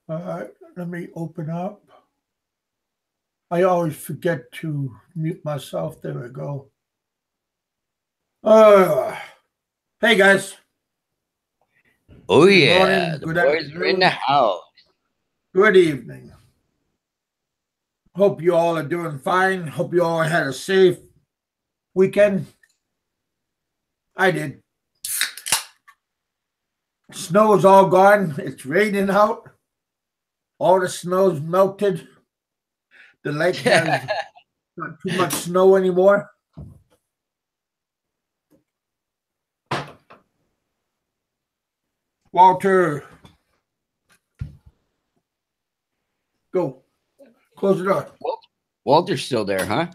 Let me open up. I always forget to mute myself. There we go. Uh, hey guys. Oh Good yeah, morning. the Good boys are in the afternoon. house. Good evening. Hope you all are doing fine. Hope you all had a safe weekend. I did. Snow is all gone. It's raining out. All the snow's melted. The lake has not too much snow anymore. Walter, go. Close the door. Walter's still there, huh?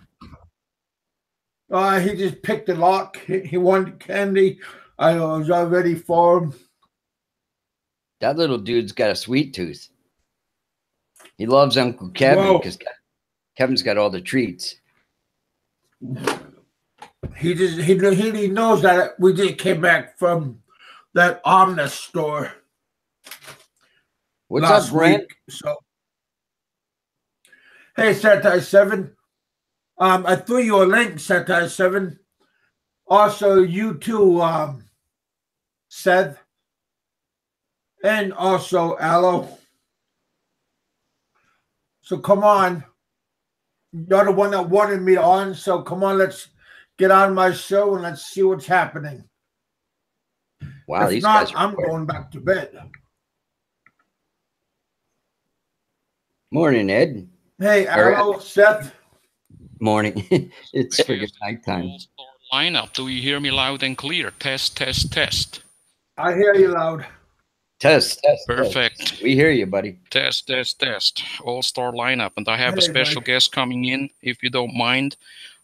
He just picked the lock. He wanted candy. I was all ready for him. That little dude's got a sweet tooth. He loves Uncle Kevin Whoa. because Kevin's got all the treats. He knows that we just came back from that Omnis store What's last up, Brent? week. So, hey, Satire 7. I threw you a link, Satire 7. Also, you too, Seth. And also Aloe. So come on. You're the one that wanted me on, so come on, let's get on my show and let's see what's happening. Wow, If these not, guys are I'm quick. going back to bed. Morning, Ed. Hey, Aloe, Seth. Morning. It's friggin' nighttime. Lineup. Do you hear me loud and clear? Test, test, test. I hear you loud. Test. Perfect. Test. We hear you, buddy. Test, test, test. All-star lineup. And I have a Hey, special buddy. guest coming in, if you don't mind.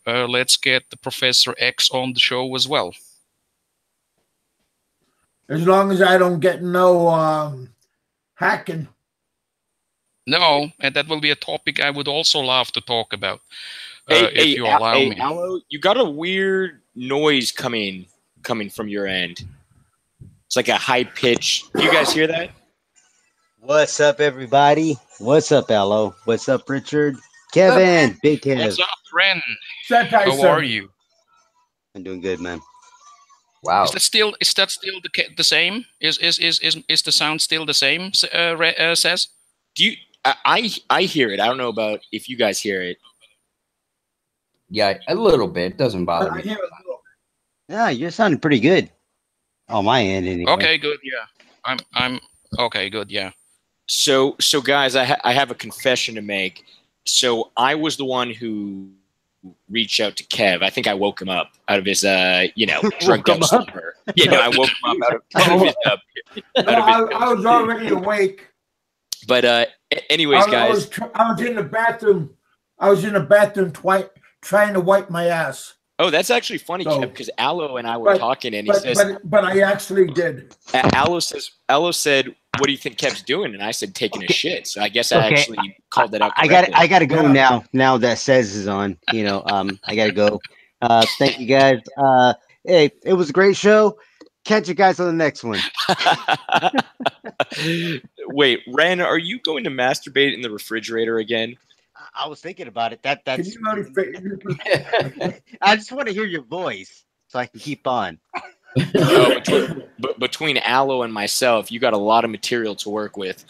Let's get the Professor X on the show as well. As long as I don't get no hacking. No, and that will be a topic I would also love to talk about. If you allow me. Aloe, you got a weird noise coming from your end. It's like a high pitch. Do you guys hear that? What's up, everybody? What's up, Aloe? What's up, Richard? Kevin, Big Kev. What's up, Ren? Satire How 7. are you? I'm doing good, man. Wow. Is that still the same? Is the sound still the same? Says. Do you? I hear it. I don't know about if you guys hear it. Yeah, a little bit. Doesn't bother I me. hear a little. Yeah, you're sounding pretty good. On my end, anyway. Okay, good. Yeah, I'm okay. Good. Yeah. So guys, I have a confession to make. So I was the one who reached out to Kev. I think I woke him up out of his drugged out slumber. Yeah, no, I woke him up out of his I was already awake. But anyways, guys. I was in the bathroom. I was in the bathroom trying to wipe my ass. Oh, that's actually funny, So- Kev, because Aloe and I were talking, and he says, But I actually did. Aloe said, "What do you think Kev's doing?" And I said, "Taking a shit." So I guess I Okay. actually called that out. I gotta go now. Now that Says is on, I gotta go. Thank you guys. Hey, it was a great show. Catch you guys on the next one. Wait, Ren, are you going to masturbate in the refrigerator again? I was thinking about it. Can That's. you really I just want to hear your voice so I can keep on. No, between Aloe and myself, you got a lot of material to work with.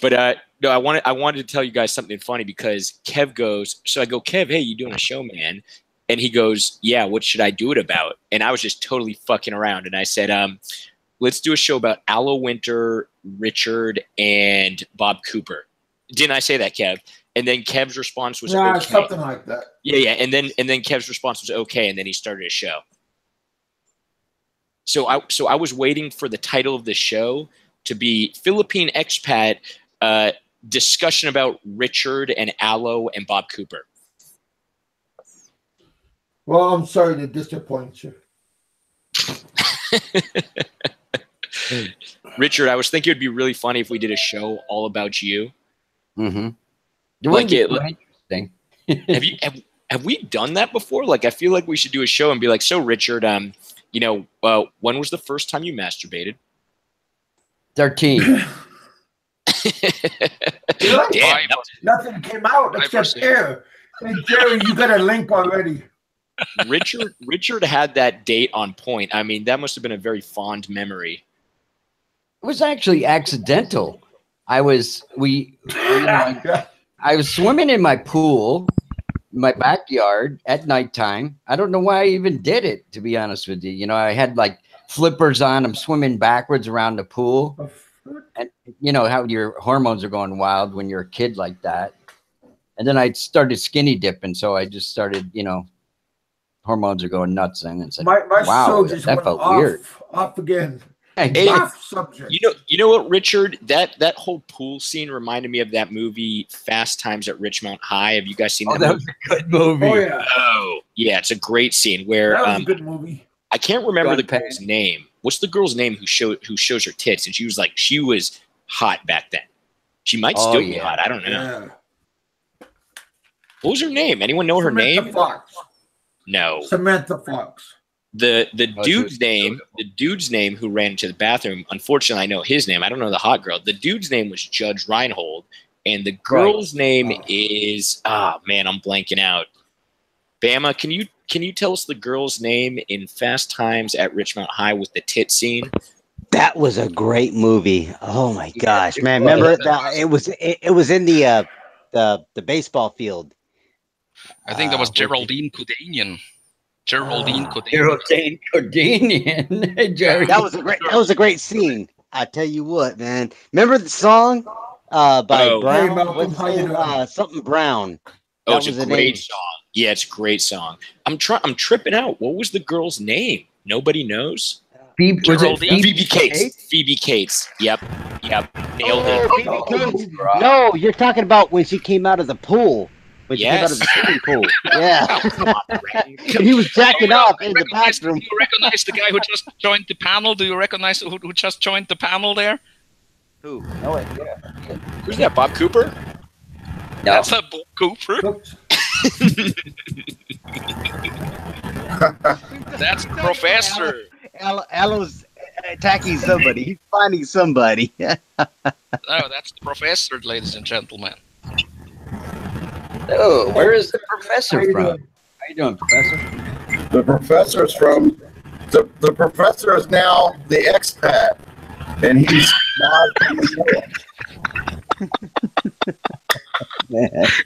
But no, I wanted to tell you guys something funny because Kev goes. So I go, Kev, hey, you doing a show, man? And he goes, yeah. What should I do it about? And I was just totally fucking around, and I said, let's do a show about Aloe Winter, Richard, and Bob Cooper. Didn't I say that, Kev? And then Kev's response was okay. something like that. Yeah. And then Kev's response was okay, and then he started a show. So I was waiting for the title of the show to be Philippine Expat discussion about Richard and Aloe and Bob Cooper. Well, I'm sorry to disappoint you. Richard, I was thinking it'd be really funny if we did a show all about you. Mm-hmm. Like it. Interesting. Have we done that before? Like, I feel like we should do a show and be like, so Richard, when was the first time you masturbated? 13. Really? Damn. Nothing came out except 5%. air. Hey, Jerry, you got a link already. Richard had that date on point. I mean, that must have been a very fond memory. It was actually accidental. I was swimming in my pool, in my backyard at nighttime. I don't know why I even did it, to be honest with you. You know, I had like flippers on. I'm swimming backwards around the pool. And you know how your hormones are going wild when you're a kid like that. And then I started skinny dipping. So I just started, you know, hormones are going nuts. And it's like, My wow, soul just that went felt off, weird. off again. Hey, Off subject. you know what, Richard? That whole pool scene reminded me of that movie Fast Times at Ridgemont High. Have you guys seen that? That movie? was a good movie. Oh yeah, Oh, yeah, it's a great scene where that was a good movie. I can't remember the Gun girl's name. What's the girl's name who shows her tits? And she was hot back then. She might still be hot. I don't know. Yeah. What was her name? Anyone know her Samantha name? Fox. No. Samantha Fox. The dude's name who ran into the bathroom. Unfortunately, I know his name. I don't know the hot girl. The dude's name was Judge Reinhold, and the girl's name is man, I'm blanking out. Bama, can you tell us the girl's name in Fast Times at Ridgemont High with the tit scene? That was a great movie. Oh my gosh, man! Remember that? It was in the baseball field. I think that was Geraldine Kudanian. Geraldine Cordanian. Jerry. That was a great scene. I tell you what, man. Remember the song by Brown? Hey, Malcolm, What's how his you name? doing? Something Brown. Oh, That it's was a the great name. song. Yeah, it's a great song. I'm tripping out. What was the girl's name? Nobody knows. Was it Phoebe Cates. Phoebe Cates. Yep. Nailed it. Oh, Phoebe Cates. No, you're talking about when she came out of the pool. When she came out of the swimming pool. Yeah. Come on, Ren. And he was jacking off in the bathroom. Do you recognize the guy who just joined the panel? Do you recognize who just joined the panel there? Who? Oh, yeah. Who's that? Bob Cooper? No. That's a Bob Cooper. That's the professor. Alo's attacking somebody. He's finding somebody. No, that's the professor, ladies and gentlemen. Oh, where is the professor from? How you doing, Professor? The professor's from the professor is now the expat, and he's not.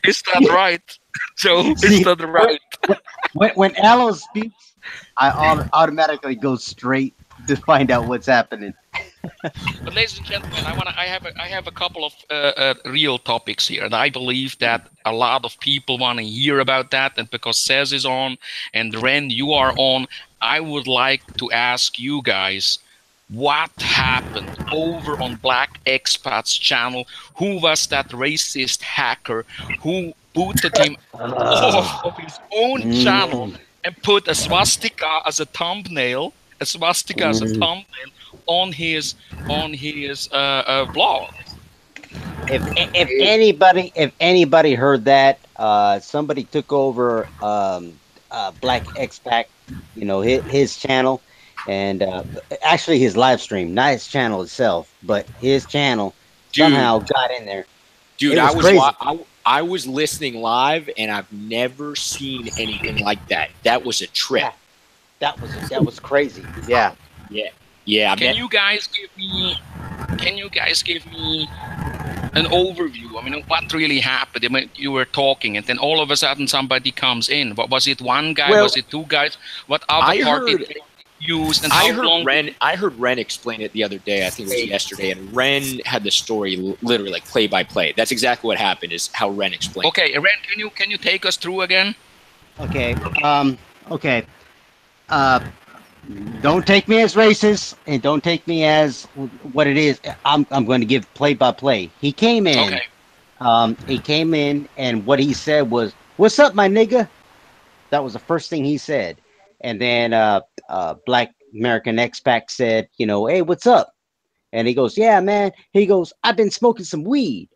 Is that right, Joe? Is that right? When Alo speaks, I automatically go straight to find out what's happening. But ladies and gentlemen, I have a couple of real topics here, and I believe that a lot of people want to hear about that. And because Cez is on and Ren, you are on, I would like to ask you guys what happened over on Black Expat's channel. Who was that racist hacker who booted him off of his own channel and put a swastika as a thumbnail? A swastika as a thumbnail on his blog. If anybody heard that, somebody took over Black Expat, you know, his channel, and actually his live stream, not his channel itself, but his channel somehow got in there. Dude, I was listening live, and I've never seen anything like that. That was a trip. That was crazy. Yeah. Can you guys give me an overview? I mean, what really happened? I mean, you were talking, and then all of a sudden somebody comes in. What was it? One guy? Well, was it two guys? What other party did you use? And I heard Ren explain it the other day. I think it was yesterday, and Ren had the story literally like play by play. That's exactly what happened. Is how Ren explained. Okay, Ren, can you take us through again? Okay. Okay. Don't take me as racist, and don't take me as what it is. I'm going to give play by play. He came in. Okay. He came in, and what he said was, "What's up, my nigga?" That was the first thing he said. And then Black American Expat said, you know, "Hey, what's up?" And he goes, "Yeah, man." He goes, "I've been smoking some weed."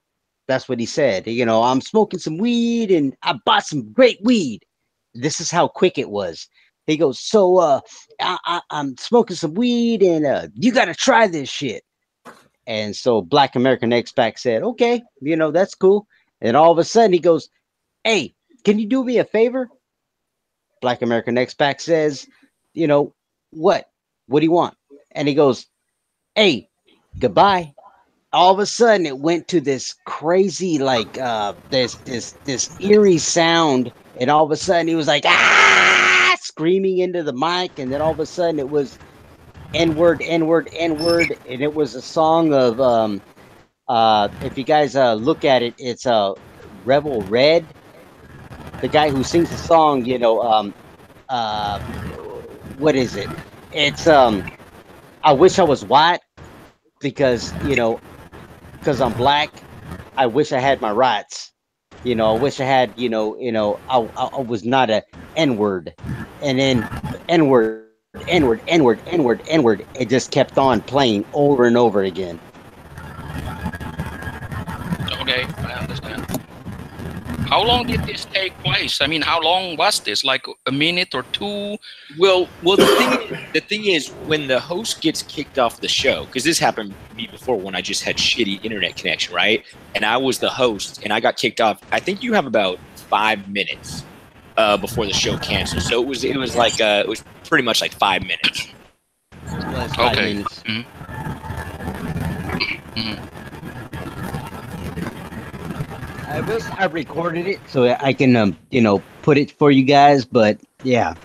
That's what he said. You know, "I'm smoking some weed, and I bought some great weed." This is how quick it was. He goes, "So I'm smoking some weed, and you got to try this shit." And so Black American Expat said, okay, that's cool. And all of a sudden he goes, hey, can you do me a favor? Black American Expat says, what? What do you want? And he goes, hey, goodbye. All of a sudden it went to this crazy, like this eerie sound, and all of a sudden he was like, screaming into the mic, and then all of a sudden it was N-word, N-word, N-word, and it was a song of if you guys look at it, it's Rebel Red, the guy who sings the song, what is it? It's I wish I was white because I'm black. I wish I had my rights. I wish I had, I was not a N-word, and then N-word, N-word, N-word, N-word, N-word. It just kept on playing over and over again. Okay, I understand. How long did this take place? I mean, how long was this? Like a minute or two? Well, the thing is, when the host gets kicked off the show, because this happened to me before when I just had shitty internet connection, right? And I was the host, and I got kicked off. I think you have about 5 minutes before the show canceled. So it was like it was pretty much like 5 minutes. Okay. Minutes. Mm-hmm. Mm-hmm. I wish I recorded it so I can, put it for you guys. But yeah,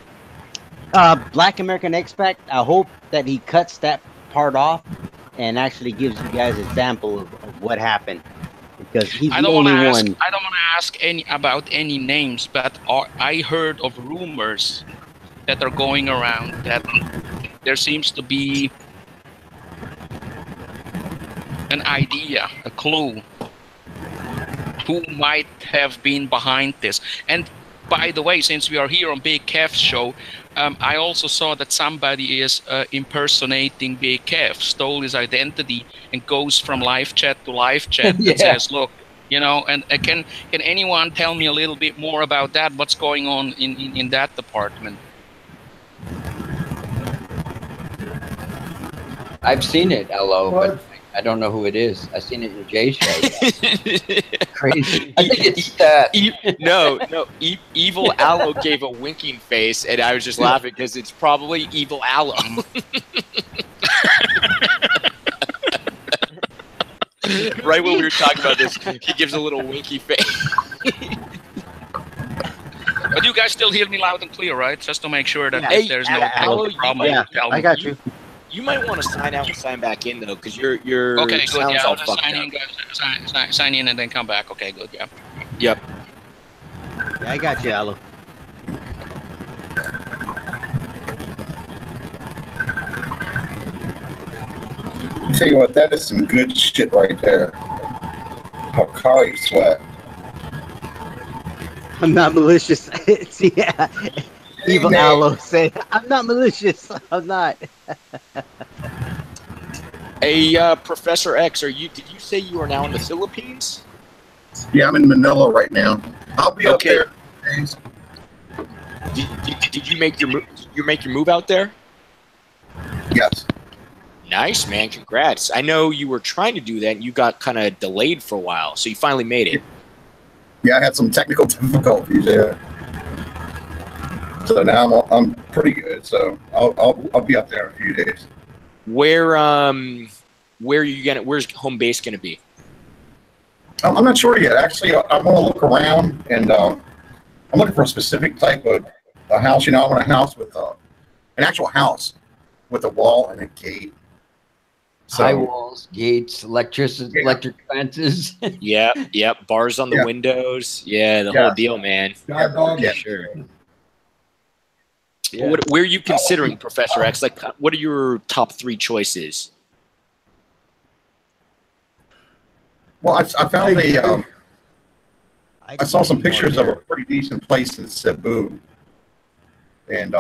Black American Expat. I hope that he cuts that part off and actually gives you guys an example of what happened, because he's the only one. I don't want to ask about any names, but I heard of rumors that are going around that there seems to be an idea, a clue, who might have been behind this. And by the way, since we are here on Big Kev's show, I also saw that somebody is impersonating Big Kev, stole his identity and goes from live chat to live chat and says, look, and can anyone tell me a little bit more about that? What's going on in that department? I've seen it, LO, but I don't know who it is. I've seen it in Jay's show. Crazy. I think it's that. No. Evil Aloe gave a winking face, and I was just laughing because it's probably Evil Aloe. Right when we were talking about this, he gives a little winky face. But you guys still hear me loud and clear, right? Just to make sure that if there's no problem, tell me. I got you. You might want to sign out and sign back in, though, because your okay, good. sound's Yeah, all I'll just fucked sign in and then come back. Okay, good. Yeah. Yep. Yeah, I got you, Aloe. Tell you what, that is some good shit right there. How car you sweat. I'm not malicious. See, Evil Aloe said, I'm not malicious. I'm not. Hey, Professor X, did you say you are now in the Philippines? Yeah, I'm in Manila right now. I'll be up there. Did you make your move out there? Yes. Nice, man. Congrats. I know you were trying to do that and you got kind of delayed for a while, so you finally made it. Yeah, I had some technical difficulties there. So now I'm pretty good. So I'll be up there in a few days. Where's home base gonna be? I'm not sure yet. Actually, I'm gonna look around, and I'm looking for a specific type of a house. I want a house with an actual house with a wall and a gate. So, high walls, gates, electric fences. Yep. Bars on the windows. Yeah, the whole deal, man. Yeah, sure. Yeah. Where are you considering, Professor X? Like, what are your top 3 choices? Well, I found I saw some pictures of a pretty decent place in Cebu, and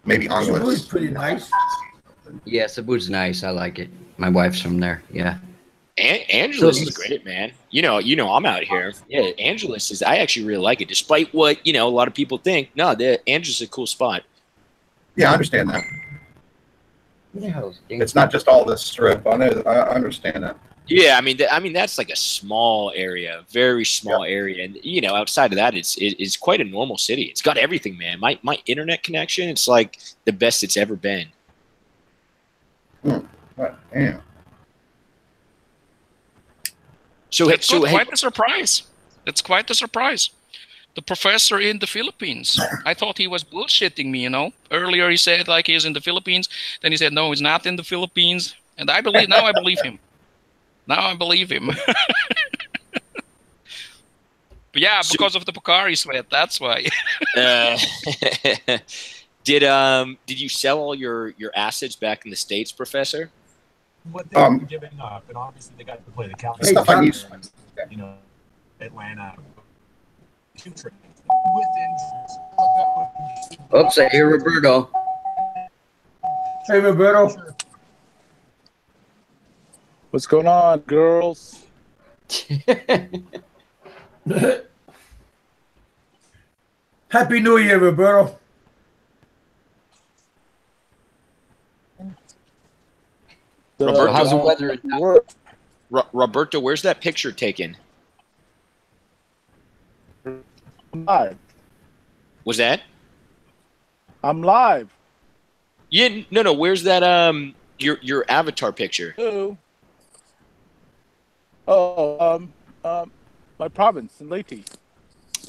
maybe Cebu's pretty nice. Yeah, Cebu's nice. I like it. My wife's from there. Yeah. Angeles is great, man. You know, I'm out here. Yeah, Angeles I actually really like it, despite what a lot of people think. No, Angeles is a cool spot. Yeah, I understand that. Who the hell is It's not just all this strip. I know. I understand that. Yeah, I mean that's like a small area, very small area, and you know, outside of that, it's quite a normal city. It's got everything, man. My internet connection, it's like the best it's ever been. Right. Damn. It's quite a surprise. It's quite a surprise. The professor in the Philippines. I thought he was bullshitting me, you know. Earlier he said like he's in the Philippines. Then he said no, he's not in the Philippines. And I believe him. Now I believe him. But yeah, because of the Pocari sweat, that's why. Did you sell all your assets back in the States, Professor? What they were giving up, and obviously they got to play the Cowboys. Stuff I use. You know, Atlanta. Oops, I hear Roberto. Hey, Roberto. What's going on, girls? Happy New Year, Roberto. Roberto, how's the weather? Roberto, where's that picture taken? I'm live. Was that? I'm live. Yeah, no. Where's that? Your avatar picture. Who? Oh, my province in Leyte.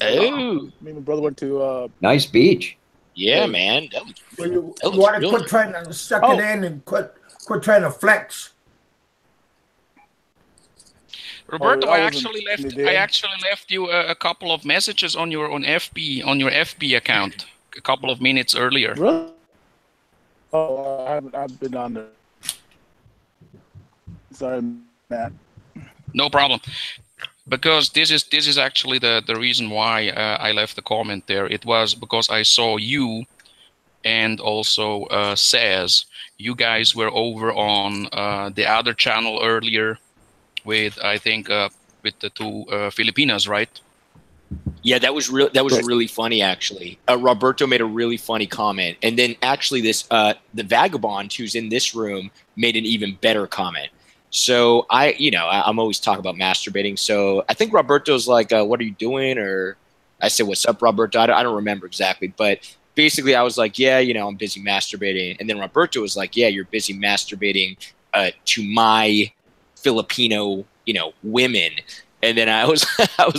Oh, Me and my brother went to. Nice beach. yeah, man. You want to quit trying to suck it in and quit trying to flex. Roberto, I I wasn't actually left you a couple of messages on your FB account a couple of minutes earlier. Really? Oh, I've been on there. Sorry, Matt. No problem. Because this is actually the reason why I left the comment there. It was because I saw you and also Saz. You guys were over on the other channel earlier with, I think, with the two Filipinas, right? Yeah, that was really funny actually. Roberto made a really funny comment, and then actually this the vagabond who's in this room made an even better comment. So I'm always talking about masturbating. So I think Roberto's like, "What are you doing?" Or I said, "What's up, Roberto?" I don't remember exactly, but basically I was like, "Yeah, I'm busy masturbating," and then Roberto was like, "Yeah, you're busy masturbating to my Filipino, women." And then I was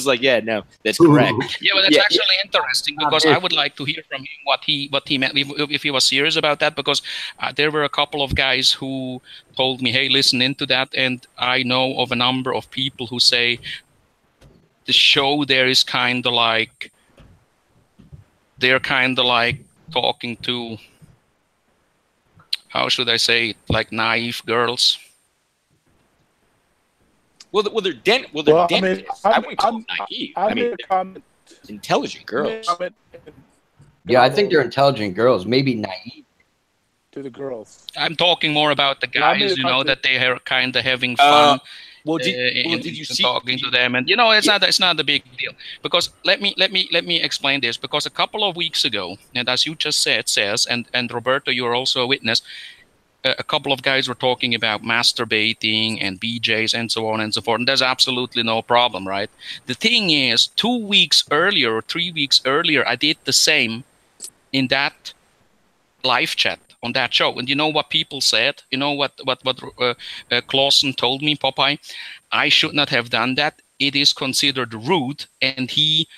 like, yeah, no, that's correct. Yeah, well, that's actually interesting because I would like to hear from him what he meant, if he was serious about that, because there were a couple of guys who told me, hey, listen into that. And I know of a number of people who say the show there is kind of like, they're kind of like talking to, how should I say it, like naive girls. Well, they're dentists. I wouldn't call them naive. I mean, intelligent girls. Yeah, I think they're intelligent girls, maybe naive. To the girls. I'm talking more about the guys, that they are kind of having fun. Did you see talking to them? And it's not a big deal, because let me explain this. Because a couple of weeks ago, and as you just said, and Roberto, you're also a witness. A couple of guys were talking about masturbating and BJs and so on and so forth. And there's absolutely no problem, right? The thing is, 2 weeks earlier or 3 weeks earlier, I did the same in that live chat on that show. And you know what people said? You know what Clausen told me, Popeye? I should not have done that. It is considered rude. And he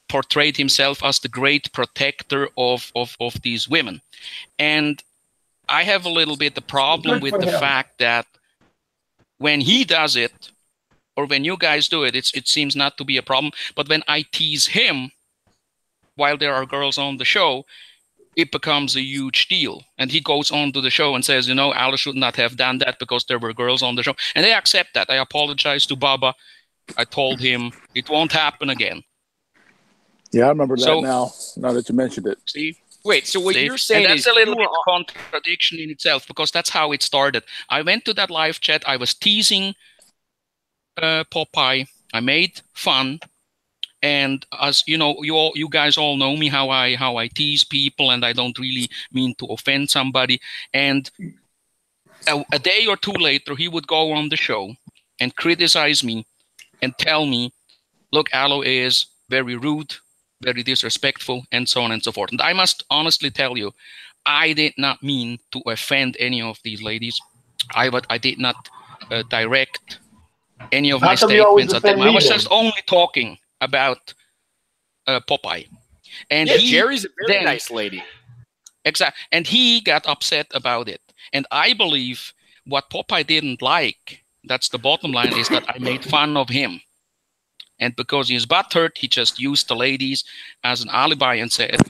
portrayed himself as the great protector of these women. And I have a little bit the problem with the fact that when he does it, or when you guys do it, it seems not to be a problem. But when I tease him while there are girls on the show, it becomes a huge deal. And he goes on to the show and says, Alice should not have done that because there were girls on the show. And they accept that. I apologize to Baba. I told him it won't happen again. Yeah, I remember that now that you mentioned it. See? Wait, so what you're saying and is that's a little bit of contradiction in itself, because that's how it started. I went to that live chat. I was teasing Popeye. I made fun. And as you know, you guys all know me, how I tease people, and I don't really mean to offend somebody. And a day or two later, he would go on the show and criticize me and tell me, look, Aloe is very rude, very disrespectful, and so on and so forth. And I must honestly tell you, I did not mean to offend any of these ladies. I did not direct any of my statements at them. I was just only talking about Popeye. And yeah, Jerry's a very nice lady. Exactly. And he got upset about it. And I believe what Popeye didn't like, that's the bottom line, is that I made fun of him. And because he's butthurt, he just used the ladies as an alibi and said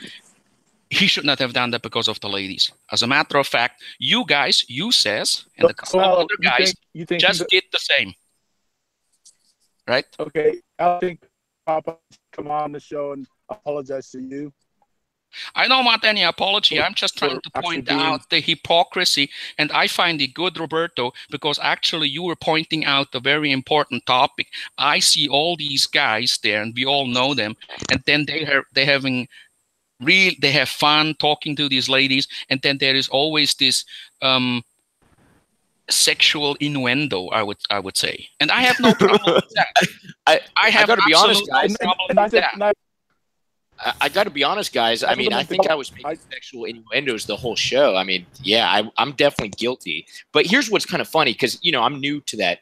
he should not have done that because of the ladies. As a matter of fact, you says, and a couple of other guys just did the same. Right? Okay. I think Papa come on the show and apologize to you. I don't want any apology. I'm just trying to point out the hypocrisy. And I find it good, Roberto, because actually you were pointing out a very important topic. I see all these guys there, and we all know them. And then they have fun talking to these ladies. And then there is always this sexual innuendo, I would say. And I have no problem with that. I have got to be honest, guys. No problem with that. I got to be honest, guys. I mean, I think I was making sexual innuendos the whole show. I mean, yeah, I'm definitely guilty. But here's what's kind of funny, because I'm new to that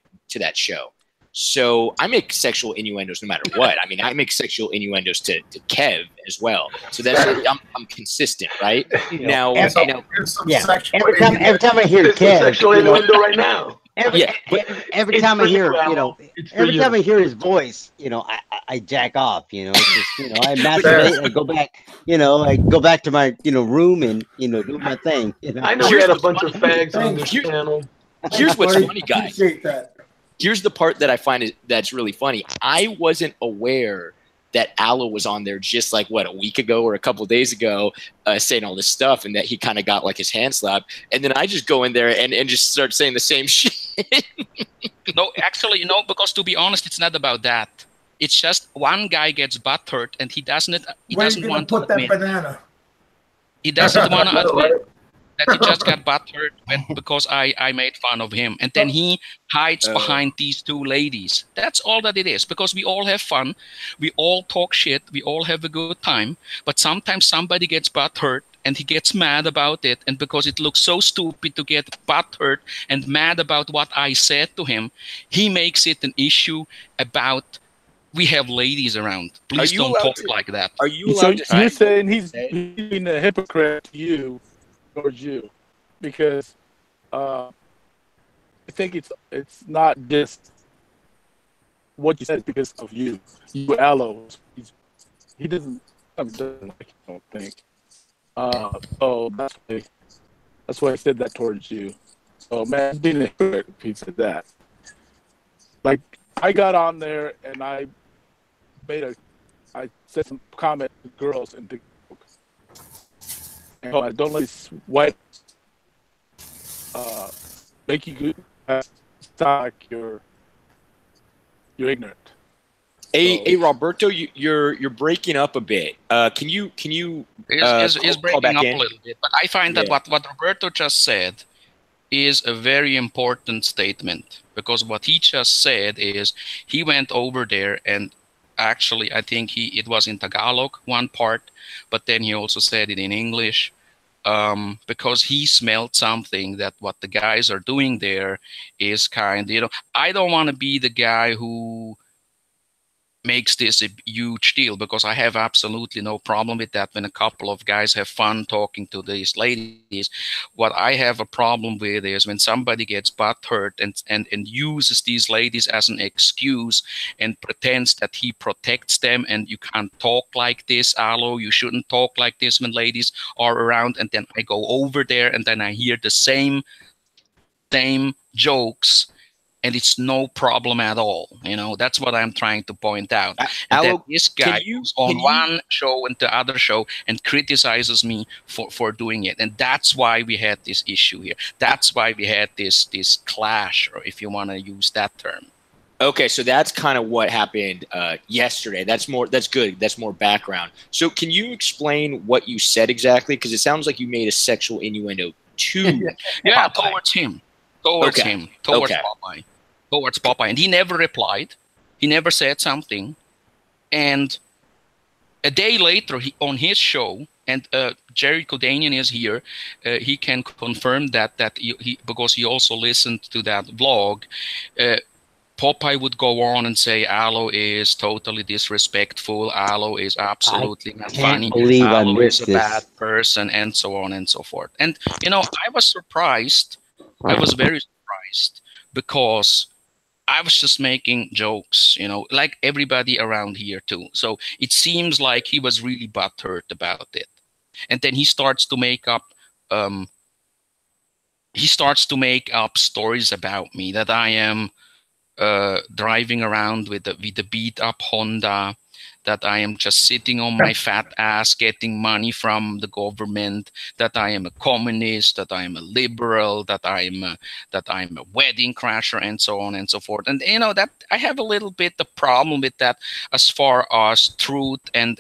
show, so I make sexual innuendos no matter what. I mean, I make sexual innuendos to Kev as well. So that's I'm consistent, right? Every time I hear Kev, sexual innuendo right now. Every time I hear, every time I hear his voice, I jack off. It's just, I masturbate. I go back, I go back to my, room and, do my thing. I know we had a bunch of fags on this channel. Here's what's funny, guys. Here's the part that I find that's really funny. I wasn't aware that Aloe was on there just like a week ago or a couple of days ago, saying all this stuff, and that he kind of got like his hand slapped. And then I just go in there and just start saying the same shit. No, actually, because to be honest, it's not about that. It's just one guy gets butthurt and he doesn't want to admit. He doesn't want to admit that he just got butthurt because I made fun of him. And then he hides behind these two ladies. That's all that it is, because we all have fun. We all talk shit. We all have a good time. But sometimes somebody gets butthurt and he gets mad about it. And because it looks so stupid to get butthurt and mad about what I said to him, he makes it an issue about we have ladies around. Please don't talk like that. Are you allowed to? You're saying he's being a hypocrite to you, towards you, because I think it's not just what you said, it's because of you. You, Aloe, he doesn't like you, I don't think. So that's why I said that towards you. So man, he's being a hypocrite if he said that. Like, I got on there and I said some comment to girls in TikTok. And don't let these white make you sound like you're ignorant. Hey, Roberto, you're breaking up a bit. Can you is breaking up a little bit? But I find that what Roberto just said is a very important statement, because what he just said is he went over there and actually I think it was in Tagalog one part, but then he also said it in English, because he smelled something that what the guys are doing there is I don't want to be the guy who makes this a huge deal, because I have absolutely no problem with that when a couple of guys have fun talking to these ladies. What I have a problem with is when somebody gets butthurt and uses these ladies as an excuse and pretends that he protects them, and you can't talk like this, Aloe, you shouldn't talk like this when ladies are around. And then I go over there and then I hear the same jokes, and it's no problem at all. That's what I'm trying to point out. That this guy goes on one show and the other show and criticizes me for doing it. And that's why we had this issue here. That's why we had this clash, or if you want to use that term. Okay, so that's kind of what happened yesterday. That's good. That's more background. So can you explain what you said exactly? Because it sounds like you made a sexual innuendo to Yeah, Popeye. towards him, towards Okay. him, towards Okay. Popeye, towards Popeye, and he never replied. He never said something, and a day later, on his show, and Jerry Kodanian is here. He can confirm that because he also listened to that vlog. Popeye would go on and say Aloe is totally disrespectful. Aloe is absolutely not funny. Believe I Aloe is missed a this. bad person, and so on and so forth. And I was surprised. I was very surprised because I was just making jokes, like everybody around here too. So it seems like he was really butthurt about it. And then he starts to make up stories about me, that I am driving around with the beat up Honda, that I am just sitting on my fat ass getting money from the government, that I am a communist, that I am a liberal, that I'm a wedding crasher, and so on and so forth. And that I have a little bit the problem with that as far as truth and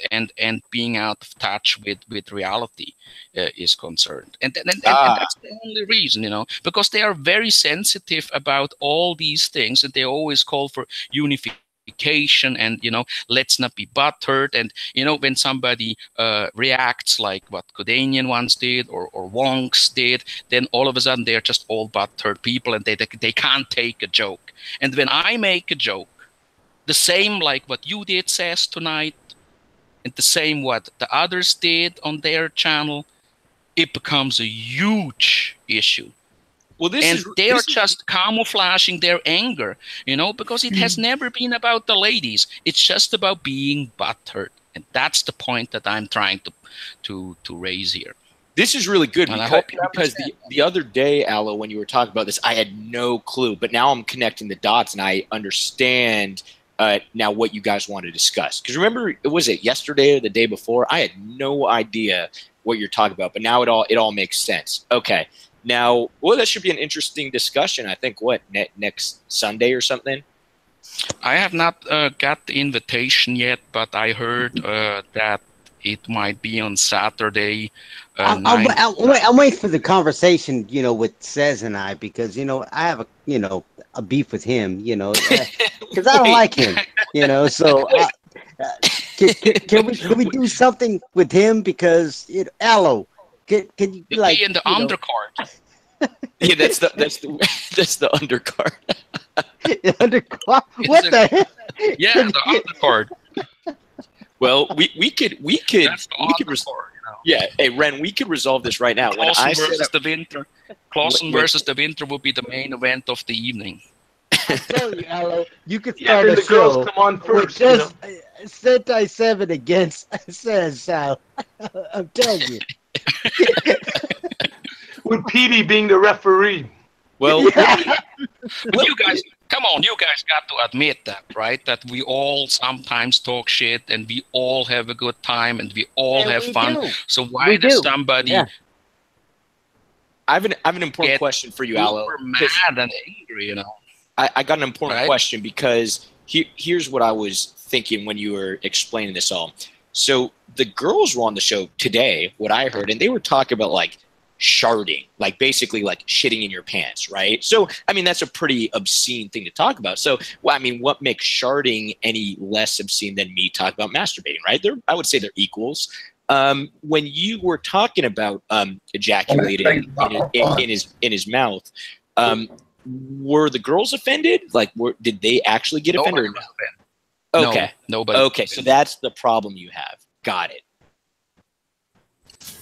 being out of touch with reality is concerned. And that's the only reason, because they are very sensitive about all these things, and they always call for unification and let's not be butthurt. And when somebody reacts like what Kodanian once did or Wonks did, then all of a sudden they're just all butthurt people, and they can't take a joke. And when I make a joke, the same like what you did says tonight, and the same what the others did on their channel, it becomes a huge issue. Well, they are just camouflaging their anger, because it has never been about the ladies. It's just about being butthurt, and that's the point that I'm trying to raise here. This is really good, And I hope you because the other day, Aloe, when you were talking about this, I had no clue, but now I'm connecting the dots and I understand now what you guys want to discuss. Because remember, was it yesterday or the day before? I had no idea what you're talking about, but now it all makes sense. Okay. Now, well, that should be an interesting discussion. I think, next Sunday or something? I have not got the invitation yet, but I heard that it might be on Saturday. I'll wait for the conversation, with Cez and I, because, I have a beef with him, because I don't like him, so can we do something with him? Because, Aloe, can you be in the undercard? Yeah, that's the undercard. Undercard? What the heck? Yeah, the undercard. Well, we could yeah. Hey, Ren, we could resolve this right now. Clausen versus the Winter will be the main event of the evening. I tell you, Aloe, you could start a the show. girls come on first. Sentai 7 against Cez. I'm telling you. With Petey being the referee. Well, but you guys, come on, you guys got to admit that, right? That we all sometimes talk shit, and we all have a good time, and we all have fun. Do. So why does somebody? Yeah. I have an important question for you, Aloe. Mad and angry, I got an important question, because here's what I was thinking when you were explaining this all. So the girls were on the show today, what I heard, and they were talking about like sharding, like basically like shitting in your pants, right? So, I mean, that's a pretty obscene thing to talk about. So, well, I mean, what makes sharding any less obscene than me talking about masturbating, right? I would say they're equals. When you were talking about ejaculating in his mouth, were the girls offended? Like, did they actually get offended? Okay. No, nobody. Okay, so that's the problem you have. Got it.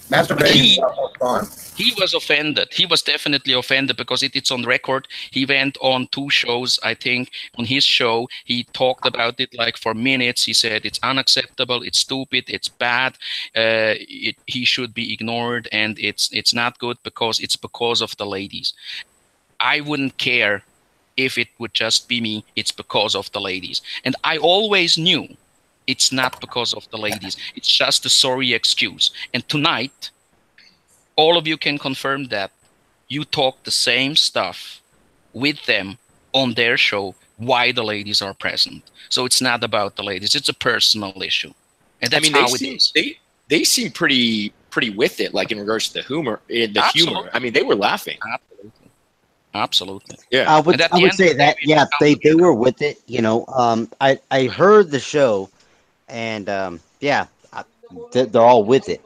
Masturbating. He was offended. He was definitely offended because it's on record. He went on 2 shows, I think. On his show, he talked about it like for minutes. He said it's unacceptable, it's stupid, it's bad. He should be ignored, and it's not good because it's because of the ladies. I wouldn't care if it would just be me. It's because of the ladies, and I always knew. It's not because of the ladies. It's just a sorry excuse. And tonight, all of you can confirm that you talk the same stuff with them on their show why the ladies are present. So it's not about the ladies; it's a personal issue, and that's I mean, how it is. They seem pretty with it, like in regards to the humor. Absolutely. Humor. I mean, they were laughing. Absolutely. Absolutely. Yeah. I would say that they were with it. You know, I heard the show, and they're all with it.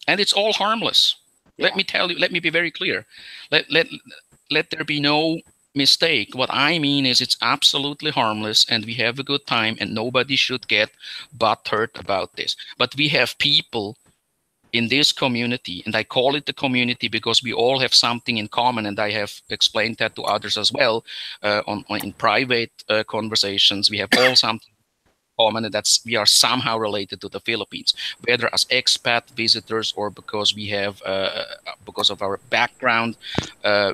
And it's all harmless. Yeah. Let me tell you. Let me be very clear. Let there be no mistake. What I mean is it's absolutely harmless, and we have a good time, and nobody should get butthurt about this. But we have people in this community, and I call it the community because we all have something in common, and I have explained that to others as well in private conversations. We have all something in common, and that's we are somehow related to the Philippines, whether as expat visitors or because we have because of our background,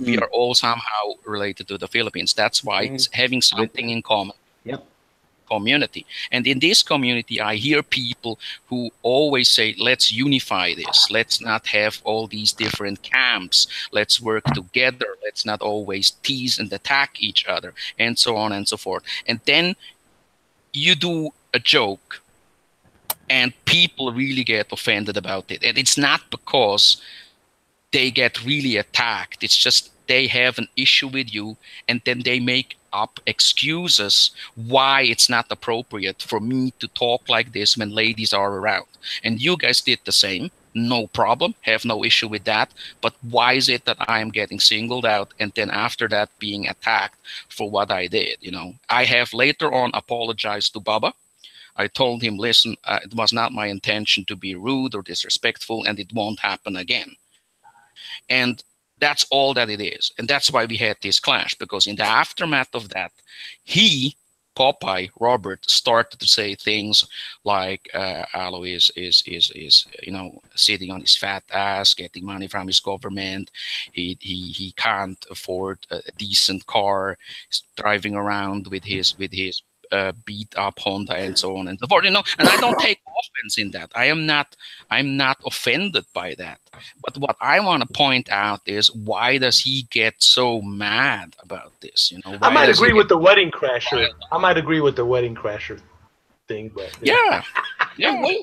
we are all somehow related to the Philippines. That's why it's having something in common. Yep. Community. And in this community, I hear people who always say, let's unify this. Let's not have all these different camps. Let's work together. Let's not always tease and attack each other, and so on and so forth. And then you do a joke and people really get offended about it. And it's not because they get really attacked. It's just they have an issue with you, and then they make up excuses why it's not appropriate for me to talk like this when ladies are around. And you guys did the same. No problem. Have no issue with that. But why is it that I am getting singled out and then after that being attacked for what I did? You know, I have later on apologized to Baba. I told him, listen, it was not my intention to be rude or disrespectful, and it won't happen again. And that's all that it is. And that's why we had this clash, because in the aftermath of that, Popeye, Robert, started to say things like Alois is sitting on his fat ass, getting money from his government. He can't afford a decent car. He's driving around with his beat up Honda and so on and so forth. And I don't take offense in that. I'm not offended by that. But what I want to point out is, why does he get so mad about this? I might agree with the wedding crasher. I might agree with the wedding crasher thing, but yeah.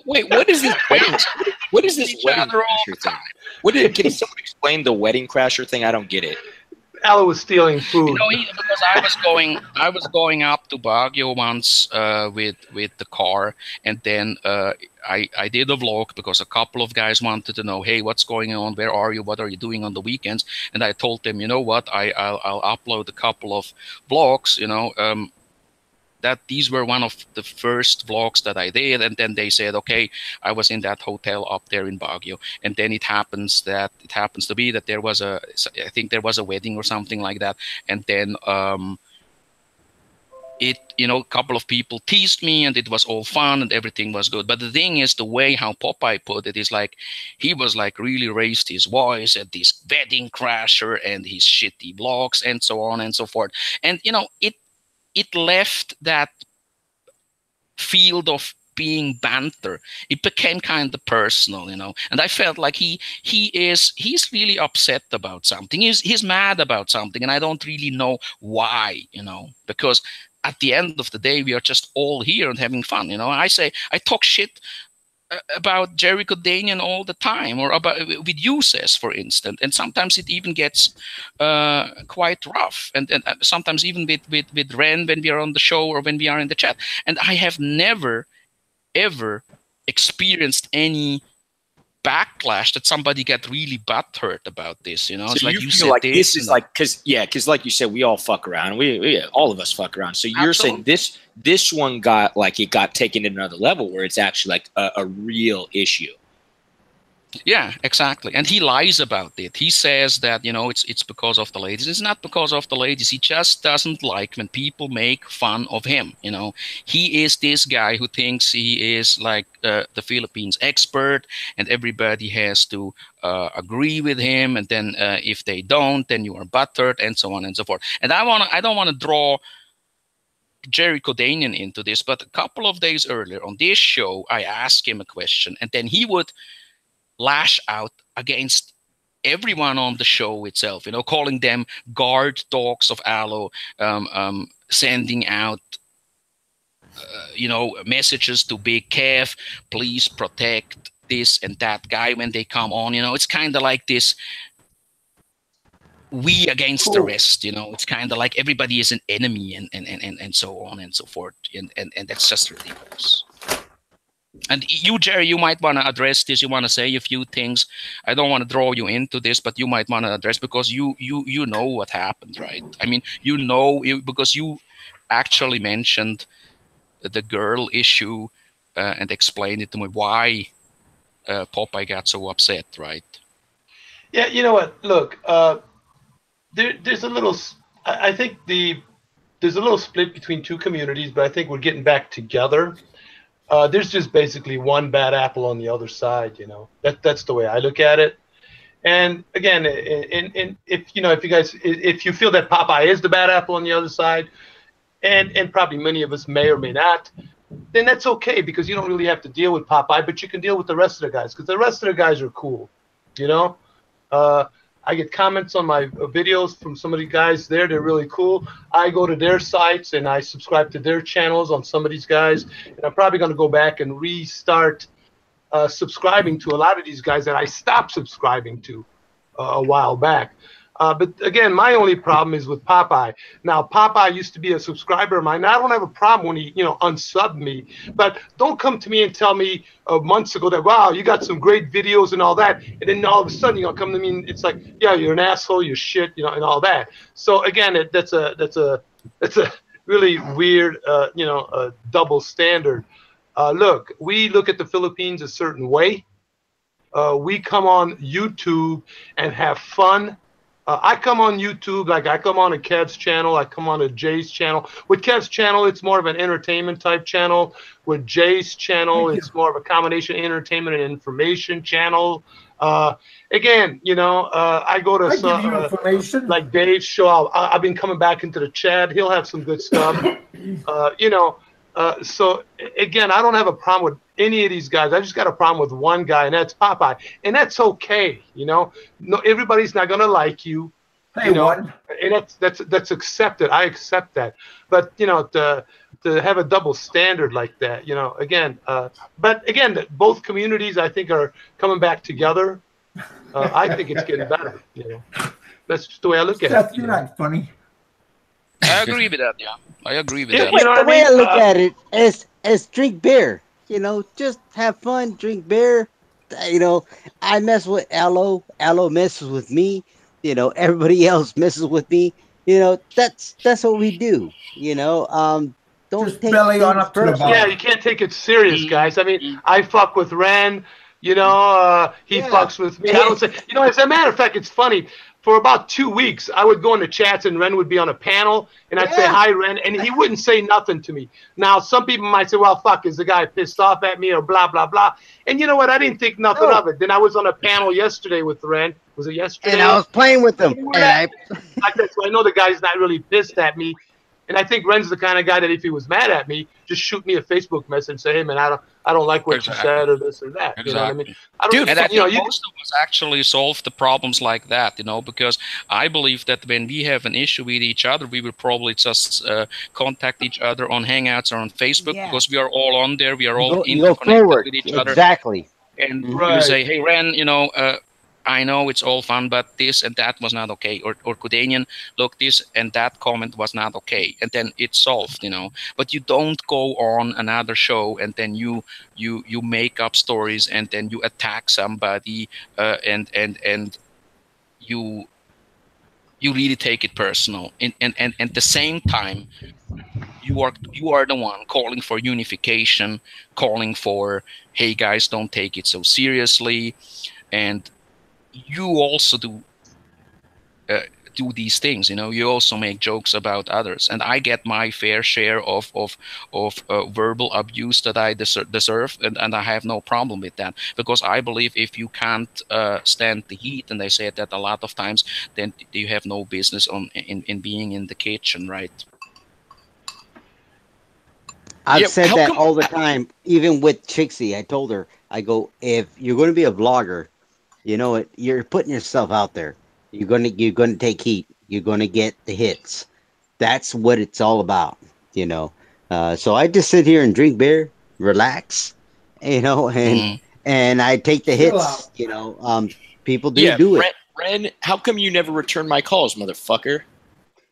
Wait, what is this wedding? What is this wedding crasher thing? Can someone explain the wedding crasher thing? I don't get it. Aloe was stealing food. Because I was going up to Baguio once with the car, and then I did a vlog because a couple of guys wanted to know, hey, what's going on? Where are you? What are you doing on the weekends? And I told them, you know what? I'll upload a couple of vlogs. That these were one of the first vlogs that I did, and then they said, okay, I was in that hotel up there in Baguio, and then it happens to be that there was I think there was a wedding or something like that, and then a couple of people teased me, and it was all fun and everything was good. But the thing is, the way how Popeye put it is like, he was like really raised his voice at this wedding crasher and his shitty vlogs and so on and so forth, and it left that field of being banter. It became kind of personal, and I felt like he's really upset about something. He's mad about something, and I don't really know why, because at the end of the day, we are just all here and having fun. I talk shit about Jerry Codanian all the time, or about with uses, for instance, and sometimes it even gets quite rough, and sometimes even with Ren when we are on the show or when we are in the chat. And I have never ever experienced any backlash that somebody got really butthurt about this. So it's like you feel like this is like, because like you said, we all fuck around. We all of us fuck around. So you're saying this one got taken to another level where it's actually like a real issue. Yeah, exactly. And he lies about it. He says that, it's because of the ladies. It's not because of the ladies. He just doesn't like when people make fun of him. He is this guy who thinks he is like the Philippines expert, and everybody has to agree with him. And then if they don't, then you are buttered, and so on and so forth. And I don't want to draw Jerry Codanian into this, but a couple of days earlier on this show, I asked him a question, and then he would lash out against everyone on the show itself, you know, calling them guard dogs of Aloe, sending out, you know, messages to Big Kev, please protect this and that guy when they come on. You know, it's kind of like this we against the rest, you know. It's kind of like everybody is an enemy and so on and so forth. And that's just ridiculous. And you, Jerry, you might want to address this. You want to say a few things. I don't want to draw you into this, but you might want to address, because you know what happened, right? I mean, you know, because you actually mentioned the girl issue and explained it to me why Popeye got so upset, right? Yeah, you know what? Look, there's a little. I think there's a little split between two communities, but I think we're getting back together. There's just basically one bad apple on the other side, you know. That's the way I look at it. And again, if you know, if you feel that Popeye is the bad apple on the other side, and probably many of us may or may not, then that's okay, because you don't really have to deal with Popeye, but you can deal with the rest of the guys, because the rest of the guys are cool, you know. I get comments on my videos from some of the guys there. They're really cool. I go to their sites and I subscribe to their channels on some of these guys. And I'm probably going to go back and restart subscribing to a lot of these guys that I stopped subscribing to a while back. But again, my only problem is with Popeye. Now, Popeye used to be a subscriber of mine. Now, I don't have a problem when he, you know, unsubbed me. But don't come to me and tell me months ago that, wow, you got some great videos and all that. And then all of a sudden, you know, come to me and it's like, yeah, you're an asshole, you're shit, you know, and all that. So again, that's a really weird, you know, double standard. Look, we look at the Philippines a certain way. We come on YouTube and have fun. I come on YouTube, like I come on a Kev's channel, I come on a Jay's channel. With Kev's channel, it's more of an entertainment type channel. With Jay's channel, it's more of a combination of entertainment and information channel. Again, you know, I go to some, like Dave's show. I've been coming back into the chat. He'll have some good stuff. You know, so again, I don't have a problem with any of these guys. I just got a problem with one guy, and that's Popeye, and that's okay. You know, no, everybody's not gonna like you. You know, and that's accepted. I accept that. But you know, to have a double standard like that, you know, again. But again, both communities I think are coming back together. I think it's getting better. You know, that's just the way I look at it. You're not funny. I agree with that. Yeah, I agree with that. You know the way I look at it is drink beer. You know, just have fun, drink beer. You know, I mess with Aloe. Aloe messes with me. You know, everybody else messes with me. You know, that's what we do. You know, don't just take belly on up to the yeah, you can't take it serious, guys. I mean, I fuck with Ren. You know, he fucks with me. I don't say. You know, as a matter of fact, it's funny. For about 2 weeks, I would go into chats and Ren would be on a panel, and I'd say, hi, Ren, and he wouldn't say nothing to me. Now, some people might say, well, fuck, is the guy pissed off at me or blah, blah, blah. And you know what? I didn't think nothing of it. Then I was on a panel yesterday with Ren. Was it yesterday? And I was playing with him. So I know the guy's not really pissed at me. And I think Ren's the kind of guy that if he was mad at me, just shoot me a Facebook message and say, hey, man, I don't like what you said or this or that. Exactly. You know what I mean? Dude, and I think most of us actually solve the problems like that, you know, because I believe that when we have an issue with each other, we will probably just contact each other on Hangouts or on Facebook because we are all on there. We are all interconnected with each other. Exactly. And you say, hey, Ren, you know, I know it's all fun, but this and that was not okay. Or Kudanian, look, this and that comment was not okay. And then it's solved, you know. But you don't go on another show and then you make up stories and then you attack somebody and you really take it personal. And at the same time, you are the one calling for unification, calling for, hey guys, don't take it so seriously. And you also do these things, you know. You also make jokes about others, and I get my fair share of verbal abuse that I deserve, and I have no problem with that, because I believe if you can't stand the heat, and they say that a lot of times, then you have no business in being in the kitchen, right? I've said that all the time, even with Trixie. I told her, I go, if you're going to be a vlogger, You know what? You're putting yourself out there. You're gonna take heat. You're gonna get the hits. That's what it's all about. You know. So I just sit here and drink beer, relax, you know, and I take the Chill hits. out. You know, people Yeah, do it. Ren, how come you never return my calls, motherfucker?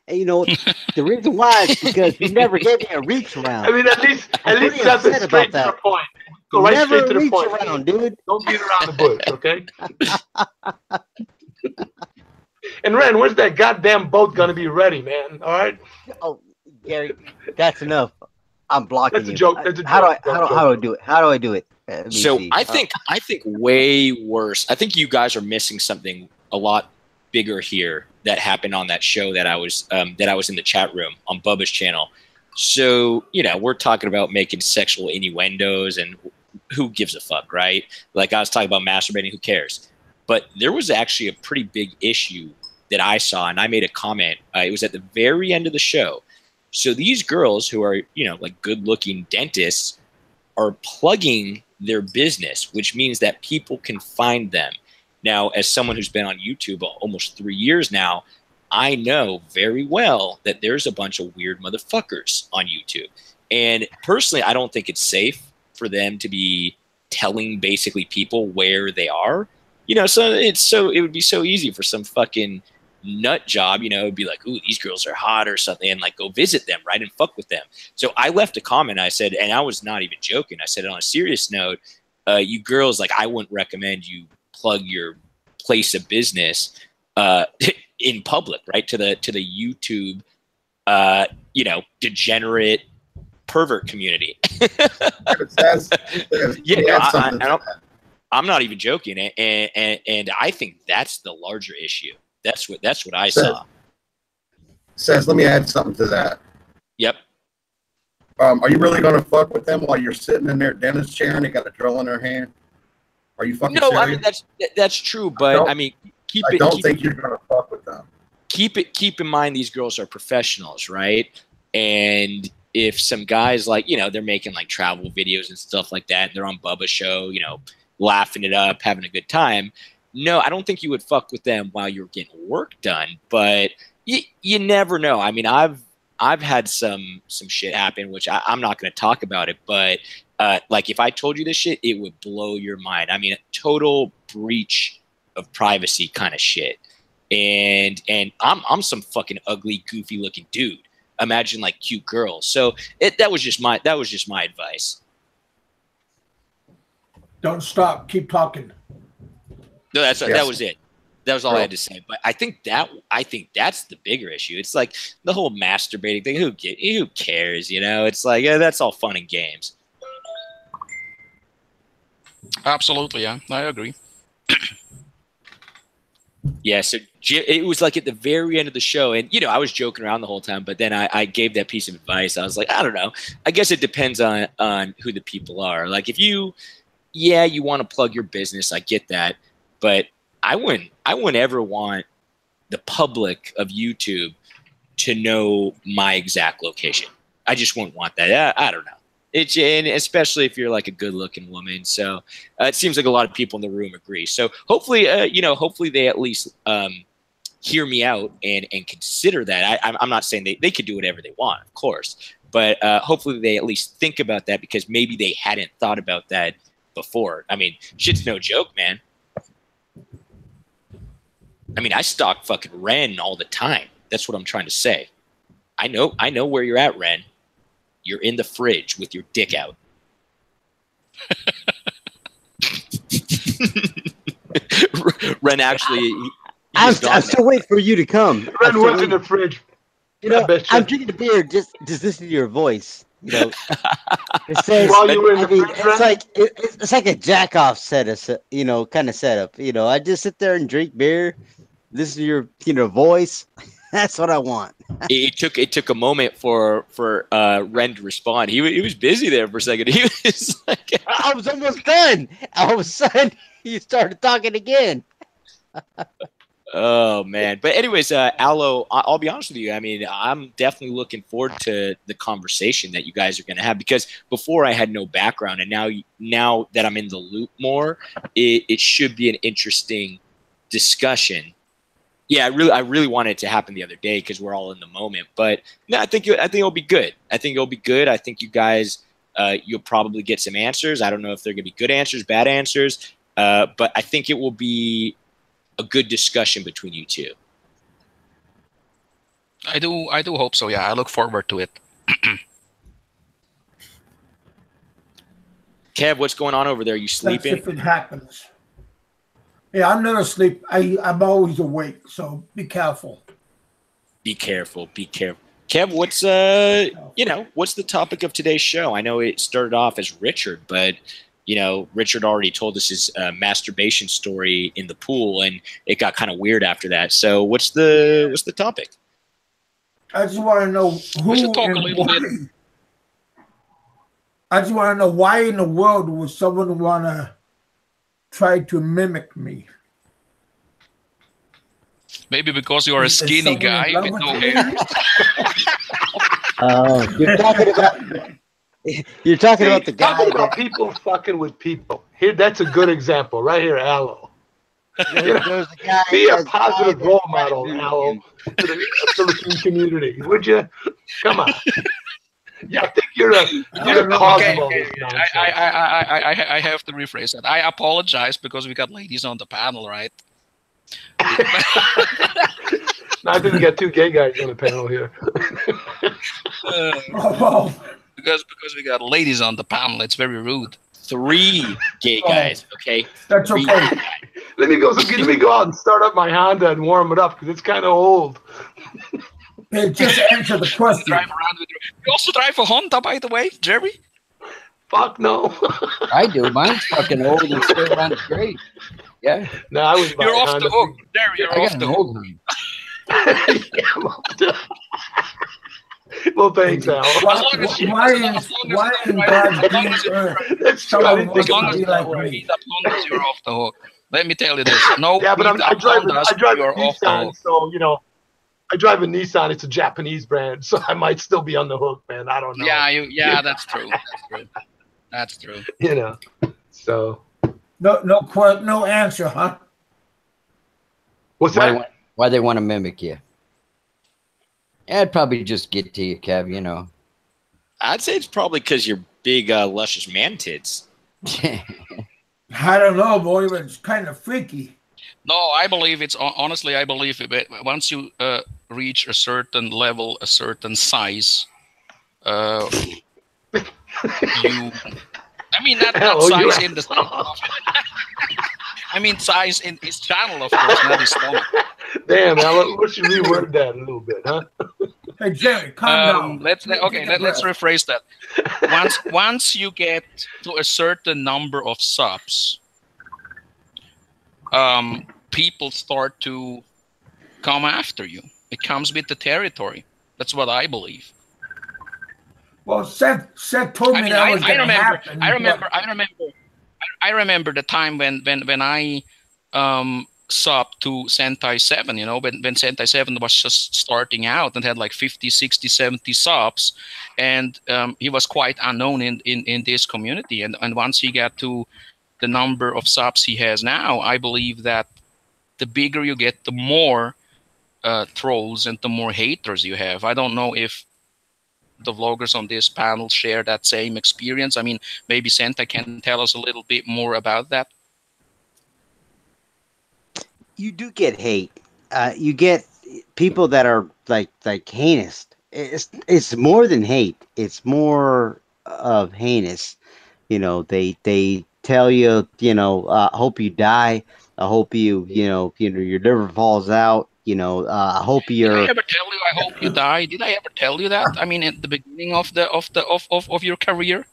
And you know, the reason why is because you never gave me a reach around. I mean, at least pretty something upset straight about to the that. point. Go right Never straight to the reach point. around, dude. Don't beat around the bush, okay? And Ren, where's that goddamn boat gonna be ready, man? All right. Oh, Gary, that's enough. I'm blocking That's a you. joke. That's a How do I joke. how do I do it? How do I do it? Let me So see. I think way worse. I think you guys are missing something a lot bigger here that happened on that show that I was in the chat room on Bubba's channel. So, you know, we're talking about making sexual innuendos and who gives a fuck, right? Like I was talking about masturbating, who cares? But there was actually a pretty big issue that I saw, and I made a comment. It was at the very end of the show. So these girls who are, you know, like good-looking dentists are plugging their business, which means that people can find them. Now, as someone who's been on YouTube almost 3 years now, I know very well that there's a bunch of weird motherfuckers on YouTube. And personally, I don't think it's safe for them to be telling basically people where they are. You know, so it would be so easy for some fucking nut job, you know, it'd be like, ooh, these girls are hot or something, and like go visit them, right, and fuck with them. So I left a comment. I said, and I was not even joking. I said it on a serious note. You girls, like, I wouldn't recommend you plug your place of business in public, right, to the YouTube, you know, degenerate pervert community. I'm not even joking, and I think that's the larger issue. That's what I saw. Says, let me add something to that. Yep. Are you really going to fuck with them while you're sitting in their dentist chair and they got a drill in their hand? Are you fucking serious? I mean that's true, but I mean I don't think you're going to fuck with them. Keep in mind these girls are professionals, right? And if some guys, like, you know, they're making like travel videos and stuff like that, and they're on Bubba's show, you know, laughing it up, having a good time. No, I don't think you would fuck with them while you're getting work done, but you never know. I mean, I've had some shit happen, which I'm not going to talk about it, but like if I told you this shit, it would blow your mind. I mean, a total breach of privacy kind of shit. And I'm some fucking ugly, goofy looking dude. Imagine like cute girls. So that was just my advice. Don't stop. Keep talking. No, that was it. That was all I had to say. But I think that's the bigger issue. It's like the whole masturbating thing. Who cares? You know, it's like that's all fun and games. Absolutely, yeah, I agree. Yeah, so it was like at the very end of the show, and you know, I was joking around the whole time, but then I gave that piece of advice. I was like, I don't know. I guess it depends on who the people are. Like if you want to plug your business, I get that. But I wouldn't ever want the public of YouTube to know my exact location. I just wouldn't want that. I don't know. And especially if you're like a good-looking woman. So it seems like a lot of people in the room agree. So hopefully, hopefully they at least hear me out and consider that. I'm not saying they could do whatever they want, of course, but hopefully they at least think about that because maybe they hadn't thought about that before. I mean, shit's no joke, man. I mean, I stalk fucking Ren all the time. That's what I'm trying to say. I know where you're at, Ren. You're in the fridge with your dick out. Ren actually. I'm still waiting for you to come. Ren went in the fridge. You know, I'm drinking a beer just listen to your voice. You know, it says. While you were in the fridge, it's like a jack off setup. You know, kind of setup. You know, I just sit there and drink beer, listen to your voice. That's what I want. It took a moment for Ren to respond. He was busy there for a second. He was like, I was almost done. All of a sudden, he started talking again. Oh man. But anyways, Aloe, I'll be honest with you. I mean, I'm definitely looking forward to the conversation that you guys are going to have, because before I had no background, and now that I'm in the loop more, it should be an interesting discussion. Yeah, I really wanted it to happen the other day because we're all in the moment. But no, I think it'll be good. I think it'll be good. I think you guys, you'll probably get some answers. I don't know if they're going to be good answers, bad answers, but I think it will be a good discussion between you two. I do hope so. Yeah, I look forward to it. Kev, what's going on over there? You That's sleeping? if it happens. Yeah, I'm never asleep. I'm always awake, so be careful. Be careful. Be careful. Kev, what's what's the topic of today's show? I know it started off as Richard, but Richard already told us his masturbation story in the pool, and it got kind of weird after that. So what's the topic? I just want to know who. We should talk a little bit. I just want to know why in the world would someone want to try to mimic me? Maybe because you are a skinny guy with no hair. Oh, you're talking about the guy. Talking about people fucking with people. Here, that's a good example right here, Aloe. Be a positive role model, Aloe, to the Philippine community, would you? Come on. Yeah, I think you're a cause of all this nonsense. I have to rephrase that. I apologize because we got ladies on the panel, right? No, I didn't get two gay guys on the panel here. Because we got ladies on the panel, it's very rude. 3 gay guys, okay? That's okay. Let me go out and start up my Honda and warm it up because it's kind of old. Hey, just answer the question. You also drive a Honda, by the way, Jerry? Fuck no. I do. Mine's fucking old and still runs great. Yeah. No, I was. You're off the hook. There, you're off the hook. Well, thanks, Al. Why in God's green earth? That's true. I didn't think As long as it you're that way. off the hook. Let me tell you this. No, Yeah, but I drive a Nissan, so I drive a Nissan. It's a Japanese brand, so I might still be on the hook, man. I don't know. Yeah, that's true. That's true. So no answer, huh? What's that? Why they want to mimic you? Yeah, it'd probably just get to you, Kev. I'd say it's probably because you're big, luscious man tits. I don't know, boy, but it's kind of freaky. No, I believe honestly, I believe it. Once you reach a certain level, a certain size, not size in the stomach. I mean size in his channel, of course, not his stomach. Damn, Alan, we should reword that a little bit, huh? Hey, Jerry, calm down. Let's rephrase that. Once you get to a certain number of subs, people start to come after you. It comes with the territory. That's what I believe. Well, Seth told me that was going to happen. I remember the time when I subbed to Sentai 7, when Sentai 7 was just starting out and had like 50, 60, 70 subs, and he was quite unknown in this community. And once he got to the number of subs he has now, I believe that the bigger you get, the more trolls and the more haters you have. I don't know if the vloggers on this panel share that same experience. I mean, maybe Sentai can tell us a little bit more about that. You do get hate. You get people that are like heinous. It's more than hate. It's more of heinous. They tell you, I hope you die. I hope your liver falls out. I hope you're. Did I ever tell you I hope you die? Did I ever tell you that? I mean, at the beginning of your career.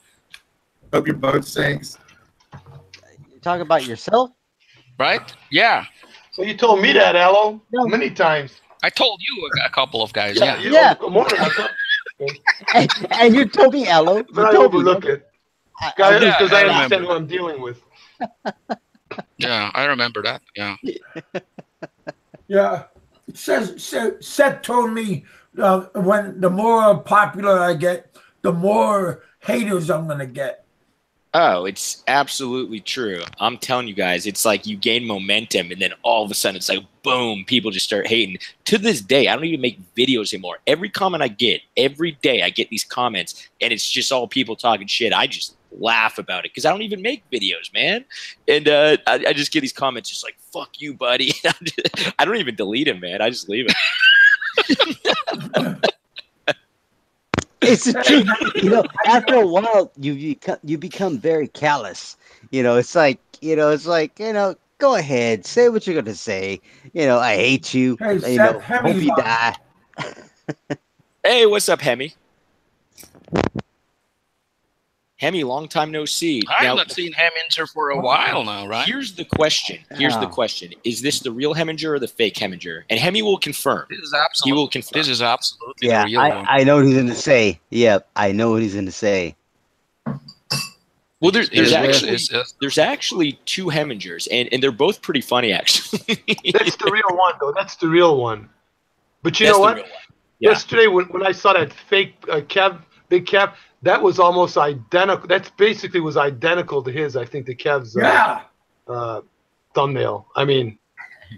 Hope your boat sinks. You talk about yourself, right? Yeah. So you told me that, Aloe, many times. I told you a couple of guys. Yeah. And you told me, Aloe. But I overlook it. Because I understand what I'm dealing with. Yeah, I remember that. Yeah. Yeah. Seth told me when the more popular I get, the more haters I'm gonna get. Oh, it's absolutely true. I'm telling you guys, it's like you gain momentum and then all of a sudden it's like, boom, people just start hating. To this day, I don't even make videos anymore. Every comment I get, every day I get these comments and it's just all people talking shit. I just laugh about it because I don't even make videos, man. And I just get these comments just like, fuck you, buddy. I don't even delete them, man. I just leave it. It's the truth. You know, after a while, you become very callous. You know, it's like go ahead, say what you're gonna say. You know, I hate you. Hey, You Seth, know, hope you die. Hey, what's up, Hemi? Hemi, long time no see. I've not seen Heminger for a while now, right? Here's the question. Is this the real Heminger or the fake Heminger? And Hemi will confirm. This is absolutely. He will confirm. This is absolutely Yeah, the real one. I know what he's gonna say. Yep, I know what he's gonna say. Well, there's actually two Hemingers, and they're both pretty funny, actually. That's the real one, though. That's the real one. But you know what? Yeah. Yesterday, when I saw that fake Big Kev, that was almost identical. That's basically was identical to his. I think the Kev's thumbnail. I mean,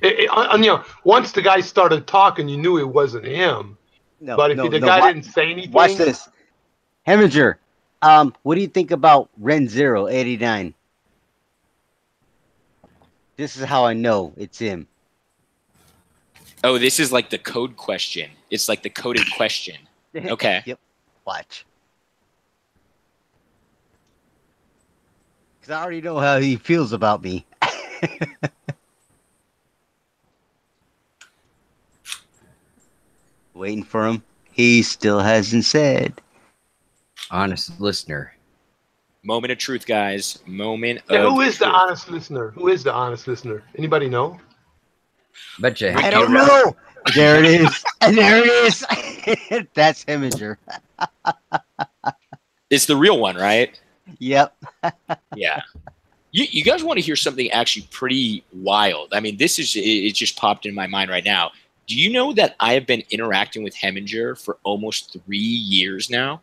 you know, once the guy started talking, you knew it wasn't him. No, but if the guy didn't say anything, watch this. Heminger, what do you think about Ren 089? This is how I know it's him. Oh, this is like the code question. It's like the coded question. Okay. Yep. Watch. Because I already know how he feels about me. Waiting for him. He still hasn't said. Honest listener. Moment of truth, guys. Moment yeah, of who is truth. the honest listener? Who is the honest listener? Anybody know? Bet you. I don't know. There it is. There it is. That's Heminger. It's the real one, right? Yep. Yeah. You guys want to hear something actually pretty wild? I mean, it just popped in my mind right now. Do you know that I have been interacting with Heminger for almost 3 years now?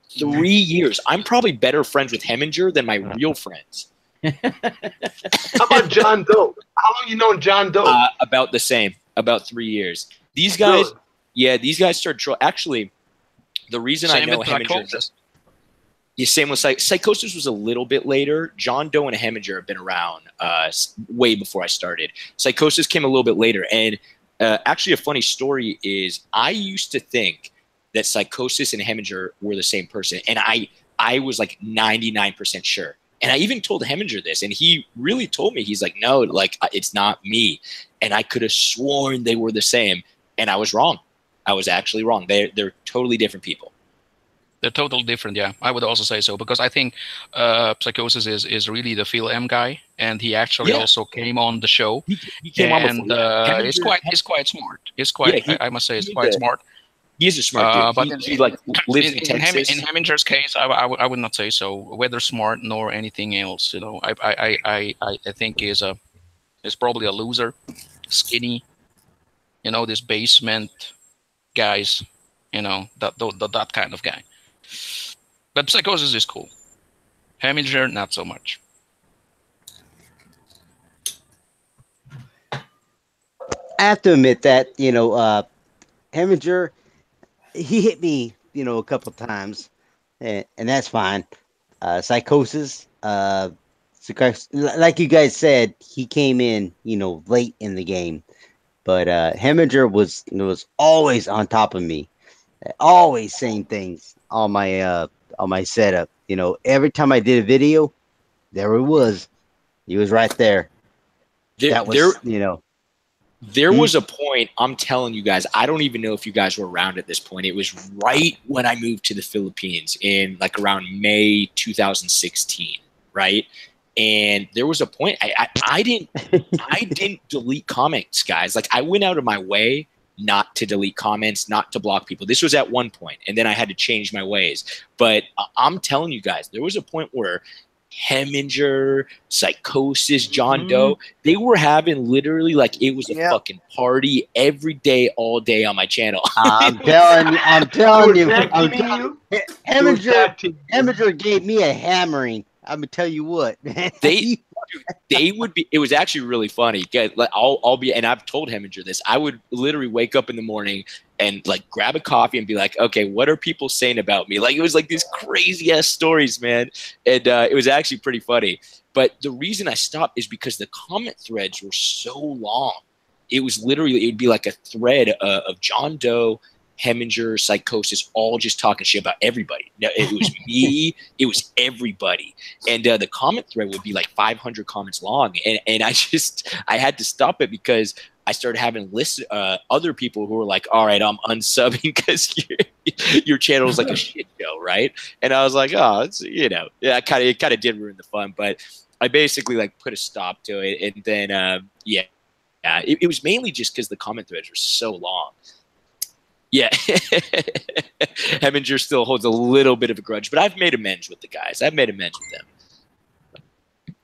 3 years. I'm probably better friends with Heminger than my real friends. How about John Doe? How long you known John Doe? About the same. About 3 years. These guys, Really? yeah, these guys started trolling. Actually, the reason I know Heminger. Yeah, same with Psychosis was a little bit later. John Doe and Heminger have been around way before I started. Psychosis came a little bit later. And actually, a funny story is I used to think that Psychosis and Heminger were the same person. And I was like 99% sure. And I even told Heminger this. And he really told me, he's like, no, like, it's not me. And I could have sworn they were the same. And I was wrong. I was actually wrong. They're totally different people. They're totally different, yeah. I would also say so because I think Psychosis is really the Phil M guy, and he actually also came on the show. He came on before. He's quite smart. He's quite. I must say, he's quite smart. He is a smart dude. But he like lives in Texas. In Heminger's case, I would not say so. Whether smart nor anything else, you know, I think is probably a loser, skinny. You know, this basement guys. You know, that kind of guy. But Psychosis is cool. Heminger, not so much. I have to admit that, you know, Heminger, he hit me, you know, a couple times, and that's fine. Psychosis, like you guys said, he came in, you know, late in the game, but Heminger was always on top of me, always saying things on my setup. You know, every time I did a video, there he was. He was right there. That was, you know. There was a point, I'm telling you guys, I don't even know if you guys were around at this point. It was right when I moved to the Philippines in like around May 2016, right? And there was a point I didn't delete comments, guys. Like I went out of my way not to delete comments, not to block people. This was at one point, and then I had to change my ways. But I'm telling you guys, there was a point where Heminger, Psychosis, John Doe. They were having literally like it was a fucking party every day, all day on my channel. I'm telling you, Heminger gave me a hammering. I'm gonna tell you what. They would be. It was actually really funny. I'll be, and I've told Heminger this. I would literally wake up in the morning and like grab a coffee and be like, okay, what are people saying about me? Like it was like these crazy ass stories, man. And it was actually pretty funny. But the reason I stopped is because the comment threads were so long. It was literally, it would be like a thread of John Doe, Heminger, Psychosis, all just talking shit about everybody. No, it was me, it was everybody. And the comment thread would be like 500 comments long. And I had to stop it because I started having other people who were like, all right, I'm unsubbing because your channel is like a shit show, right? And I was like, oh, it's, you know, yeah, it kind of did ruin the fun. But I basically like put a stop to it. And then, it was mainly just because the comment threads were so long. Yeah, Heminger still holds a little bit of a grudge, but I've made amends with the guys. I've made amends with them.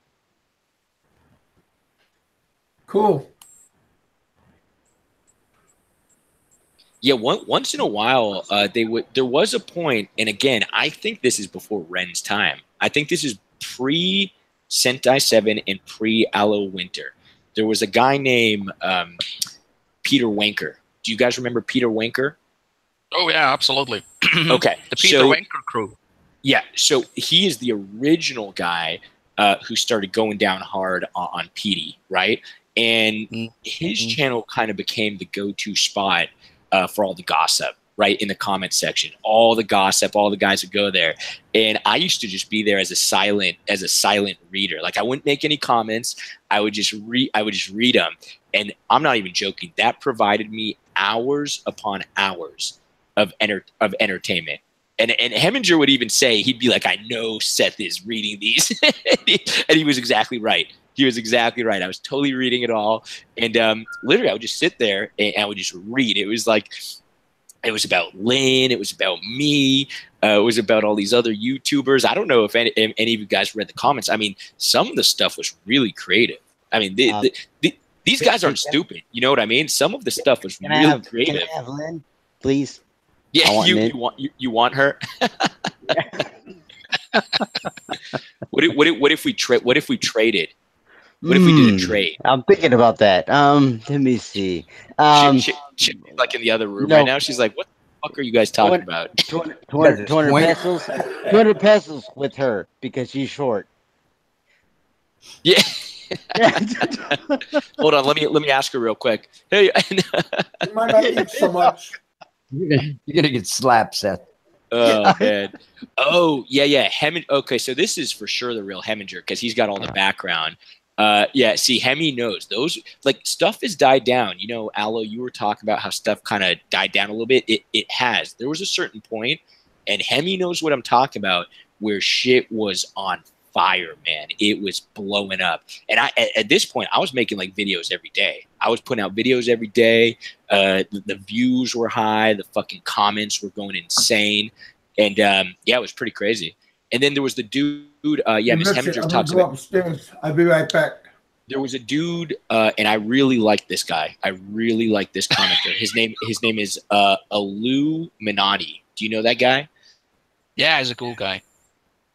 Cool. Yeah, once in a while, there was a point, and again, I think this is before Ren's time. I think this is pre-Sentai 7 and pre-Aloe Winter. There was a guy named Peter Wanker. Do you guys remember Peter Wanker? Oh, yeah, absolutely. Okay. The Peter Wanker crew. Yeah, so he is the original guy who started going down hard on PD, right? And his channel kind of became the go-to spot for all the gossip, right, in the comment section. All the gossip, all the guys would go there. And I used to just be there as a silent reader. Like I wouldn't make any comments. I would just read them. And I'm not even joking. That provided me hours upon hours of entertainment. And Heminger would even say, he'd be like, I know Seth is reading these. And he was exactly right. He was exactly right. I was totally reading it all. And literally, I would just sit there and I would just read. It was like, it was about Lynn. It was about me. It was about all these other YouTubers. I don't know if any of you guys read the comments. I mean, some of the stuff was really creative. I mean, these guys aren't stupid. You know what I mean? Some of the stuff was really creative. Can I have Lynn, please? Yeah, you want her? What if we traded? What if we did a trade? I'm thinking about that. Let me see. She's like in the other room right now. She's like, "What the fuck are you guys talking about?" 200 pesos. 200 pesos with her because she's short. Yeah. Hold on. Let me ask her real quick. Hey. You might not eat so much. You're gonna get slapped, Seth. Oh man. Oh yeah. Okay, so this is for sure the real Heminger because he's got all the background. Yeah. See, Hemi knows those. Like stuff has died down. You know, Aloe, you were talking about how stuff kind of died down a little bit. It has. There was a certain point, and Hemi knows what I'm talking about, where shit was on fire, man. It was blowing up. And at this point, I was making like videos every day. I was putting out videos every day. The views were high. The fucking comments were going insane. And yeah, it was pretty crazy. And then there was the dude. Yeah, Miss Heminger talks about. Upstairs. I'll be right back. There was a dude, and I really like this guy. I really like this commenter. His name is Illuminati. Do you know that guy? Yeah, he's a cool guy.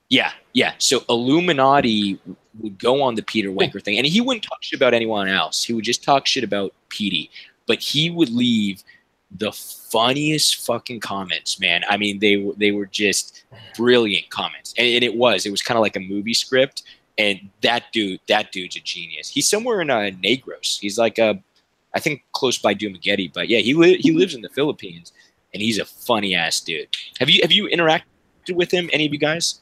Yeah. So Illuminati would go on the Peter Wanker thing, and he wouldn't talk shit about anyone else. He would just talk shit about Petey. But he would leave the funniest fucking comments, man. I mean, they were just brilliant comments, and it was kind of like a movie script. And that dude's a genius. He's somewhere in Negros. He's like I think close by Dumaguete, but yeah, he lives in the Philippines, and he's a funny ass dude. Have you interacted with him? Any of you guys?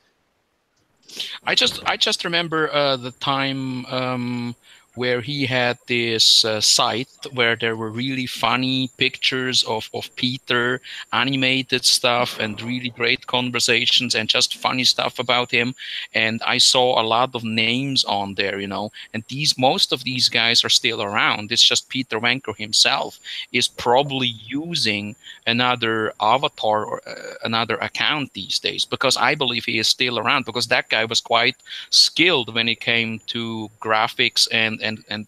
I just remember the time where he had this site where there were really funny pictures of Peter, animated stuff, and really great conversations and just funny stuff about him. And I saw a lot of names on there, you know, and most of these guys are still around. It's just Peter Wanker himself is probably using another avatar or another account these days, because I believe he is still around, because that guy was quite skilled when it came to graphics and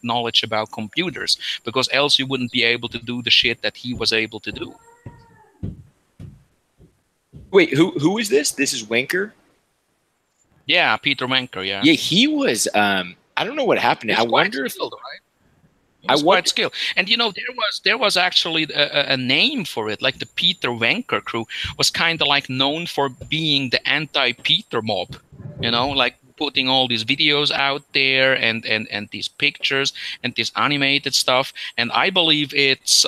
knowledge about computers, because else you wouldn't be able to do the shit that he was able to do. Wait, who is this? This is Wanker? Yeah, Peter Wanker, yeah. Yeah, he was I don't know what happened. I wonder skilled, if right? He was quite skilled. And you know, there was actually a name for it, like the Peter Wanker crew was kind of like known for being the anti-Peter mob, you know, like putting all these videos out there and these pictures and this animated stuff. And I believe it's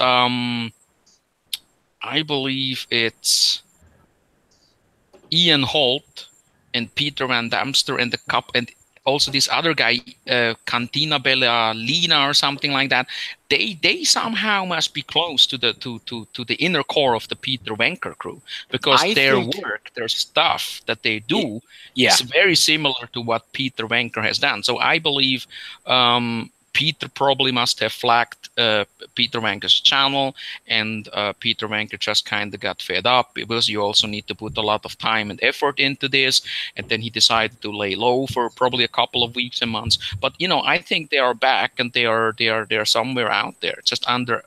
Ian Holt and Peter Van Damster and and also this other guy, Cantina Bella Lina or something like that. They somehow must be close to the inner core of the Peter Wanker crew, because their stuff that they do is very similar to what Peter Wanker has done. So I believe Peter probably must have flagged Peter Wanker's channel, and Peter Wanker just kind of got fed up, because you also need to put a lot of time and effort into this, and then he decided to lay low for probably a couple of weeks and months. But you know, I think they are back, and they are somewhere out there, just under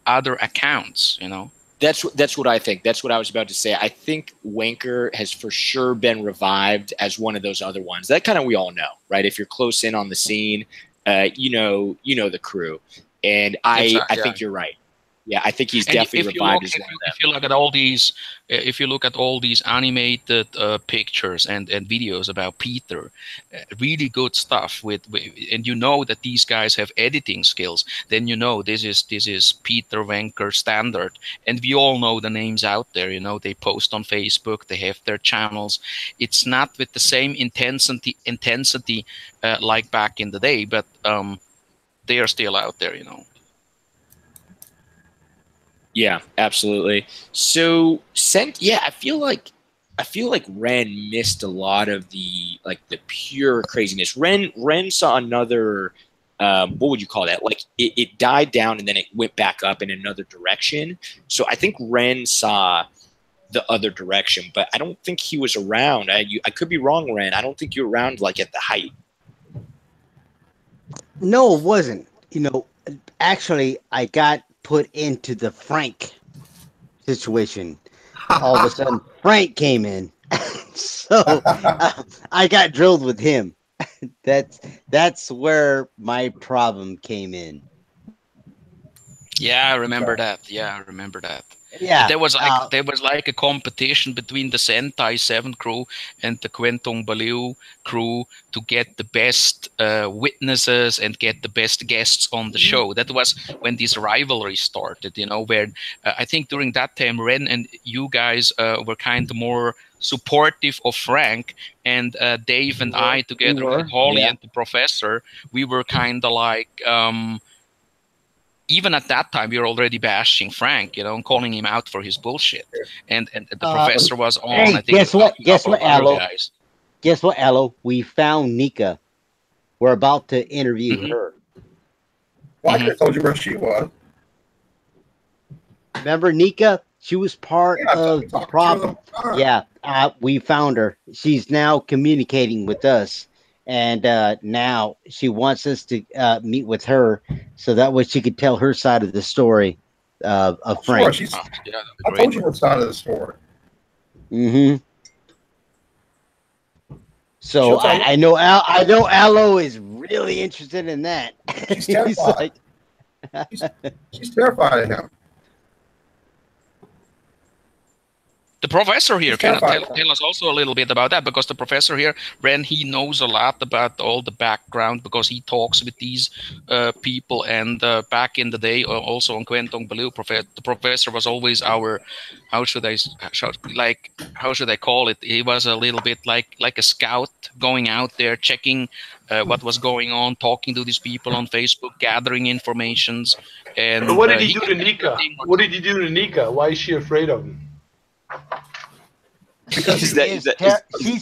other accounts, you know. That's what I think. That's what I was about to say. I think Wanker has for sure been revived as one of those other ones. That kind of we all know, right? If you're close in on the scene, you know the crew, and I think you're right. Yeah, I think he's definitely revived as one of them. If you look at all these animated pictures and videos about Peter, really good stuff and you know that these guys have editing skills. Then you know this is Peter Wanker standard, and we all know the names out there. You know, they post on Facebook, they have their channels. It's not with the same intensity like back in the day, but they are still out there. You know. Yeah, absolutely. So, I feel like Ren missed a lot of the pure craziness. Ren saw another, what would you call that? Like it died down and then it went back up in another direction. So I think Ren saw the other direction, but I don't think he was around. I could be wrong, Ren. I don't think you were around like at the height. No, it wasn't. You know, actually, I got put into the Frank situation. All of a sudden, Frank came in, so I got drilled with him. That's where my problem came in. Yeah, I remember that. Yeah, there was like a competition between the Sentai 7 crew and the Kwentong Baliu crew to get the best witnesses and get the best guests on the show. That was when these rivalries started, you know, where I think during that time, Ren and you guys were kind of more supportive of Frank, and Dave and I, together with Holly and the professor, we were kind of like... even at that time, we were already bashing Frank, you know, and calling him out for his bullshit. And the professor was on. Hey, I think guess what, Aloe? Guys. Guess what, Aloe? We found Nika. We're about to interview her. Well, I could have told you where she was. Remember Nika? She was part of the problem. Yeah, we found her. She's now communicating with us. And now she wants us to meet with her so that way she could tell her side of the story of Frank. Sure, I told you her side of the story. Mm-hmm. So I know Aloe is really interested in that. She's terrified. She's terrified of him. The professor here can tell us also a little bit about that, because the professor here, Ren, he knows a lot about all the background because he talks with these people. And back in the day, also on Kwentong Baliu, the professor was always our, how should I call it? He was a little bit like a scout going out there checking what was going on, talking to these people on Facebook, gathering informations. And but what did he do to Nika? What did he do to Nika? Why is she afraid of him? Because she's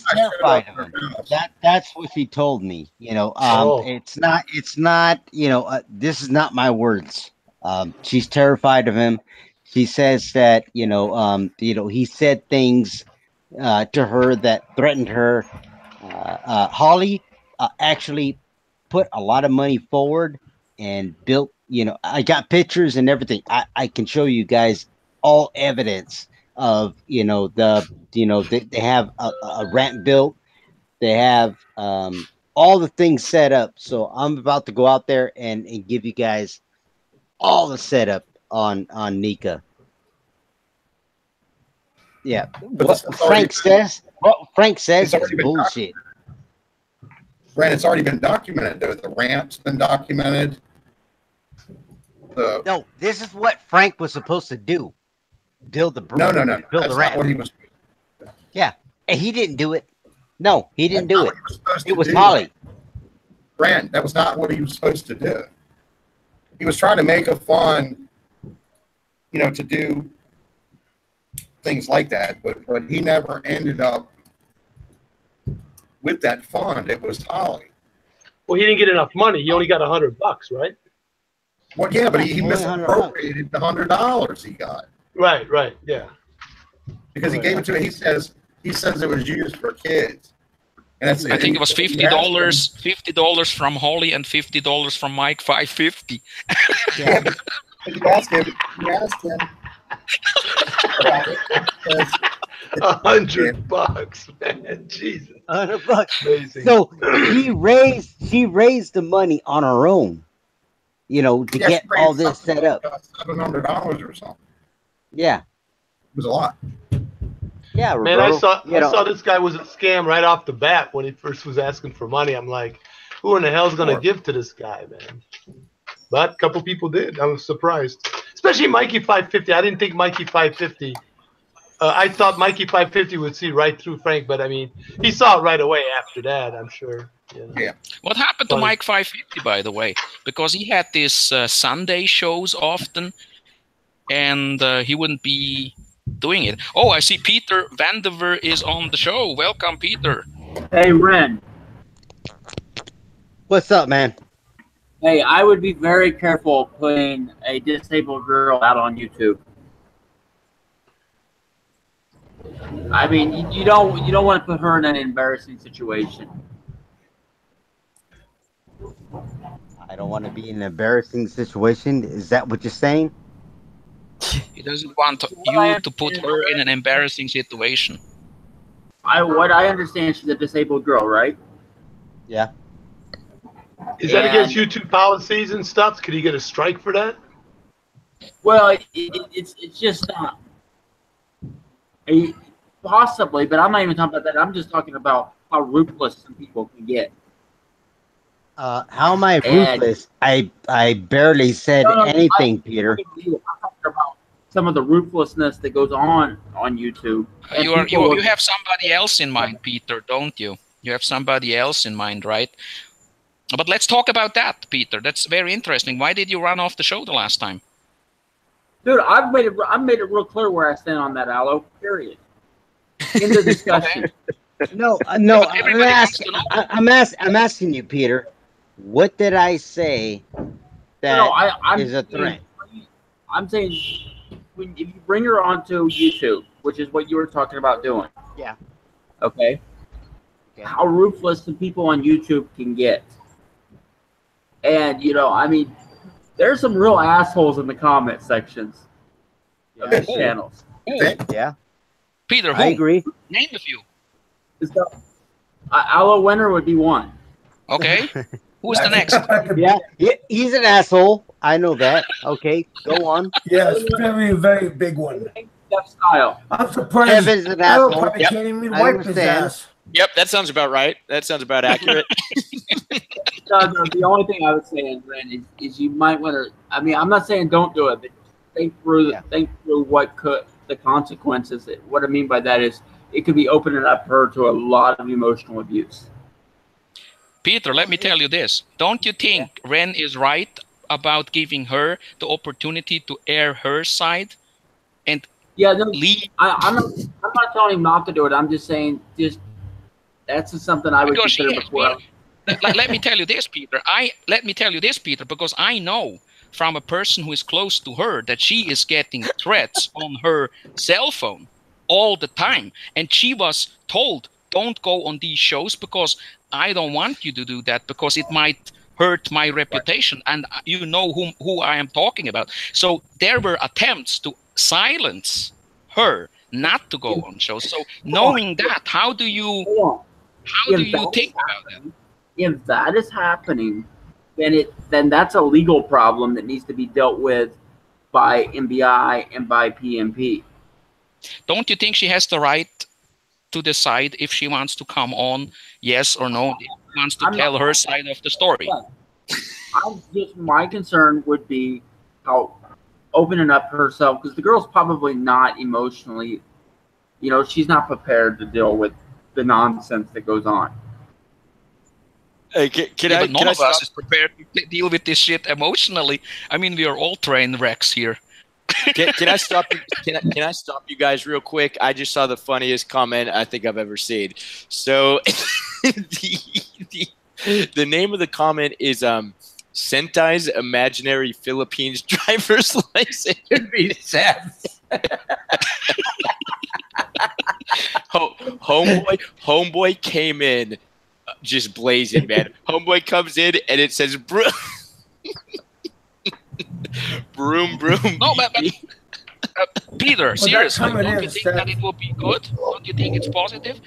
terrified of him. That's what she told me. You know, it's not. You know, this is not my words. She's terrified of him. She says that he said things to her that threatened her. Holly actually put a lot of money forward and built. You know, I got pictures and everything. I can show you guys all evidence of they have a ramp built. They have all the things set up. So I'm about to go out there and give you guys all the setup on Nika. Yeah, what Frank says is bullshit. Brand, it's already been documented. The ramp's been documented. No, this is what Frank was supposed to do. Build the no. Build the ramp. What he was. Yeah, and he didn't do it. No, he didn't do it. It was do. Holly. Brand, that was not what he was supposed to do. He was trying to make a fund, to do things like that, but he never ended up with that fund. It was Holly. Well, he didn't get enough money. He only got $100, right? Well, yeah, but he misappropriated the $100 he got. Right, yeah. Because he gave it to me. He says it was used for kids. And I think it was $50 from Holly and $50 from Mike. $550. Yeah. You asked him. $100, man. Jesus. $100. Amazing. So she raised the money on her own, to get all this set up. $700 or something. Yeah. It was a lot. Yeah, man, Roberto, I saw this guy was a scam right off the bat when he first was asking for money. I'm like, who in the hell is going to give to this guy, man? But a couple people did. I was surprised, especially Mikey 550. I didn't think Mikey 550. I thought Mikey 550 would see right through Frank, but I mean, he saw it right away after that, I'm sure. Yeah. What happened to Mike 550, by the way? Because he had these Sunday shows often, and he wouldn't be doing it. Oh, I see Peter Vandiver is on the show. Welcome, Peter. Hey, Ren. What's up, man? Hey, I would be very careful putting a disabled girl out on YouTube. I mean, you don't want to put her in an embarrassing situation. I don't want to be in an embarrassing situation. Is that what you're saying? He doesn't want you to put her in an embarrassing situation. What I understand, she's a disabled girl, right? Yeah. Is that against YouTube policies and stuff? Could he get a strike for that? Well, it's just not. Possibly, but I'm not even talking about that. I'm just talking about how ruthless some people can get. How am I ruthless? I barely said anything, Peter. I'm talking about some of the ruthlessness that goes on YouTube. You have somebody else in mind, Peter, don't you? You have somebody else in mind, right? But let's talk about that, Peter. That's very interesting. Why did you run off the show the last time? Dude, I've made it real clear where I stand on that, Aloe. Period. In the discussion. No. I'm asking you, Peter. What did I say that is a threat? I'm saying if you bring her onto YouTube, which is what you were talking about doing. Yeah. Okay. How ruthless the people on YouTube can get. And, I mean, there's some real assholes in the comment sections of these channels. Yeah. Peter, who? I agree. Name a few. Aloe Winter would be one. Okay. Who's the next? Yeah, he's an asshole. I know that. Okay, go on. Yes, very, very big one. Style. I'm surprised. Kevin's an asshole. Probably can't even wipe his ass. Yep, that sounds about right. That sounds about accurate. No, the only thing I would say, Ren, is you might want to. I mean, I'm not saying don't do it, but think through what could the consequences. What I mean by that is it could be opening up her to a lot of emotional abuse. Peter, let me tell you this. Don't you think Ren is right about giving her the opportunity to air her side and leave? I'm not telling him not to do it. I'm just saying that's just something I would Because consider before. Let me tell you this, Peter. Because I know from a person who is close to her that she is getting threats on her cell phone all the time, and she was told, "Don't go on these shows because I don't want you to do that because it might hurt my reputation." And you know who I am talking about. So there were attempts to silence her not to go on shows. So knowing that, how do you think about that? If that is happening, then that's a legal problem that needs to be dealt with by MBI and by PMP. Don't you think she has the right to decide if she wants to come on, yes or no? If she wants to tell her side of the story. My concern would be how opening up herself, because the girl's probably not emotionally, she's not prepared to deal with the nonsense that goes on. Hey, none of us is prepared to deal with this shit emotionally. I mean, we are all train wrecks here. Can I stop you? Can I stop you guys real quick? I just saw the funniest comment I think I've ever seen. So the name of the comment is Sentai's imaginary Philippines driver's license. It'd be sad. Homeboy came in just blazing, man. Homeboy comes in and it says broom, broom. No, but Peter, seriously, don't you think that it will be good? Don't you think it's positive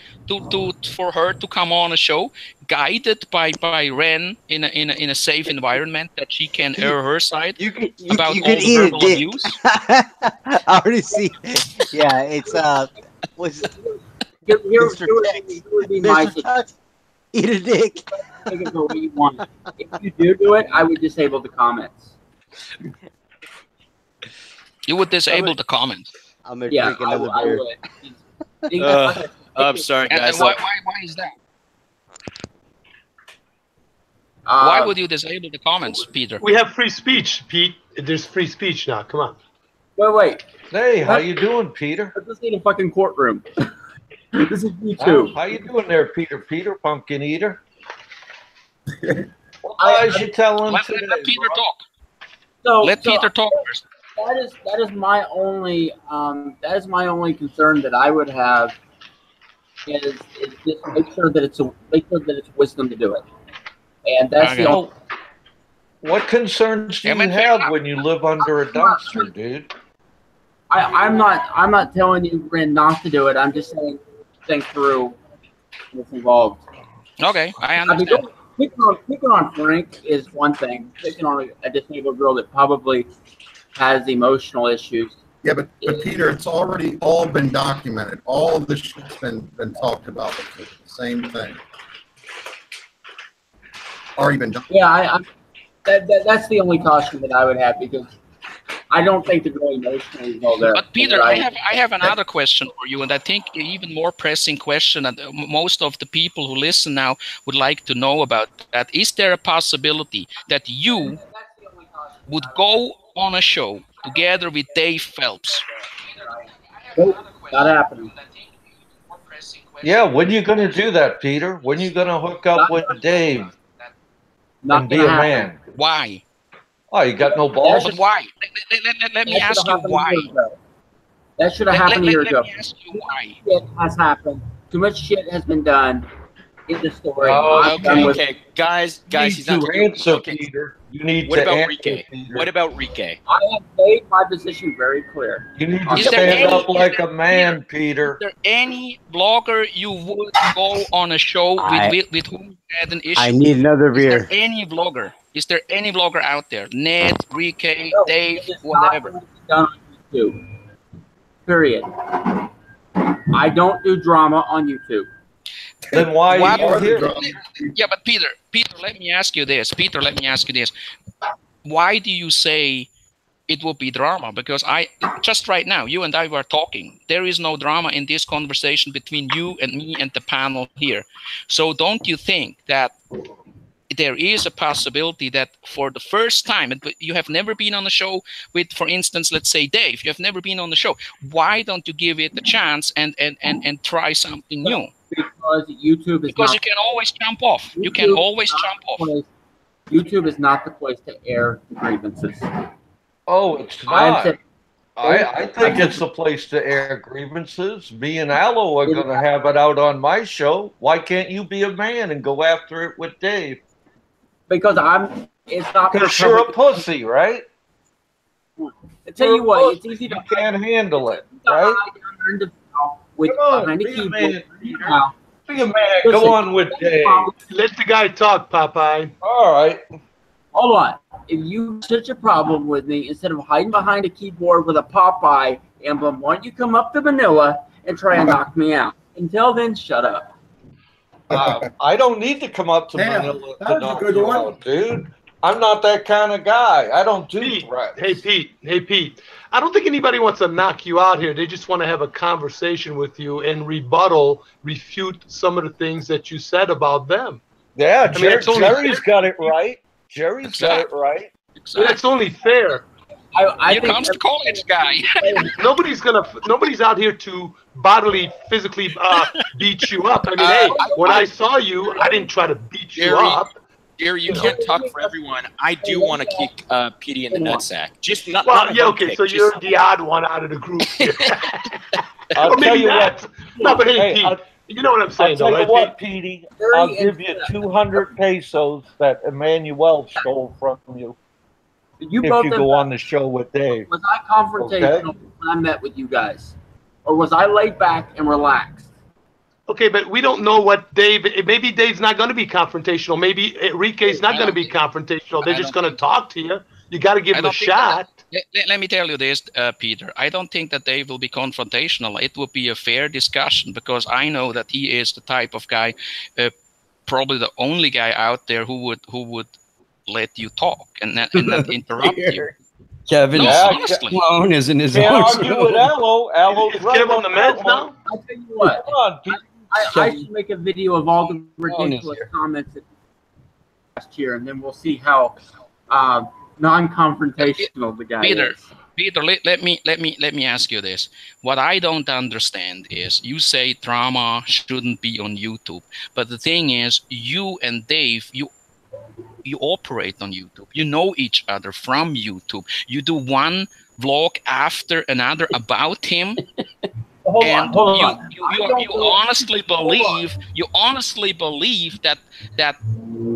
for her to come on a show guided by Ren in a safe environment that she can air her side about all the verbal abuse? I already see. Yeah, it's Here would be my suggestion. Eat a dick. Take it the way you want. If you do it, I would disable the comments. You would disable the comments. I'm gonna drink another beer. I'm sorry, guys. And why is that? Why would you disable the comments, Peter? We have free speech, Pete. There's free speech now. Come on. Wait. Hey, how you doing, Peter? I just need a fucking courtroom. This is YouTube. How you doing there, Peter? Peter, pumpkin eater. I should tell him let Peter talk. Let Peter talk first. That is my only concern that I would have is just make sure that it's wisdom to do it, and that's the only. What concerns do you have when you live under a dumpster, dude? I'm not telling you, Ren, not to do it. I'm just saying think through what's involved. Okay, I understand. Picking on Frank is one thing. Picking on a disabled girl that probably has emotional issues. Yeah, but Peter, it's already all been documented. All of this shit's been talked about. It's the same thing. Already been done. Yeah, that's the only caution that I would have, because I don't think the girl emotionally is all there. But Peter, I have another question for you, and I think even more pressing question, and most of the people who listen now would like to know about that. Is there a possibility that you would go on a show together with Dave Phelps? Nope, not happening. Yeah, when are you going to do that, Peter? When are you going to hook up with Dave and be a man? Why? Oh, you got no balls? But why? Let me ask you why. That should have happened a year ago. Let me ask you why. Shit has happened. Too much shit has been done in the story. Oh, okay. Guys, he's not to answer, Peter. You need what to about answer, Rike? Peter. What about Rike? I have made my position very clear. You need to stand up like a man, Peter. Is there any blogger you would go on a show with whom you had an issue? I need another beer. Is there any blogger? Is there any blogger out there? Ned, Rike, Dave, whatever. Done on YouTube. Period. I don't do drama on YouTube. Then why are you here? Yeah, but Peter, let me ask you this. Why do you say it will be drama? Because just right now, you and I were talking. There is no drama in this conversation between you and me and the panel here. So don't you think that there is a possibility that for the first time, and you have never been on a show with, for instance, let's say Dave, you have never been on the show. Why don't you give it a chance and try something new? Because YouTube is because not, you can always jump off. You can always jump off. YouTube is not the place to air grievances. Oh, it's not. I think it's the place to air grievances. Me and Aloe are going to have it out on my show. Why can't you be a man and go after it with Dave? Because it's not. Because you're a pussy, right? I tell you what, it's easy to. You can't handle it, right? With behind a Be a keyboard. man. Be a man. Go on with Dave. Let the guy talk, Popeye. All right. Hold on. If you have such a problem with me, instead of hiding behind a keyboard with a Popeye emblem, why don't you come up to Manila and try and knock me out? Until then, shut up. I don't need to come up to Manila to knock you out, dude. I'm not that kind of guy. I don't do threats. Hey, Pete. I don't think anybody wants to knock you out here. They just want to have a conversation with you and refute some of the things that you said about them. Yeah, Jerry's got it right. Jerry's got it right. Exactly. That's only fair. Here comes the college guy. Nobody's out here to bodily, physically beat you up. I mean, when I saw you, I didn't try to beat you up. Jerry, you can't talk for everyone. I do want to kick Petey in the nutsack. Just not. Okay. So you're the odd one out of the group here. I'll tell you what. No, but hey, Pete. You know what I'm saying, I'll tell you what, Petey. I'll give you 200 pesos that Emmanuel stole from you. If you go on the show with Dave. Was I confrontational when I met with you guys? Or was I laid back and relaxed? Okay, but we don't know what Dave. Maybe Dave's not going to be confrontational. Maybe Enrique's not going to be confrontational. They're just going to talk to you. You got to give him a shot. Let me tell you this, Peter. I don't think that Dave will be confrontational. It will be a fair discussion because I know that he is the type of guy, probably the only guy out there who would let you talk and not interrupt you. Kevin's clone is in his own argue with Aloe. Aloe's right on the meds now. I'll tell you what. Come on, Pete. I should make a video of all the ridiculous comments that last year, and then we'll see how non-confrontational the guy is. Peter, let me ask you this. What I don't understand is you say drama shouldn't be on YouTube, but the thing is, you and Dave, you operate on YouTube. You know each other from YouTube. You do one vlog after another about him. You honestly believe that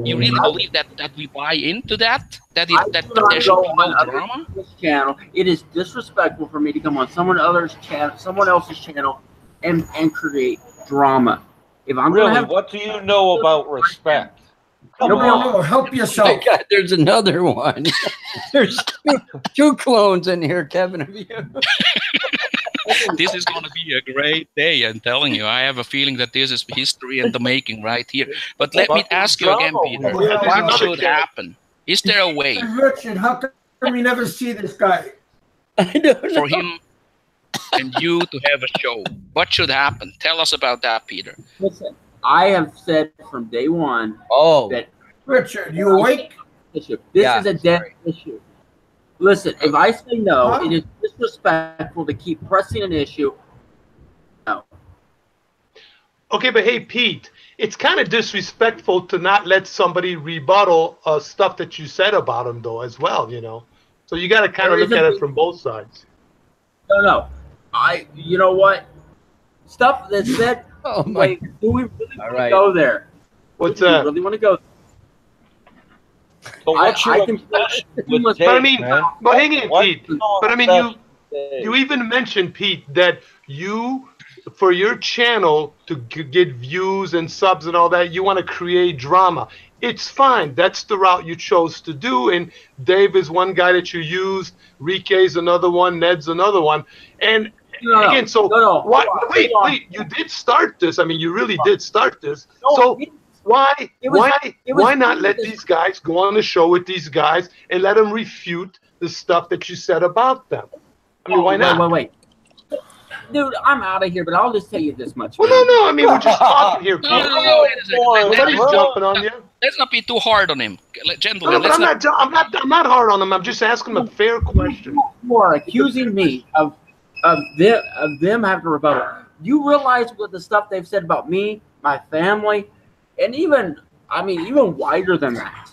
you really believe that we buy into that there should be no drama. This channel, it is disrespectful for me to come on someone else's channel and create drama. If I'm really, what do you know about respect? No, help yourself. Oh God, there's another one. There's two clones in here, Kevin. This is going to be a great day. I'm telling you. I have a feeling that this is history in the making right here. But let me ask you again, Peter. What should happen? Is there a way? Richard, how come you never see this guy? I don't know. For him and you to have a show. What should happen? Tell us about that, Peter. Listen, I have said from day one that Richard, you awake? This is a dead issue. Listen, if I say no, it is disrespectful to keep pressing an issue. No. Okay, but hey, Pete, it's kind of disrespectful to not let somebody rebuttal stuff that you said about him, though, as well, you know. So you got to kind of look at it from both sides. No. You know what? Stuff that's said. Oh my! Wait, do we really want to go there? What's that? Really want to go? But what's your but I mean, but hang in, Pete. But I mean, you even mentioned, Pete, that you, for your channel to get views and subs and all that, you want to create drama. It's fine. That's the route you chose to do. And Dave is one guy that you used. Rike's another one. Ned's another one. And again, so wait, you did start this. I mean, you really did start this. So why not let these guys go on the show with these guys and let them refute the stuff that you said about them? I mean, why not? Wait. Dude, I'm out of here, but I'll just tell you this much. Well, no. I mean, we're just talking here. Nobody's jumping on you. let's not be too hard on him, gentlemen. No, but I'm not hard on him. I'm just asking him a fair question. You are accusing me of them having to rebuttal. You realize what the stuff they've said about me, my family, and even wider than that.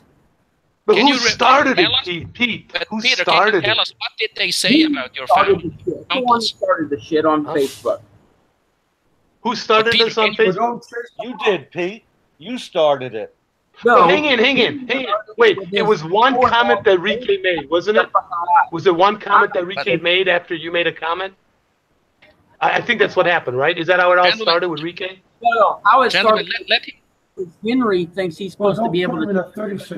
But who started it, Pete? Who started it? Tell us, what did they say about your family? Who started the shit on Facebook? Who started this on Facebook? You did, Pete. You started it. No. Hang in. Wait, it was one comment that Rike made, wasn't it? Was it one comment that Rike made after you made a comment? I think that's what happened, right? Is that how it all started with Rike? No, how it started. Henry thinks he's supposed to be able to lives.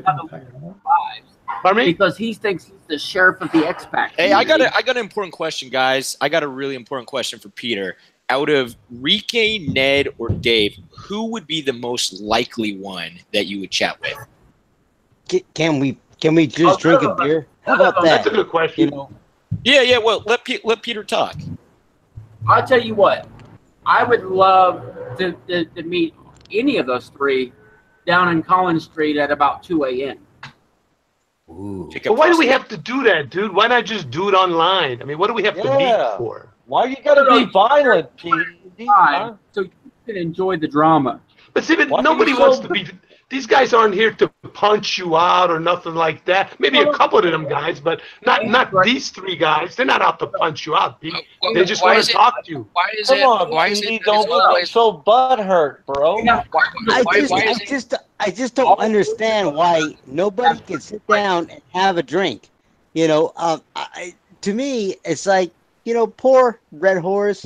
Pardon me? Because he thinks he's the sheriff of the expat. Hey, I got an important question, guys. I got a really important question for Peter. Out of Rike, Ned, or Dave, who would be the most likely one that you would chat with? Can we just drink a beer? How about that? That's a good question. Yeah. Well, let Peter talk. I'll tell you what. I would love to meet any of those three down in Collins Street at about 2 a.m. But why do we have to do that, dude? Why not just do it online? I mean, what do we have to meet for? Why you gotta be violent, Pete? So you can enjoy the drama. But see, nobody wants to be. These guys aren't here to punch you out or nothing like that. Maybe a couple of them guys, but not these three guys. They're not out to punch you out, Pete. They just want to talk to you. Why is it? Don't look so butthurt, bro. I just don't understand why nobody can sit down and have a drink. To me, it's like, poor Red Horse,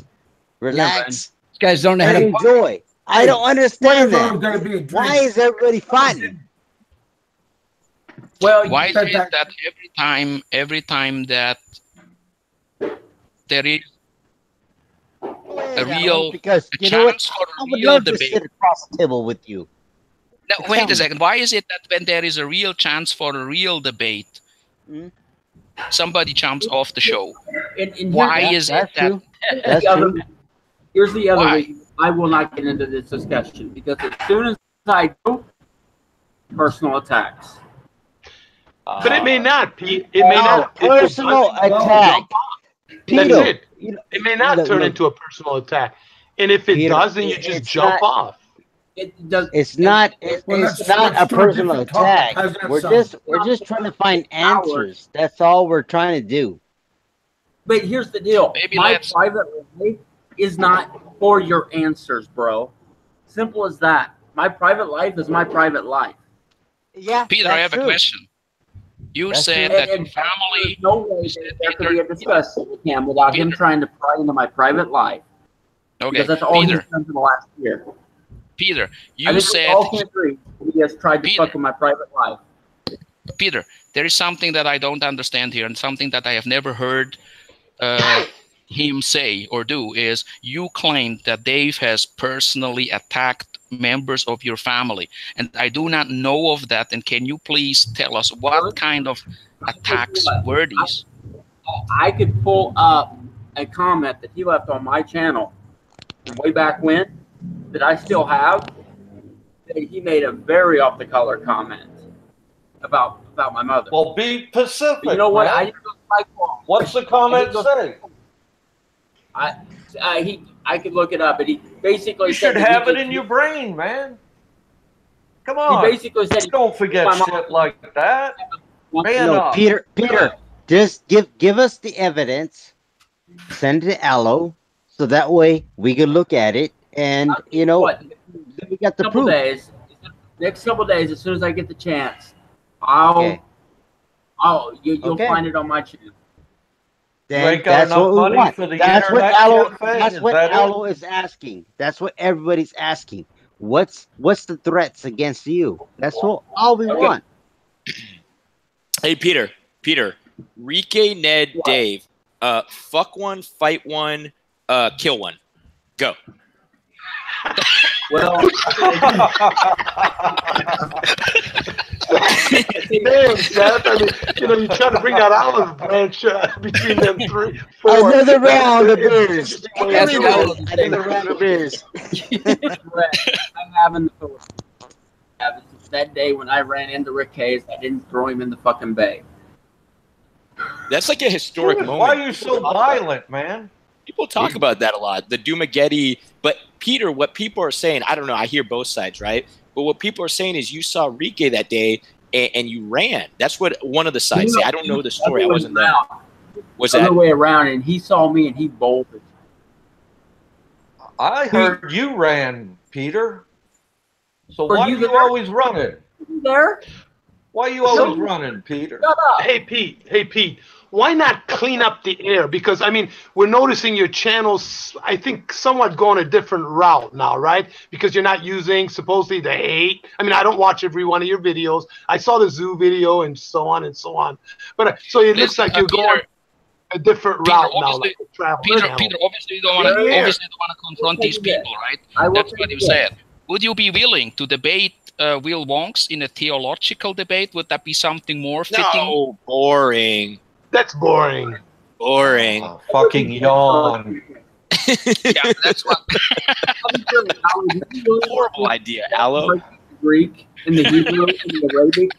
relax. These guys don't know how to enjoy. I don't understand that. Why is everybody fighting? Well, why is it that every time that there is a real chance for a real debate? Sit across the table with you. Now, wait a second. Why is it that when there is a real chance for a real debate, somebody jumps off the show? Why is it that? That's true. Here's the other reason I will not get into this discussion, because as soon as I do, personal attacks. But it may not, Pete. It may not. Personal attack. That's it. It may not turn into a personal attack. And if it does, then you just jump off. It's not a personal attack. We're just trying to find answers. That's all we're trying to do. But here's the deal. My private life is not for your answers, bro. Simple as that. My private life is my private life. Yeah, Peter, I have a question. You said that your family. No way there could be a discussion with him without him trying to pry into my private life. Okay, because that's all he's done for the last year. Peter, you said he has tried to fuck with my private life. Peter, there is something that I don't understand here, and something that I have never heard him say or do. Is you claimed that Dave has personally attacked members of your family, and I do not know of that. And can you please tell us what kind of attacks were these? I could pull up a comment that he left on my channel from way back when that I still have. He made a very off the color comment about my mother. Well, be Pacific. But you know what? Man. What's the comment say? I could look it up, but he basically you should have it in your brain, man. Come on. He basically said, don't forget shit like that. Man up. Peter, just give us the evidence. Send it to Allo, so that way we can look at it, and we got the proof. Next couple days, as soon as I get the chance, you'll find it on my channel. Then that's what we want. That's what Allo is asking. That's what everybody's asking. What's the threats against you? That's all we want. Hey, Peter, Rike, Ned, Dave, fuck one, fight one, kill one. Go. Well, damn, Seth. I mean, you try to bring that olive branch between them three. Four. Another round of beers. Another round of beers. I'm having the that day when I ran into Rick Hayes, I didn't throw him in the fucking bay. That's like a historic moment. Why are you so violent, man? People talk about that a lot. The Dumageddon. But Peter, what people are saying, I don't know. I hear both sides, right? But what people are saying is you saw Rike that day and you ran. That's what one of the sides say. I don't know the story. I wasn't there. Was that other way around? And he saw me and he bolted. I heard you ran, Peter. So why are you always running? There? Why are you always running, Peter? Hey, Pete. Why not clean up the air? Because, I mean, we're noticing your channel's, I think, somewhat going a different route now, right? Because you're not using, supposedly, the hate. I mean, I don't watch every one of your videos. I saw the zoo video and so on and so on. But so it looks like you're going a different route now, like a travel channel. Peter, obviously you don't want to confront these people, right? That's what you said. Would you be willing to debate Will Wonks in a theological debate? Would that be something more fitting? No, boring. That's boring. Boring. Oh, fucking yawn. Yeah, that's what. Horrible idea, Aloe. Greek and the Hebrew and the Arabic.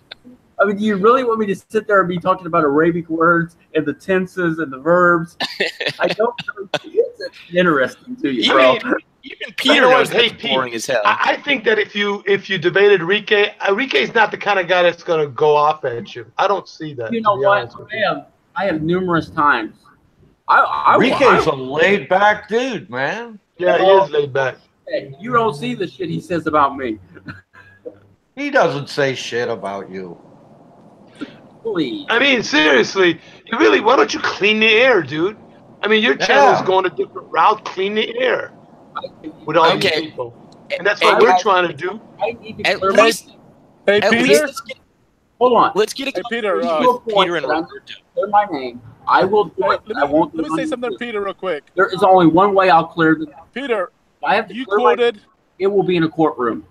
I mean, do you really want me to sit there and be talking about Arabic words and the tenses and the verbs? I don't think it's interesting to you, bro. Even Peter knows that's boring as hell. I think that if you debated Rike's not the kind of guy that's going to go off at you. I don't see that. You know what? I have numerous times. Rike's a laid back dude, man. Yeah, he is laid back. You don't see the shit he says about me. He doesn't say shit about you. Please. I mean, seriously, why don't you clean the air, dude? I mean, your channel's going a different route. Clean the air with all these people, and that's what we're trying to do. I need to At least, Peter. Hold on. Let's get a Peter. Peter and Roberto. Clear my name. I will do it. Let me say something to Peter real quick. There is only one way I'll clear the. Peter, I have to you clear quoted. it will be in a courtroom.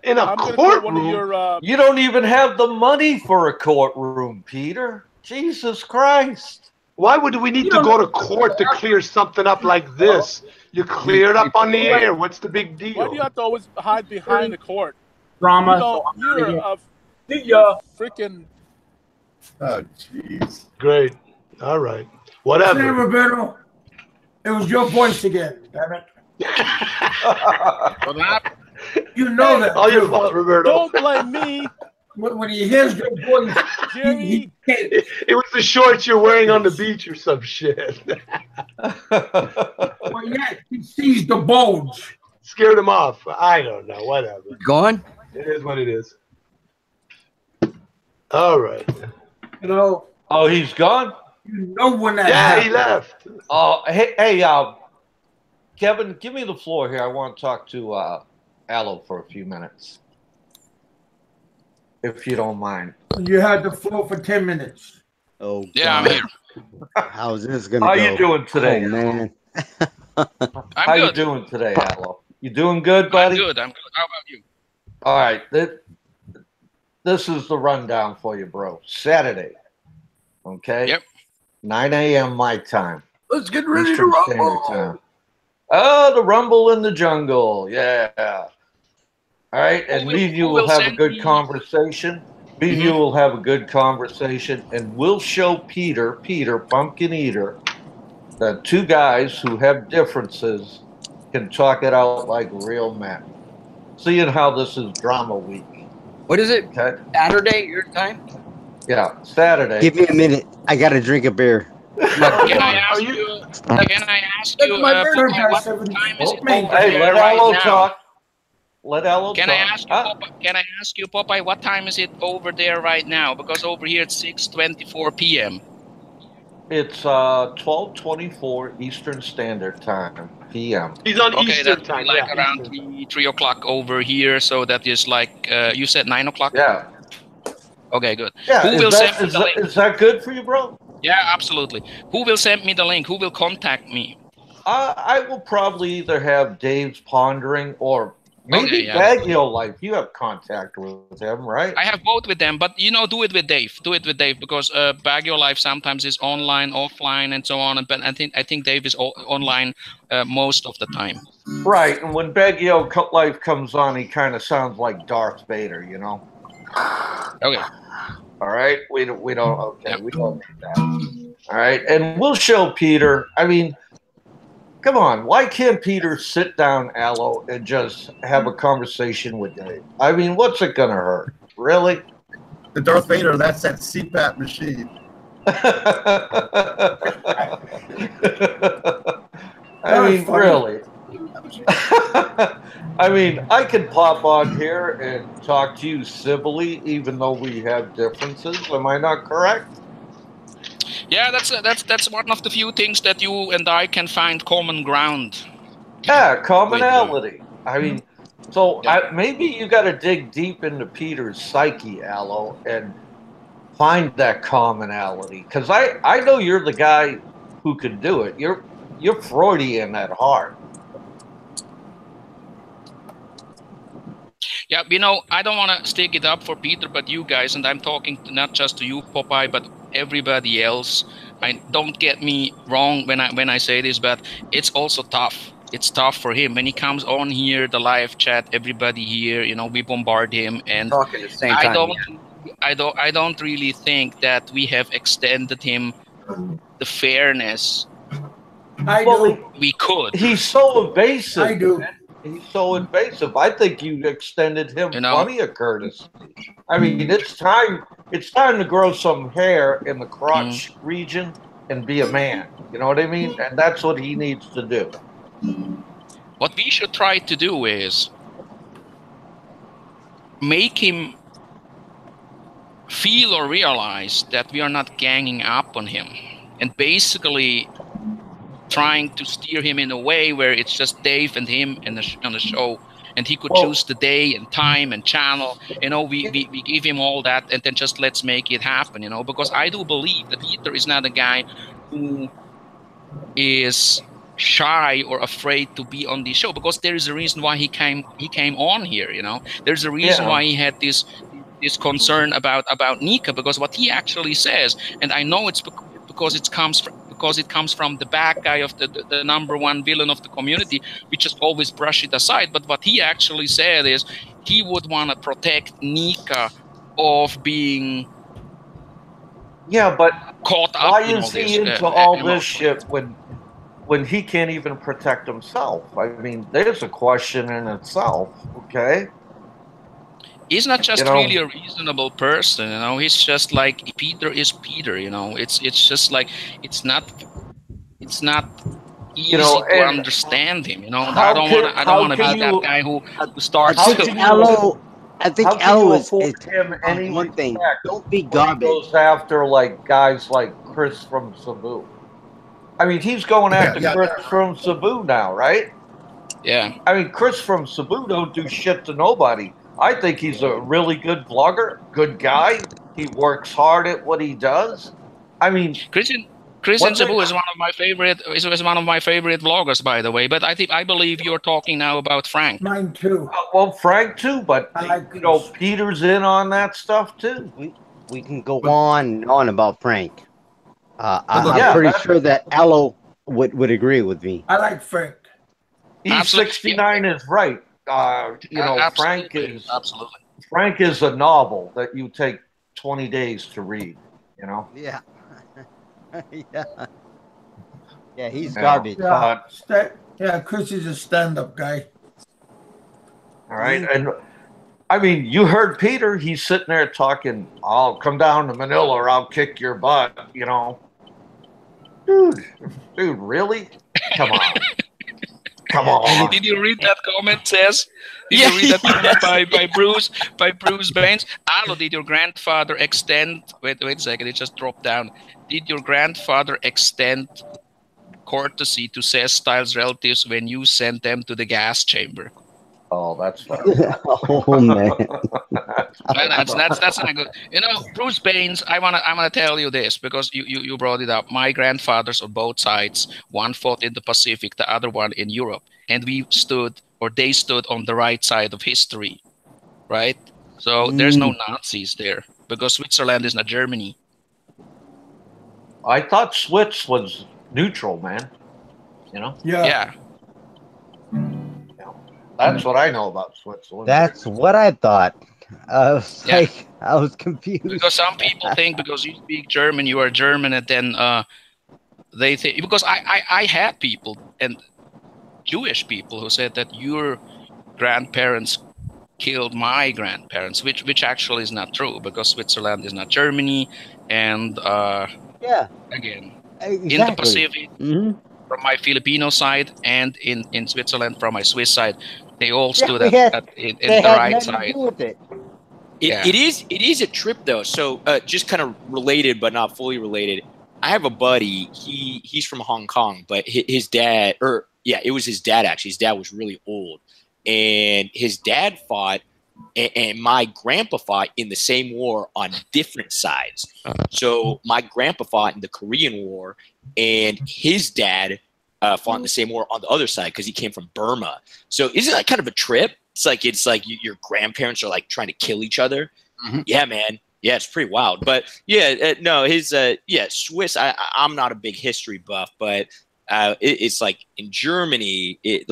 In a courtroom? You don't even have the money for a courtroom, Peter. Jesus Christ. Why would we need to go to court to clear something up like this? You clear it up on the air. What's the big deal? Why do you have to always hide behind the court? Drama. You're a freaking. Oh, jeez. Great. All right. Whatever. Say, Roberto, it was your voice again, damn it. You know that. All your fault, Roberto. Don't blame me. When he hears your voice, Jerry. It was the shorts you're wearing on the beach or some shit. Well, yeah, he sees the bulge. Scared him off. I don't know. Whatever. Gone? It is what it is. All right. You know. Oh, he's gone? You know when that happened. He left. Oh, hey, Kevin, give me the floor here. I want to talk to Aloe for a few minutes, if you don't mind. You had the floor for 10 minutes. Oh, yeah, God. I'm here. How's this gonna How go? you doing today? Oh, man. How you doing today, Aloe? You doing good, buddy? I'm good. How about you? All right. This is the rundown for you, bro. Saturday. Okay? Yep. 9 a.m. my time. Let's get ready Eastern to Standard rumble. Time. Oh, the rumble in the jungle. Yeah. All right. And me and you will have a good conversation. Me and you will have a good conversation. And we'll show Peter, Pumpkin Eater, that two guys who have differences can talk it out like real men. Seeing how this is drama week. What is it? Okay. Saturday, your time? Yeah, Saturday. Give me a minute. I gotta drink a beer. Can I ask you? What time is it over Hey, there let right Aloe now? talk. Let Aloe Can talk. I ask you, Popeye, what time is it over there right now? Because over here it's 6:24 p.m. It's 12:24 Eastern Standard Time, p.m. He's on Eastern that's time. like Yeah, around Eastern. 3 o'clock over here. So that is like you said 9 o'clock. Yeah. Okay, good. Yeah. Who will send me Is the link? is that good for you, bro? Yeah, absolutely. Who will send me the link? Who will contact me? I will probably either have Dave's Pondering or Maybe yeah. Baguio Life. You have contact with him, right? I have both with them, but do it with Dave. Do it with Dave because Baguio Life sometimes is online, offline, and so on. But I think Dave is online most of the time. Right. And when Baguio Life comes on, he kind of sounds like Darth Vader, you know. Okay. All right. We don't. Okay. Yep. We don't need that. All right. And we'll show Peter. I mean, come on. Why can't Peter sit down, Aloe, and just have a conversation with Dave? I mean, what's it gonna hurt? Really? The Darth Vader. That's that CPAP machine. I mean, really. I mean, I can pop on here and talk to you civilly, even though we have differences. Am I not correct? Yeah, that's one of the few things that you and I can find common ground. Yeah, commonality. I mean, so maybe you got to dig deep into Peter's psyche, Aloe, and find that commonality. Because I know you're the guy who can do it. You're Freudian at heart. Yeah, I don't want to stick it up for Peter, but you guys, and I'm talking not just to you, Popeye, but everybody else. Don't get me wrong when I say this, but it's also tough. It's tough for him when he comes on here, the live chat, everybody here, we bombard him, and talking at the same time, I don't really think that we have extended him the fairness we could. He's so evasive. I do. He's so invasive. I think you extended him plenty of courtesy. I mean, it's time to grow some hair in the crotch region and be a man. You know what I mean? And that's what he needs to do. What we should try to do is make him feel or realize that we are not ganging up on him, and basically trying to steer him in a way where it's just Dave and him on the show, and he could choose the day and time and channel. We give him all that, and then just let's make it happen. Because I do believe that Peter is not a guy who is shy or afraid to be on the show, because there is a reason why he came on here. There's a reason why he had this concern about Nika, because what he actually says, and I know it's because it comes from the bad guy of the number one villain of the community. We just always brush it aside. But what he actually said is he would want to protect Nika of being but caught up why in is all he this, into all this shit when he can't even protect himself? I mean, there's a question in itself. Okay. He's not just really a reasonable person, He's just like Peter is Peter, It's just like it's not easy to understand him, I don't want to be that guy who starts. I think Aloe is him any one thing. Don't be garbage. He goes after guys like Chris from Cebu. I mean, he's going after Chris from Cebu now, right? Yeah. I mean, Chris from Cebu don't do shit to nobody. I think he's a really good vlogger, good guy. He works hard at what he does. I mean, Chris Cebu is one of my favorite. Is one of my favorite vloggers, by the way. But I believe you're talking now about Frank. Mine too. Well, Frank too, but Peter's in on that stuff too. We can go on about Frank. I'm pretty sure that Aloe would agree with me. I like Frank. He's 69 is right. Frank is a novel that you take 20 days to read. Yeah. Yeah, he's garbage. Chris is a stand-up guy. All right, and I mean, you heard Peter. He's sitting there talking. I'll come down to Manila, or I'll kick your butt. Dude, really? Come on. Come on. Did you read that comment, Says? Did you read that comment by Bruce Baines? Aloe, did your grandfather extend... Wait a second, it just dropped down. Did your grandfather extend courtesy to Says Styles' relatives when you sent them to the gas chamber? Oh, that's fine. Oh, man. That's not good. Bruce Baines, I wanna tell you this, because you brought it up. My grandfathers on both sides, one fought in the Pacific, the other one in Europe, and we stood or they stood on the right side of history, right? So there's no Nazis there because Switzerland is not Germany. I thought Swiss was neutral, man. You know? Yeah. That's what I know about Switzerland. That's what I thought. I was Yeah. I was confused. Because some people think because you speak German, you are German, and then they think, because I had people and Jewish people who said that your grandparents killed my grandparents, which actually is not true, because Switzerland is not Germany, and yeah, again, exactly. in the Pacific, from my Filipino side, and in Switzerland from my Swiss side, they all stood in the right side. It is a trip though. So just kind of related but not fully related. I have a buddy. He's from Hong Kong, but his dad, it was his dad actually. His dad was really old, and his dad fought, and my grandpa fought in the same war on different sides. So my grandpa fought in the Korean War, and his dad fought in the same war on the other side because he came from Burma. So isn't that kind of a trip? It's like your grandparents are like trying to kill each other. Yeah, man. Yeah, it's pretty wild. But yeah, no, his Swiss. I'm not a big history buff, but it's like in Germany, it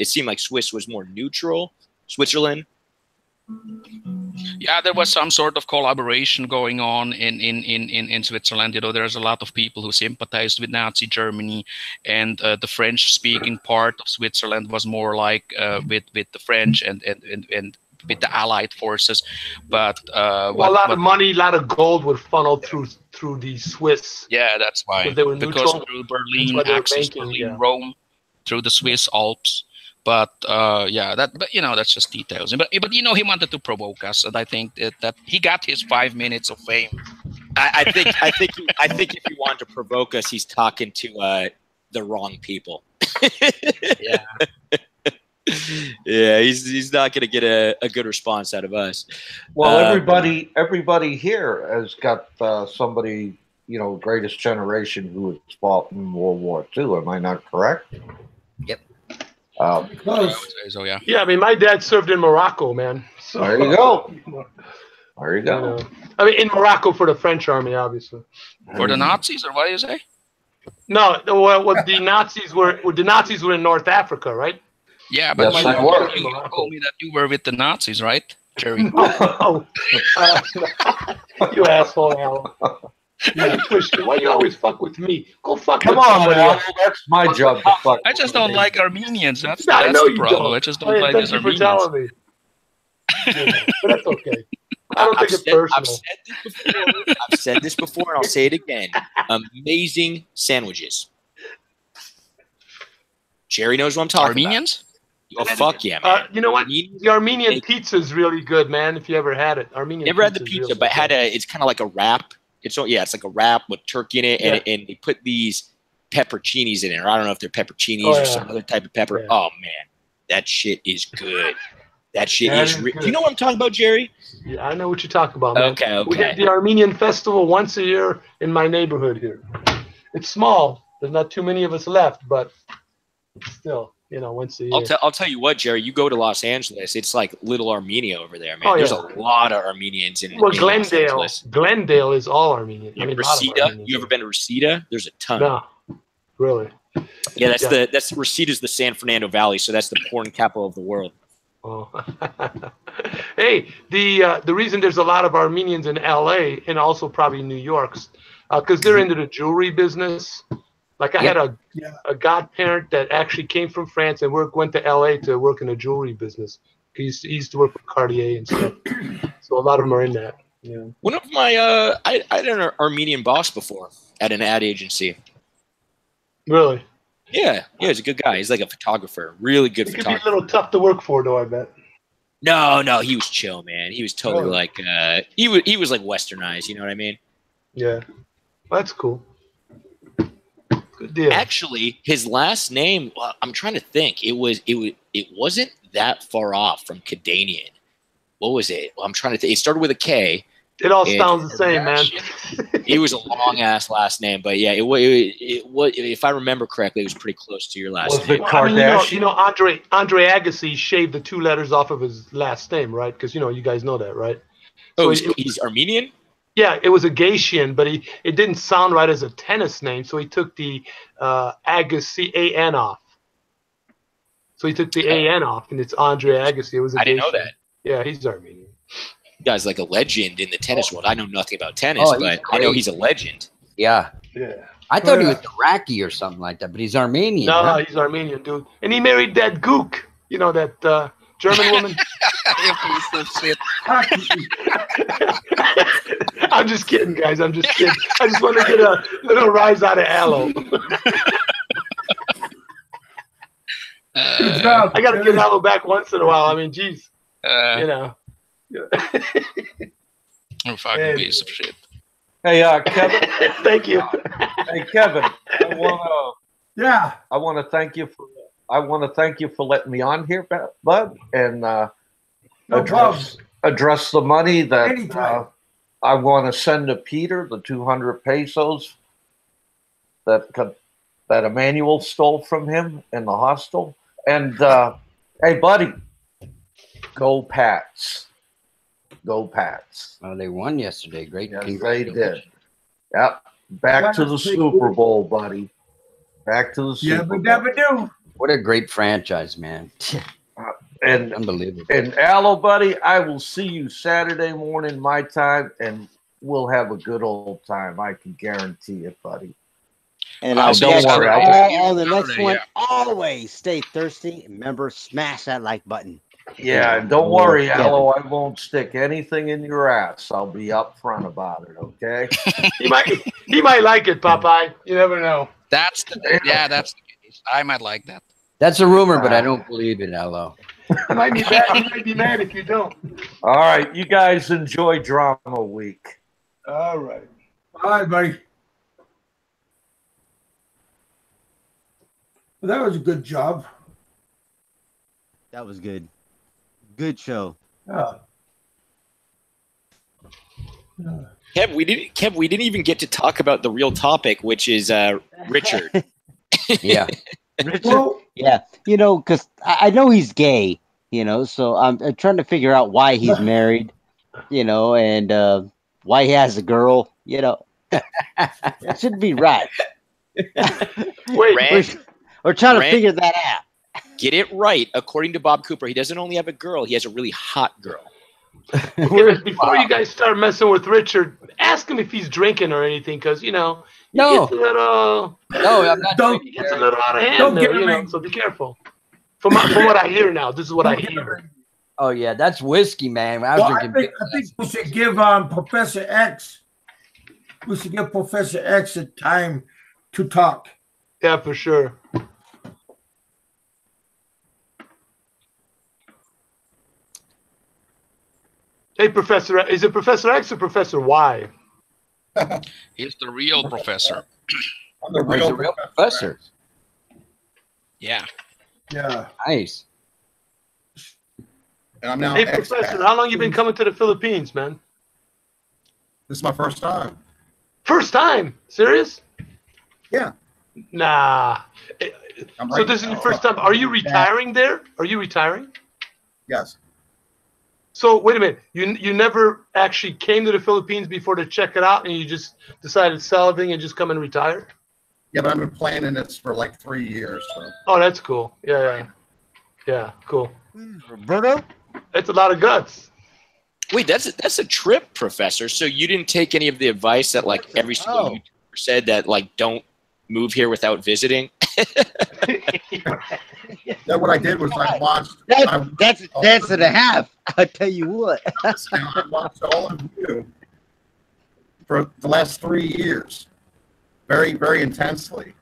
seemed like Swiss was more neutral. Switzerland. Yeah, there was some sort of collaboration going on in Switzerland. You know, there's a lot of people who sympathized with Nazi Germany, and the French-speaking part of Switzerland was more like with the French and with the Allied forces. But a lot of money, a lot of gold would funnel through the Swiss. Yeah, that's why. They were because neutral. through Berlin, access to Rome, through the Swiss Alps. But that's just details. But he wanted to provoke us, and I think that he got his 5 minutes of fame. I think if he wanted to provoke us, he's talking to the wrong people. Yeah. Yeah, he's not going to get a good response out of us. Well, everybody here has got somebody, greatest generation who has fought in World War II. Am I not correct? Yep. So yeah. Yeah, I mean, my dad served in Morocco, man. So, there you go. There you go. I mean, in Morocco for the French army, obviously. For the Nazis, or what do you say? No, what the Nazis were in North Africa, right? Yeah, but yes, you told me that you were with the Nazis, right, Jerry? You asshole, Alan. Why you always fuck with me? Go fuck. Come with on, man. That's my job to fuck. I just don't like Armenians. That's I know the problem. I just don't like these Armenians. Thank you for telling me. But that's okay. I don't think it's personal. I've said this before, and I'll say it again. Amazing sandwiches. Jerry knows what I'm talking Armenians? about. Oh, fuck yeah, man. You know what? The Armenian pizza is really good, man. If you ever had it, never had the pizza, really but good. It's kind of like a wrap. It's like a wrap with turkey in it, and they put these pepperoncinis in it. Or I don't know if they're pepperoncinis or some other type of pepper. Yeah. Oh man, that shit is good. That shit is good. Do you know what I'm talking about, Jerry? Yeah, I know what you're talking about, man. Okay. We have the Armenian festival once a year in my neighborhood here. It's small. There's not too many of us left, but still, once a year. I'll tell you what, Jerry. You go to Los Angeles, it's like little Armenia over there, man. There's a lot of Armenians in Los Angeles. Glendale is all Armenian. Reseda. You ever been to Reseda? There's a ton. No, really. Yeah, that's Reseda's the San Fernando Valley, so that's the porn capital of the world. Oh. Hey, the reason there's a lot of Armenians in L.A. and also probably New York, because they're into the jewelry business. Like I had a godparent that actually came from France and went to L.A. to work in the jewelry business. He used to work for Cartier and stuff. So a lot of them are in that. Yeah. One of my I had an Armenian boss before at an ad agency. Really? Yeah, he's a good guy. He's like a photographer, really good photographer. It could be a little tough to work for, though, I bet. No, he was chill, man. He was totally like he was like westernized. You know what I mean? Yeah, well, that's cool. Good deal. Actually, his last name, I'm trying to think. It wasn't that far off from Kadanian. What was it? Well, I'm trying to think. It started with a K. It all sounds the same, man. It was a long ass last name, but yeah, it was. If I remember correctly, it was pretty close to your last Was name. it I mean, Kardashian? Andre Agassi shaved the 2 letters off of his last name, right? Because you guys know that, right? Oh, So he's Armenian? yeah, it was Agasian, but it didn't sound right as a tennis name, so he took the Agassi A-N off. So he took the A-N off, and it's Andre Agassi. It was Agasian. I didn't know that. Yeah, he's Armenian. You guy's like a legend in the tennis world. I know nothing about tennis, but I know he's a legend. Yeah. Yeah. I thought he was Iraqi or something like that, but he's Armenian. No, huh? he's Armenian, dude. And he married that gook, that German woman. I'm just kidding, guys. I'm just kidding. I just want to get a little rise out of Aloe. I got to get Aloe back once in a while. I mean, geez. Oh, fucking piece of shit. Hey, Kevin. Thank you. Hey, Kevin. I want to thank you for. I want to thank you for letting me on here, bud, and address the money that I want to send to Peter, the 200 pesos that Emmanuel stole from him in the hostel. And hey, buddy, go Pats. Go Pats. Well, they won yesterday. Great. Yes, they did. Yep. Back to the Super Bowl, buddy. Back to the Super Bowl. What a great franchise, man. And unbelievable. And Aloe, buddy, I will see you Saturday morning my time, and we'll have a good old time. I can guarantee it, buddy. And I'll don't worry. On the next one, always stay thirsty. And remember, smash that like button. Yeah, and don't worry, Aloe. I won't stick anything in your ass. I'll be upfront about it. Okay. he might like it, Popeye. You never know. That's the case. I might like that. That's a rumor, but I don't believe it, Aloe. You might be mad if you don't. All right, you guys enjoy drama week. All right. Bye, buddy. Well, that was a good job. That was good. Good show. Kev, we didn't even get to talk about the real topic, which is Richard. Yeah. Richard? Yeah. Because I know he's gay, so I'm trying to figure out why he's married, and why he has a girl, That shouldn't be right. Wait. We're trying to figure that out. Get it right. According to Bob Cooper, he doesn't only have a girl, he has a really hot girl. Before you guys start messing with Richard, ask him if he's drinking or anything, because he gets a little. No, I'm not. He gets a little out of hand there, so be careful. From what I hear now, this is what I hear. Oh yeah, that's whiskey, man. I think we should give Professor X. We should give Professor X a time to talk. Yeah, for sure. Hey, Professor, is it Professor X or Professor Y? He's the real professor. I'm the real professor. Yeah. Yeah. Nice. And I'm now Hey, Professor, how long you been coming to the Philippines, man? This is my first time. First time? Serious? Yeah. Nah. So this is your first time. Are you retiring there? Are you retiring? Yes. So wait a minute. You never actually came to the Philippines before to check it out, and you just decided to sell everything and just come and retire? Yeah, but I've been planning this for like 3 years. So. Oh, that's cool. Yeah, cool. Roberto? That's a lot of guts. Wait, that's a trip, Professor. So you didn't take any of the advice that like every single YouTuber said that like don't move here without visiting? Yeah, what I did was I watched. That's and a half. I tell you what. I watched all of you for the last 3 years, very, very intensely.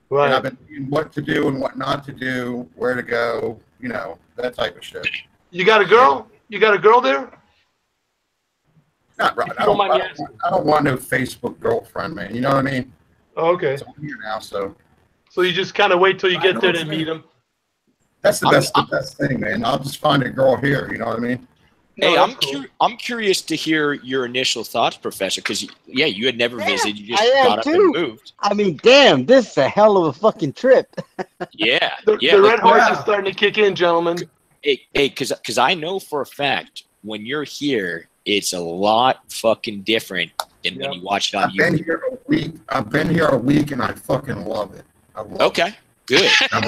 Right. And I've been thinking what to do and what not to do, where to go, that type of shit. You got a girl? You got a girl there? Not right. I don't want no Facebook girlfriend, man. You know what I mean? Oh, okay. So I'm here now, so. So you just kind of wait till you get there to meet him. That's the best thing, man. I'll just find a girl here. You know what I mean? Hey, that's cool. I'm curious to hear your initial thoughts, Professor, because you had never visited. You just I am got up too. and moved. I mean, damn, this is a hell of a fucking trip. Yeah, The red horse is starting to kick in, gentlemen. Hey, because I know for a fact when you're here, it's a lot fucking different than when you watch it on YouTube. I've been here a week and I fucking love it. Okay, good. I'm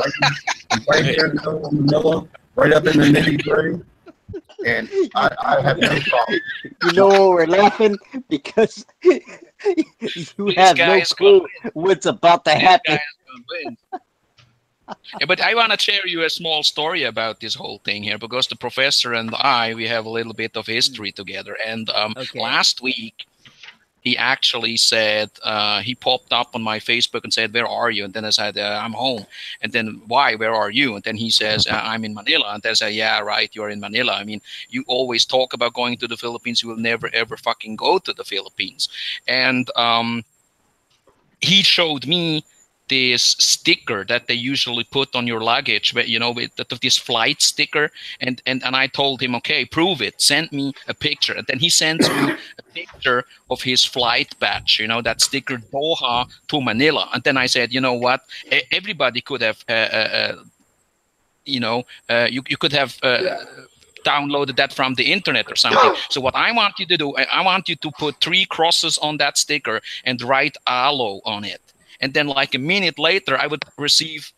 right here in Manila, right up in the nitty-gritty. And I have no problem. You know what we're laughing? Because you have no clue what's about to happen. Yeah, but I want to share you a small story about this whole thing here, because the professor and we have a little bit of history together. And last week, he actually said, he popped up on my Facebook and said, "Where are you?" And then I said, "I'm home." And then, "Why? Where are you?" And then he says, "I'm in Manila." And then I said, "Yeah, right, you're in Manila. I mean, you always talk about going to the Philippines. You will never, ever fucking go to the Philippines." And he showed me this sticker that they usually put on your luggage, but with this flight sticker, and I told him, okay, prove it, send me a picture. And then he sends me a picture of his flight badge, that sticker, Doha to Manila. And then I said, you know what, everybody could have you could have downloaded that from the internet or something. So what I want you to do, I want you to put 3 crosses on that sticker and write aloe on it. And then like a minute later, I would receive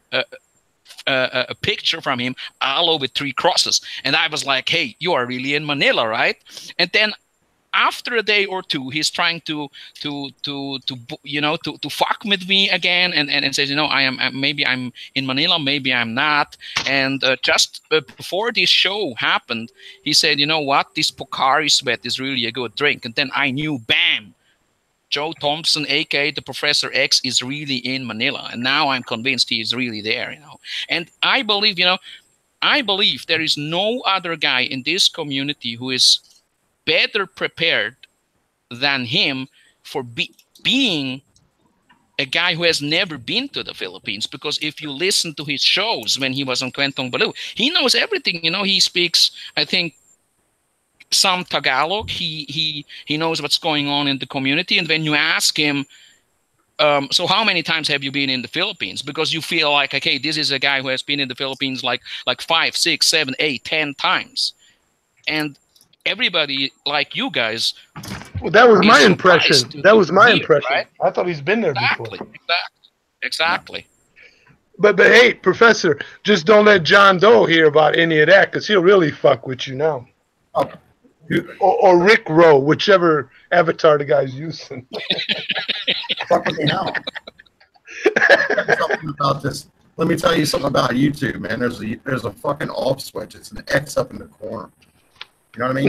a picture from him, aloe with 3 crosses. And I was like, hey, you are really in Manila, right? And then after a day or two, he's trying to fuck with me again, and says, maybe I'm in Manila, maybe I'm not. And just before this show happened, he said, you know what, this Pocari Sweat is really a good drink. And then I knew, bam, Joe Thompson, aka the Professor X, is really in Manila, and now I'm convinced he is really there. And I believe, there is no other guy in this community who is better prepared than him for being a guy who has never been to the Philippines. Because if you listen to his shows when he was on Kwentong Balu, he knows everything. He speaks, I think, some Tagalog. He knows what's going on in the community. And when you ask him, so how many times have you been in the Philippines? Because you feel like, okay, this is a guy who has been in the Philippines like 5, 6, 7, 8, 10 times. And everybody like you guys. Well, that was my impression. That was my impression. Right? I thought he's been there before. Exactly. But hey, Professor, just don't let John Doe hear about any of that, because he'll really fuck with you now. Or Rick Rowe, whichever avatar the guy's using. Fuck with me now. Something about this. Let me tell you something about YouTube, man. There's a fucking off switch. It's an X up in the corner. You know what I mean?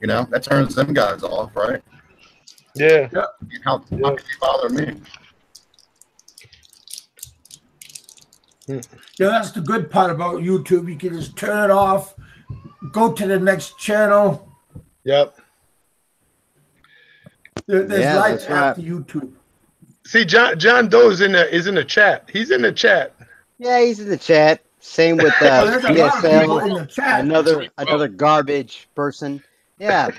Yeah. That turns them guys off, right? Yeah. How can you bother me? Yeah, that's the good part about YouTube. You can just turn it off, go to the next channel. Yep. There's lights after YouTube. See, John Doe is in the chat. He's in the chat. Yeah, he's in the chat. Same with PSL, another garbage person. Yeah,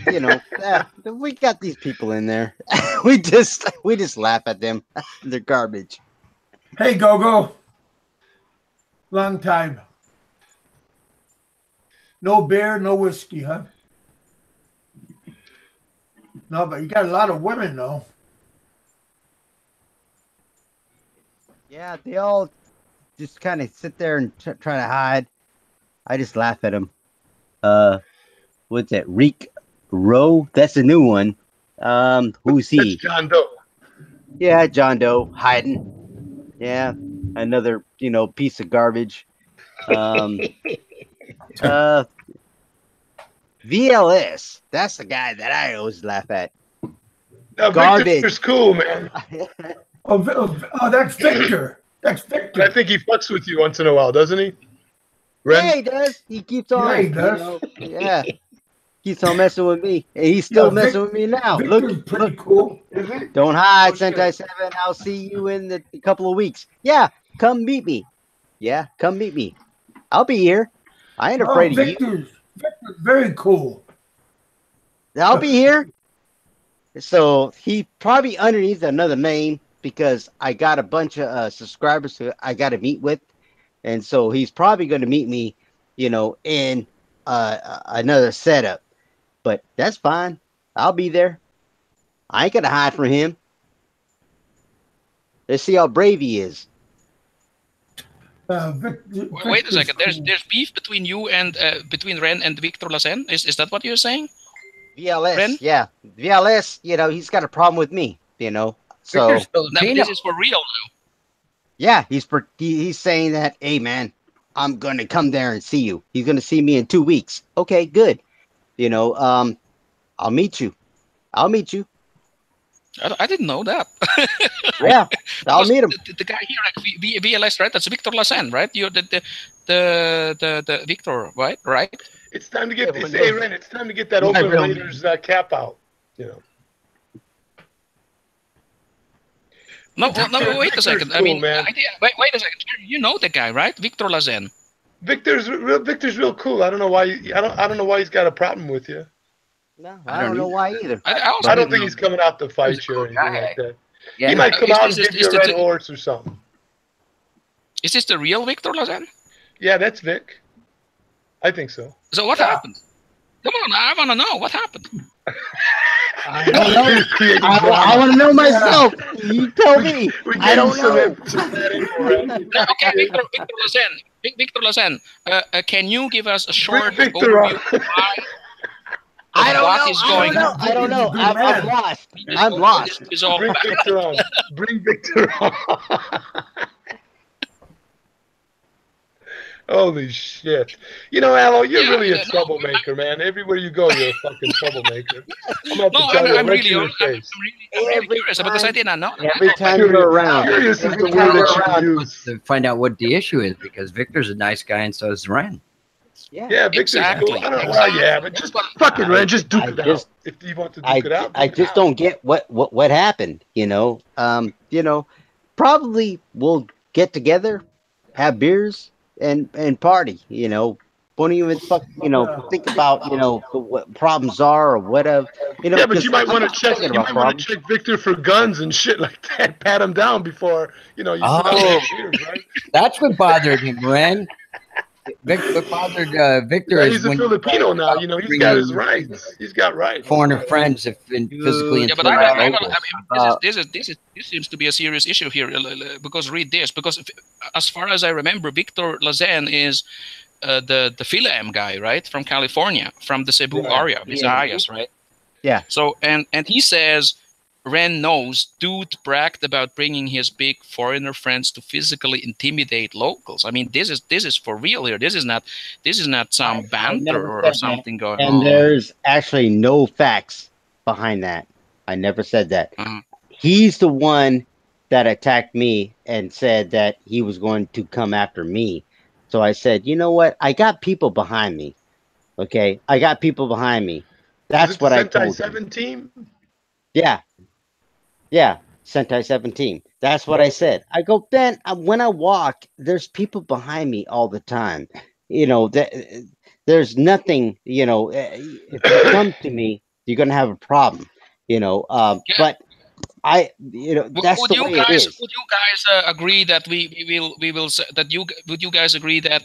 we got these people in there. we just laugh at them. They're garbage. Hey, Go. Long time. No beer, no whiskey, huh? No, but you got a lot of women, though. Yeah, they all just kind of sit there and try to hide. I just laugh at them. What's that? Rick Rowe? That's a new one. Who's he? That's John Doe. Yeah, John Doe hiding. Yeah, another piece of garbage. VLS. That's the guy that I always laugh at. Garbage. Victor's cool, man. Oh, that's Victor. That's Victor. I think he fucks with you once in a while, doesn't he? Ren? Yeah, he does. He keeps on. Yeah, he does. Yeah. Keeps on messing with me. And he's still messing with me now. Victor's pretty cool. Don't hide, Sentai 7. I'll see you in a couple of weeks. Yeah, come meet me. Yeah, come meet me. I'll be here. I ain't afraid of you. Very cool. I'll be here. So he probably underneath another name because I got a bunch of subscribers who I got to meet with, and so he's probably going to meet me, in another setup. But that's fine. I'll be there. I ain't gonna hide from him. Let's see how brave he is. Wait a second. There's beef between you and between Ren and Victor Lassen. Is that what you're saying? VLS, Ren? yeah, VLS. He's got a problem with me. So this is for real now. yeah, he's saying that. Hey, man, I'm gonna come there and see you. He's gonna see me in 2 weeks. Okay, good. I'll meet you. I didn't know that. Yeah, I'll meet him. The guy here at VLS, right? That's Victor Lassen, right? You're the Victor, right? Right? It's time to get this. Hey, Ren, it's time to get that Oakland Raiders cap out. No, wait a second. Cool, I mean, man. wait a second. You know the guy, right? Victor Lassen. Victor's real cool. I don't know why. I don't know why he's got a problem with you. No, I don't know why either. I don't think he's coming out to fight you or anything like that. Yeah, he might come out and give you a red horse or something. Is this the real Victor Lassen? Yeah, that's Vic. I think so. So what happened? Come on, I want to know what happened. I want to know myself. You tell me. I don't know. Okay, Victor Lassen. Victor Lassen, can you give us a short overview of why? I don't know. I'm lost. I'm lost. Bring Victor on. Bring Victor on. Holy shit. Aloe, you're really a troublemaker, man. Everywhere you go, you're a fucking troublemaker. I'm really curious because I did not know. Every time you're around. Curious is the word that you use. To find out what the issue is, because Victor's a nice guy and so is Ren. Yeah, Victor's cool. I don't know why, but just fucking Ren, just duke it out. If you want to duke it out. I just don't get what happened, Probably we'll get together, have beers, and party, Won't even think about, what problems are or whatever. Yeah, but you might want to check. You might want to check Victor for guns and shit like that. Pat him down before you sit out there beers, right? That's what bothered him, Ren. What bothered Victor is he's a Filipino now. He's got his rights. He's got rights. Foreigner friends have been physically. Yeah, but this seems to be a serious issue here. Because read this. Because as far as I remember, Victor Lassen is the Philem guy, right, from California, from the Cebu area, Visayas, right? Yeah. So and he says Ren knows dude bragged about bringing his big foreigner friends to physically intimidate locals. I mean, this is for real here. This is not some banter or something going on. And there's actually no facts behind that. I never said that. He's the one that attacked me and said that he was going to come after me. So I said, you know what? I got people behind me. Okay, I got people behind me. That's what I told him. Sentai 7 team. Yeah, Sentai 17. That's what I said. I go, Ben, when I walk, there's people behind me all the time. There's nothing, if you come to me, you're going to have a problem, but that's the way it is. Would you guys agree that we will would you guys agree that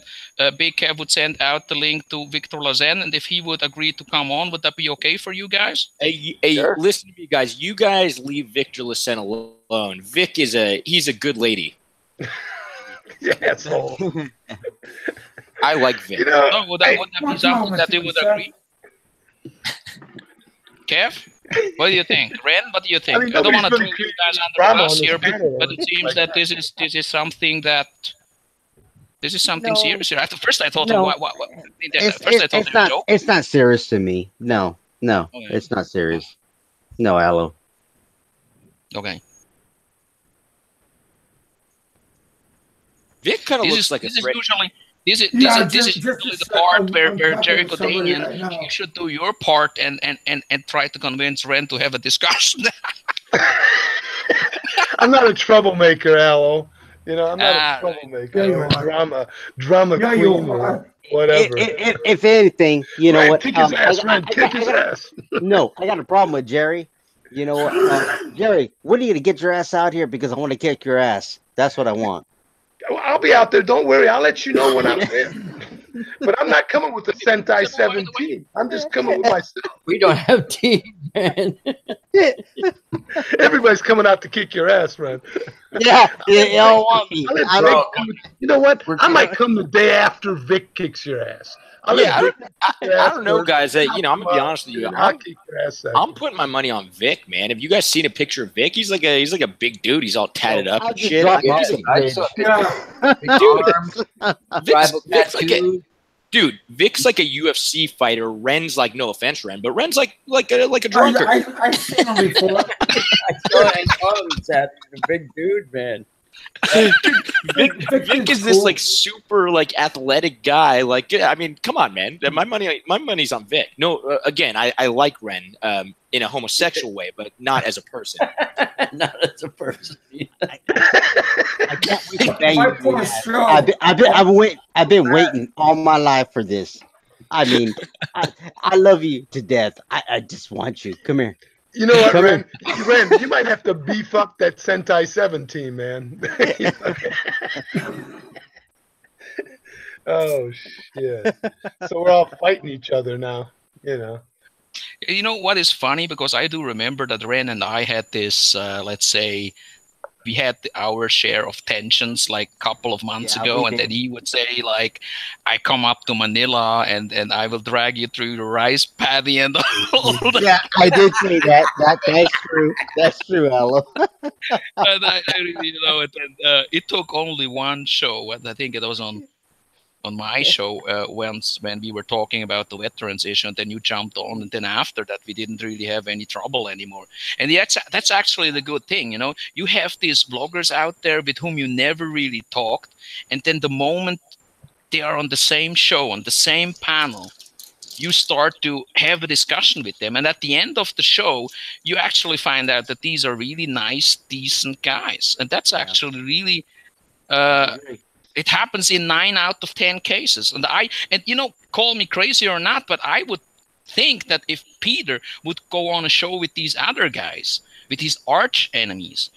Big Kev would send out the link to Victor Lassen, and if he would agree to come on, would that be okay for you guys? Hey, sure. Listen to me, guys. You guys leave Victor Lassen alone. Vic he's a good lady. Yes. I like Vic. Would that be something that they would agree? Kev? What do you think, Ren? What do you think? I don't want to throw you guys under the bus here, but it seems that this is something serious here. First, I thought, it's not serious to me. No, it's not serious. No, Aloe. Okay. Vic kind of looks like a threat. This is usually the part where Jericho Danian, you should do your part and try to convince Ren to have a discussion. I'm not a troublemaker, Aloe. You know, I'm not a troublemaker or a drama queen or whatever. If anything, you know Ren, what? kick his ass, Ren, kick his ass. No, I got a problem with Jerry. You know what? Jerry, when are you going to get your ass out here? Because I want to kick your ass. That's what I want. I'll be out there. Don't worry. I'll let you know when I'm there. But I'm not coming with the Sentai 17. I'm just coming with myself. We don't have team, man. Everybody's coming out to kick your ass, Ren. Yeah, you don't want me. You know what? I might come the day after Vic kicks your ass. I don't know, guys. I'm gonna be honest with you. I'm putting my money on Vic, man. Have you guys seen a picture of Vic? He's like a big dude. He's all tatted up and shit. Vic's like a UFC fighter. Ren's like, no offense, Ren, but Ren's like a drunkard. I've seen him before. I saw him a big dude, man. Vic is this like super like athletic guy. Like, I mean, come on, man. My money's on Vic. No, again, I like Ren in a homosexual way, but not as a person. Not as a person. I can't wait to bang you. I've been waiting all my life for this. I mean, I love you to death. I just want you. Come here. You know what, Ren? Ren, you might have to beef up that Sentai 17, man. Oh, shit. So we're all fighting each other now, you know. You know what is funny? Because I do remember that Ren and I had this, let's say, we had our share of tensions like a couple of months ago, and then he would say like, I come up to Manila and I will drag you through the rice paddy and all that. Yeah, I did say that. That's true. That's true, Ella. And it took only one show, and I think it was on my show once when we were talking about the veterans issue, and then you jumped on, and then after that we didn't really have any trouble anymore. And that's actually the good thing, you know. You have these bloggers out there with whom you never really talked, and then the moment they are on the same show, on the same panel, you start to have a discussion with them, and at the end of the show you actually find out that these are really nice, decent guys, and that's actually really it happens in 9 out of 10 cases. And you know, call me crazy or not, but I would think that if Peter would go on a show with these other guys, with his arch enemies,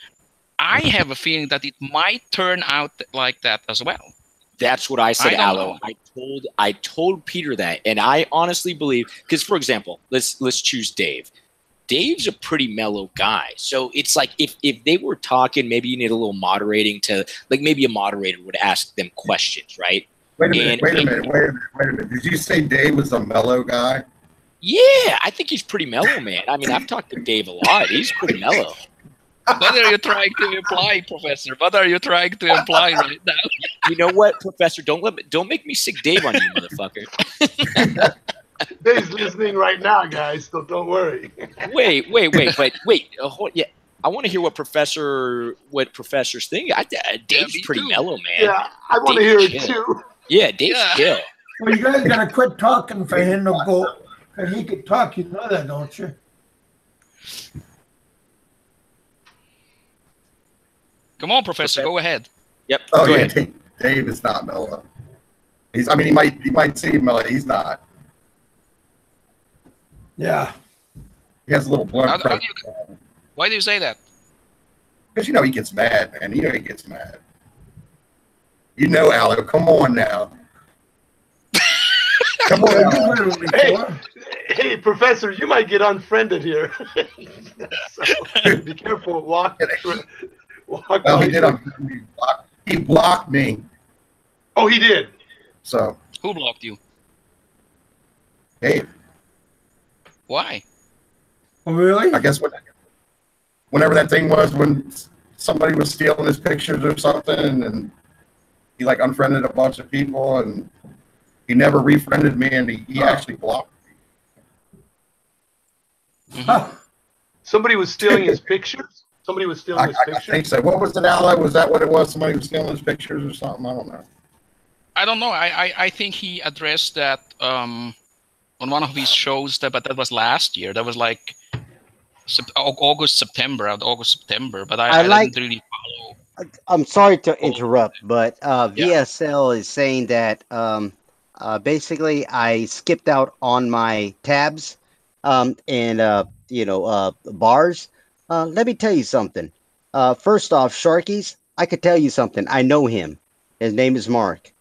I have a feeling that it might turn out like that as well. That's what I said, Aloe. I told Peter that, and I honestly believe, because for example, let's choose Dave. Dave's a pretty mellow guy. So it's like if they were talking, maybe you need a little moderating to, like, maybe a moderator would ask them questions, right? Wait a minute. Did you say Dave was a mellow guy? Yeah, I think he's pretty mellow, man. I mean, I've talked to Dave a lot. He's pretty mellow. What are you trying to imply, Professor? What are you trying to imply right now? You know what, Professor? Don't make me sick Dave on you, motherfucker. Dave's listening right now, guys, so don't worry. Wait. Yeah, I want to hear what Professor's thinking. Dave's pretty mellow, man. Yeah, I want to hear it too. Yeah, Dave's chill. Well, you guys gotta quit talking for him to go, and he could talk. You know that, don't you? Come on, Professor, go ahead. Yep. Oh, go yeah, ahead. Dave is not mellow. He might seem mellow. He's not. Yeah. He has a little blood pressure. Why do you say that? Because, you know, he gets mad, man. You know he gets mad. You know, Aloe, come on now. Come on. Hey, Professor, you might get unfriended here. So be careful. Walk well, he blocked me. Oh, he did? So. Who blocked you? Dave. Why? Oh, really? I guess whenever that thing was when somebody was stealing his pictures or something, and he like unfriended a bunch of people, and he never refriended me, and he actually blocked me. Mm-hmm. Somebody was stealing his pictures? Somebody was stealing his pictures? I think so. What was it, Ally? Was that what it was? Somebody was stealing his pictures or something? I don't know. I don't know. I think he addressed that on one of his shows, but that was last year. That was like August, September. But I didn't really follow. I'm sorry to interrupt, but VSL is saying that basically I skipped out on my tabs and bars. Let me tell you something. First off, Sharkies, I could tell you something. I know him. His name is Mark,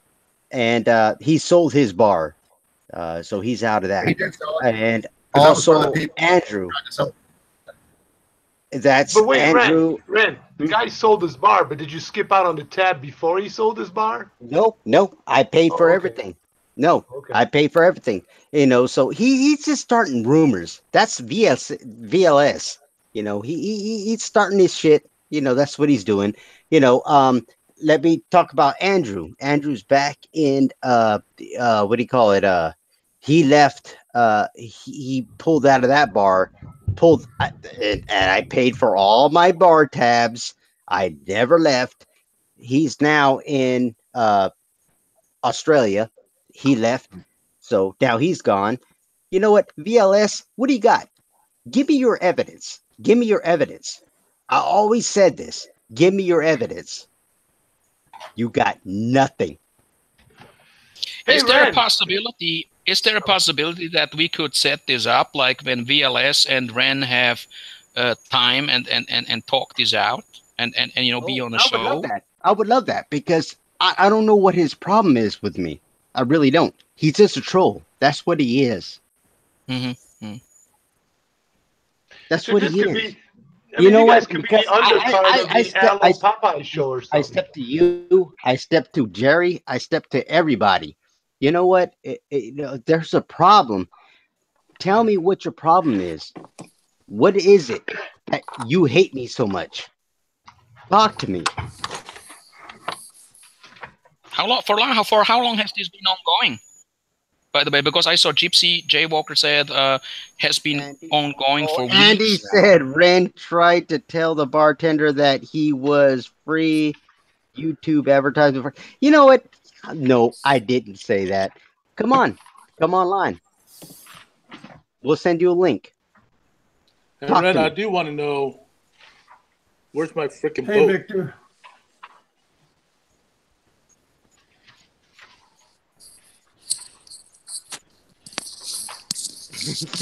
and he sold his bar, so he's out of that. He did sell it. And 'Cause that was one of the also people Andrew. trying to sell it. That's But wait, Andrew. Ren, the guy sold his bar, but did you skip out on the tab before he sold his bar? No, I paid for okay. everything. No, Okay. I paid for everything. So he's just starting rumors. That's VLS. He's starting this shit. That's what he's doing. Let me talk about Andrew. Andrew's back in what do you call it? He left. He pulled out of that bar. And I paid for all my bar tabs. I never left. He's now in Australia. He left, so now he's gone. You know what, VLS? What do you got? Give me your evidence. Give me your evidence. I always said this. Give me your evidence. You got nothing. Is there a possibility? Is there a possibility that we could set this up, like when VLS and Ren have time and talk this out, and be on the show? I would love that. I would love that because I don't know what his problem is with me. I really don't. He's just a troll. That's what he is. Mm-hmm. That's So what this he could is. be. I mean, you guys could be Because the undercard of the Aloe Popeye show or something. I stepped to you. I stepped to Jerry. I stepped to everybody. You know what? There's a problem. Tell me what your problem is. What is it that you hate me so much? Talk to me. How long? For how long has this been ongoing? By the way, because I saw Gypsy Jaywalker said has been ongoing for weeks. Andy said Ren tried to tell the bartender that he was free YouTube advertising. You know what? No, I didn't say that. Come online. We'll send you a link. And Ren, I do want to know, where's my freaking boat? Hey, Victor.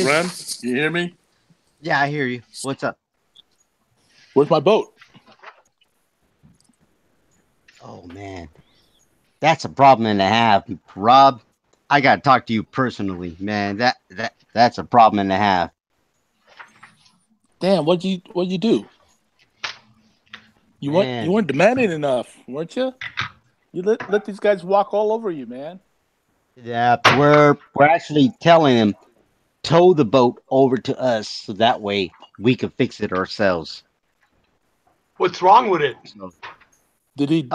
Ren, you hear me? Yeah, I hear you. What's up? Where's my boat? Oh man, that's a problem and a half, Rob. I gotta talk to you personally, man. That's a problem and a half. Damn, what'd you do? You weren't demanding enough, weren't you? You let these guys walk all over you, man. Yeah, we're actually telling him tow the boat over to us so that way we can fix it ourselves. What's wrong with it? Did he?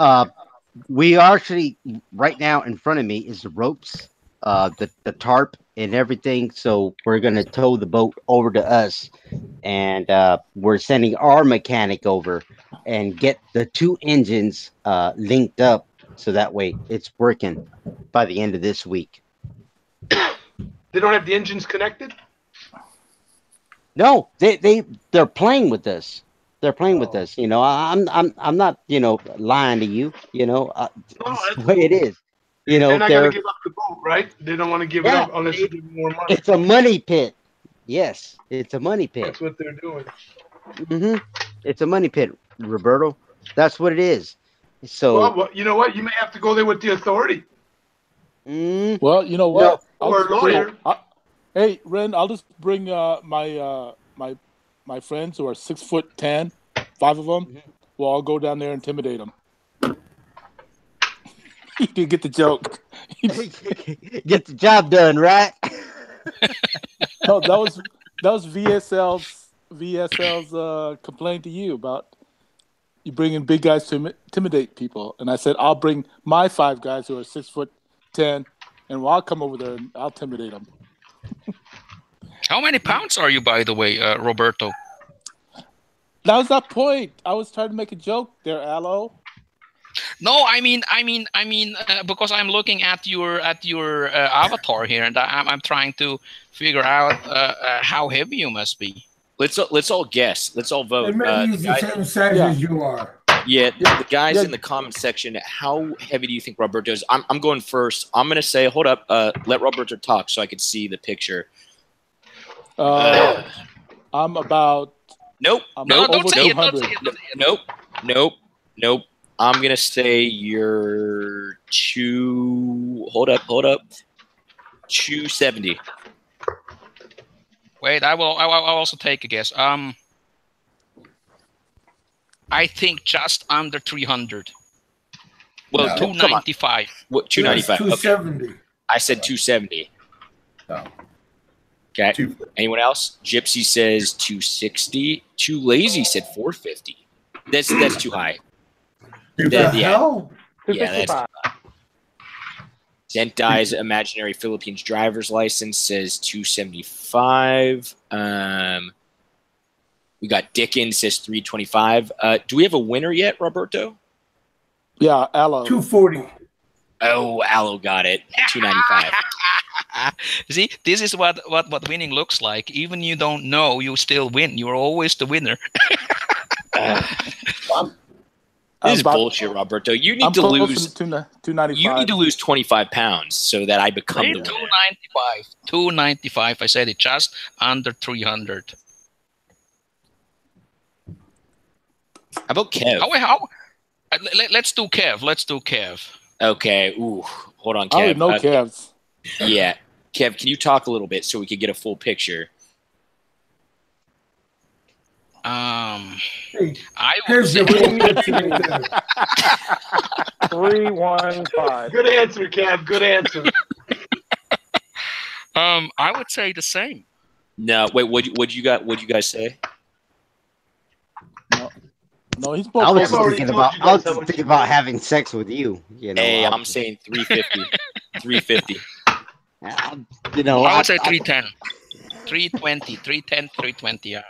We actually right now in front of me is the ropes, the tarp and everything. So we're gonna tow the boat over to us, and we're sending our mechanic over and get the two engines linked up so that way it's working by the end of this week. They don't have the engines connected? No, they're playing with us. They're playing with us. I'm not lying to you. That's the way it is. They're not going to give up the boat, right? They don't want to give it up unless you give them more money. It's a money pit. Yes, it's a money pit. That's what they're doing. Mm-hmm. It's a money pit, Roberto. That's what it is. So, well, you know what? You may have to go there with the authority. Well, you know what? Or a lawyer. Hey, Ren, I'll just bring my friends who are 6'10", 5 of them. Mm-hmm. We'll all go down there and intimidate them. You didn't get the joke. Get the job done, right? No, that was VSL's complaint to you about you bringing big guys to intimidate people, and I said I'll bring my 5 guys who are 6'10", and I'll come over there and I'll intimidate them. How many pounds are you, by the way, Roberto? That was that point. I was trying to make a joke there, Aloe. No, I mean, because I'm looking at your avatar here, and I'm trying to figure out how heavy you must be. Let's all guess. Let's all vote. Maybe he's the same size as you are. Yeah, the guys in the comment section, how heavy do you think Roberto is? I'm going first. I'm going to say, hold up, let Roberto talk so I can see the picture. I'm about. Nope. Don't say it. Nope. I'm going to say you're hold up. 270. Wait, I'll also take a guess. I think just under 300. Well, 295. What, 295? 270. Okay. I said 270. No. Okay. Anyone else? Gypsy says 260. Too Lazy said 450. That's too high. Hell? Yeah, that's too high. Zentai's imaginary Philippines driver's license says 275. We got Dickens says 325. Do we have a winner yet, Roberto? Yeah, Aloe. 240. Oh, Aloe got it. 295. See, this is what winning looks like. Even you don't know, you still win. You're always the winner. This is bullshit, Roberto. You need to lose 295. You need to lose 25 pounds so that I become the winner. 295. 295. I said it just under 300. How about Kev? Let's do Kev. Okay. Ooh, hold on, Kev. I don't know Kev's. Yeah. Kev, can you talk a little bit so we could get a full picture? Here's your 315. Good answer, Kev. Good answer. I would say the same. No, wait. What'd you guys say? No, he's I was thinking about having sex with you. You know, hey, I'm saying 350. 350. You know, I would say 310. 320. 310, 320, yeah.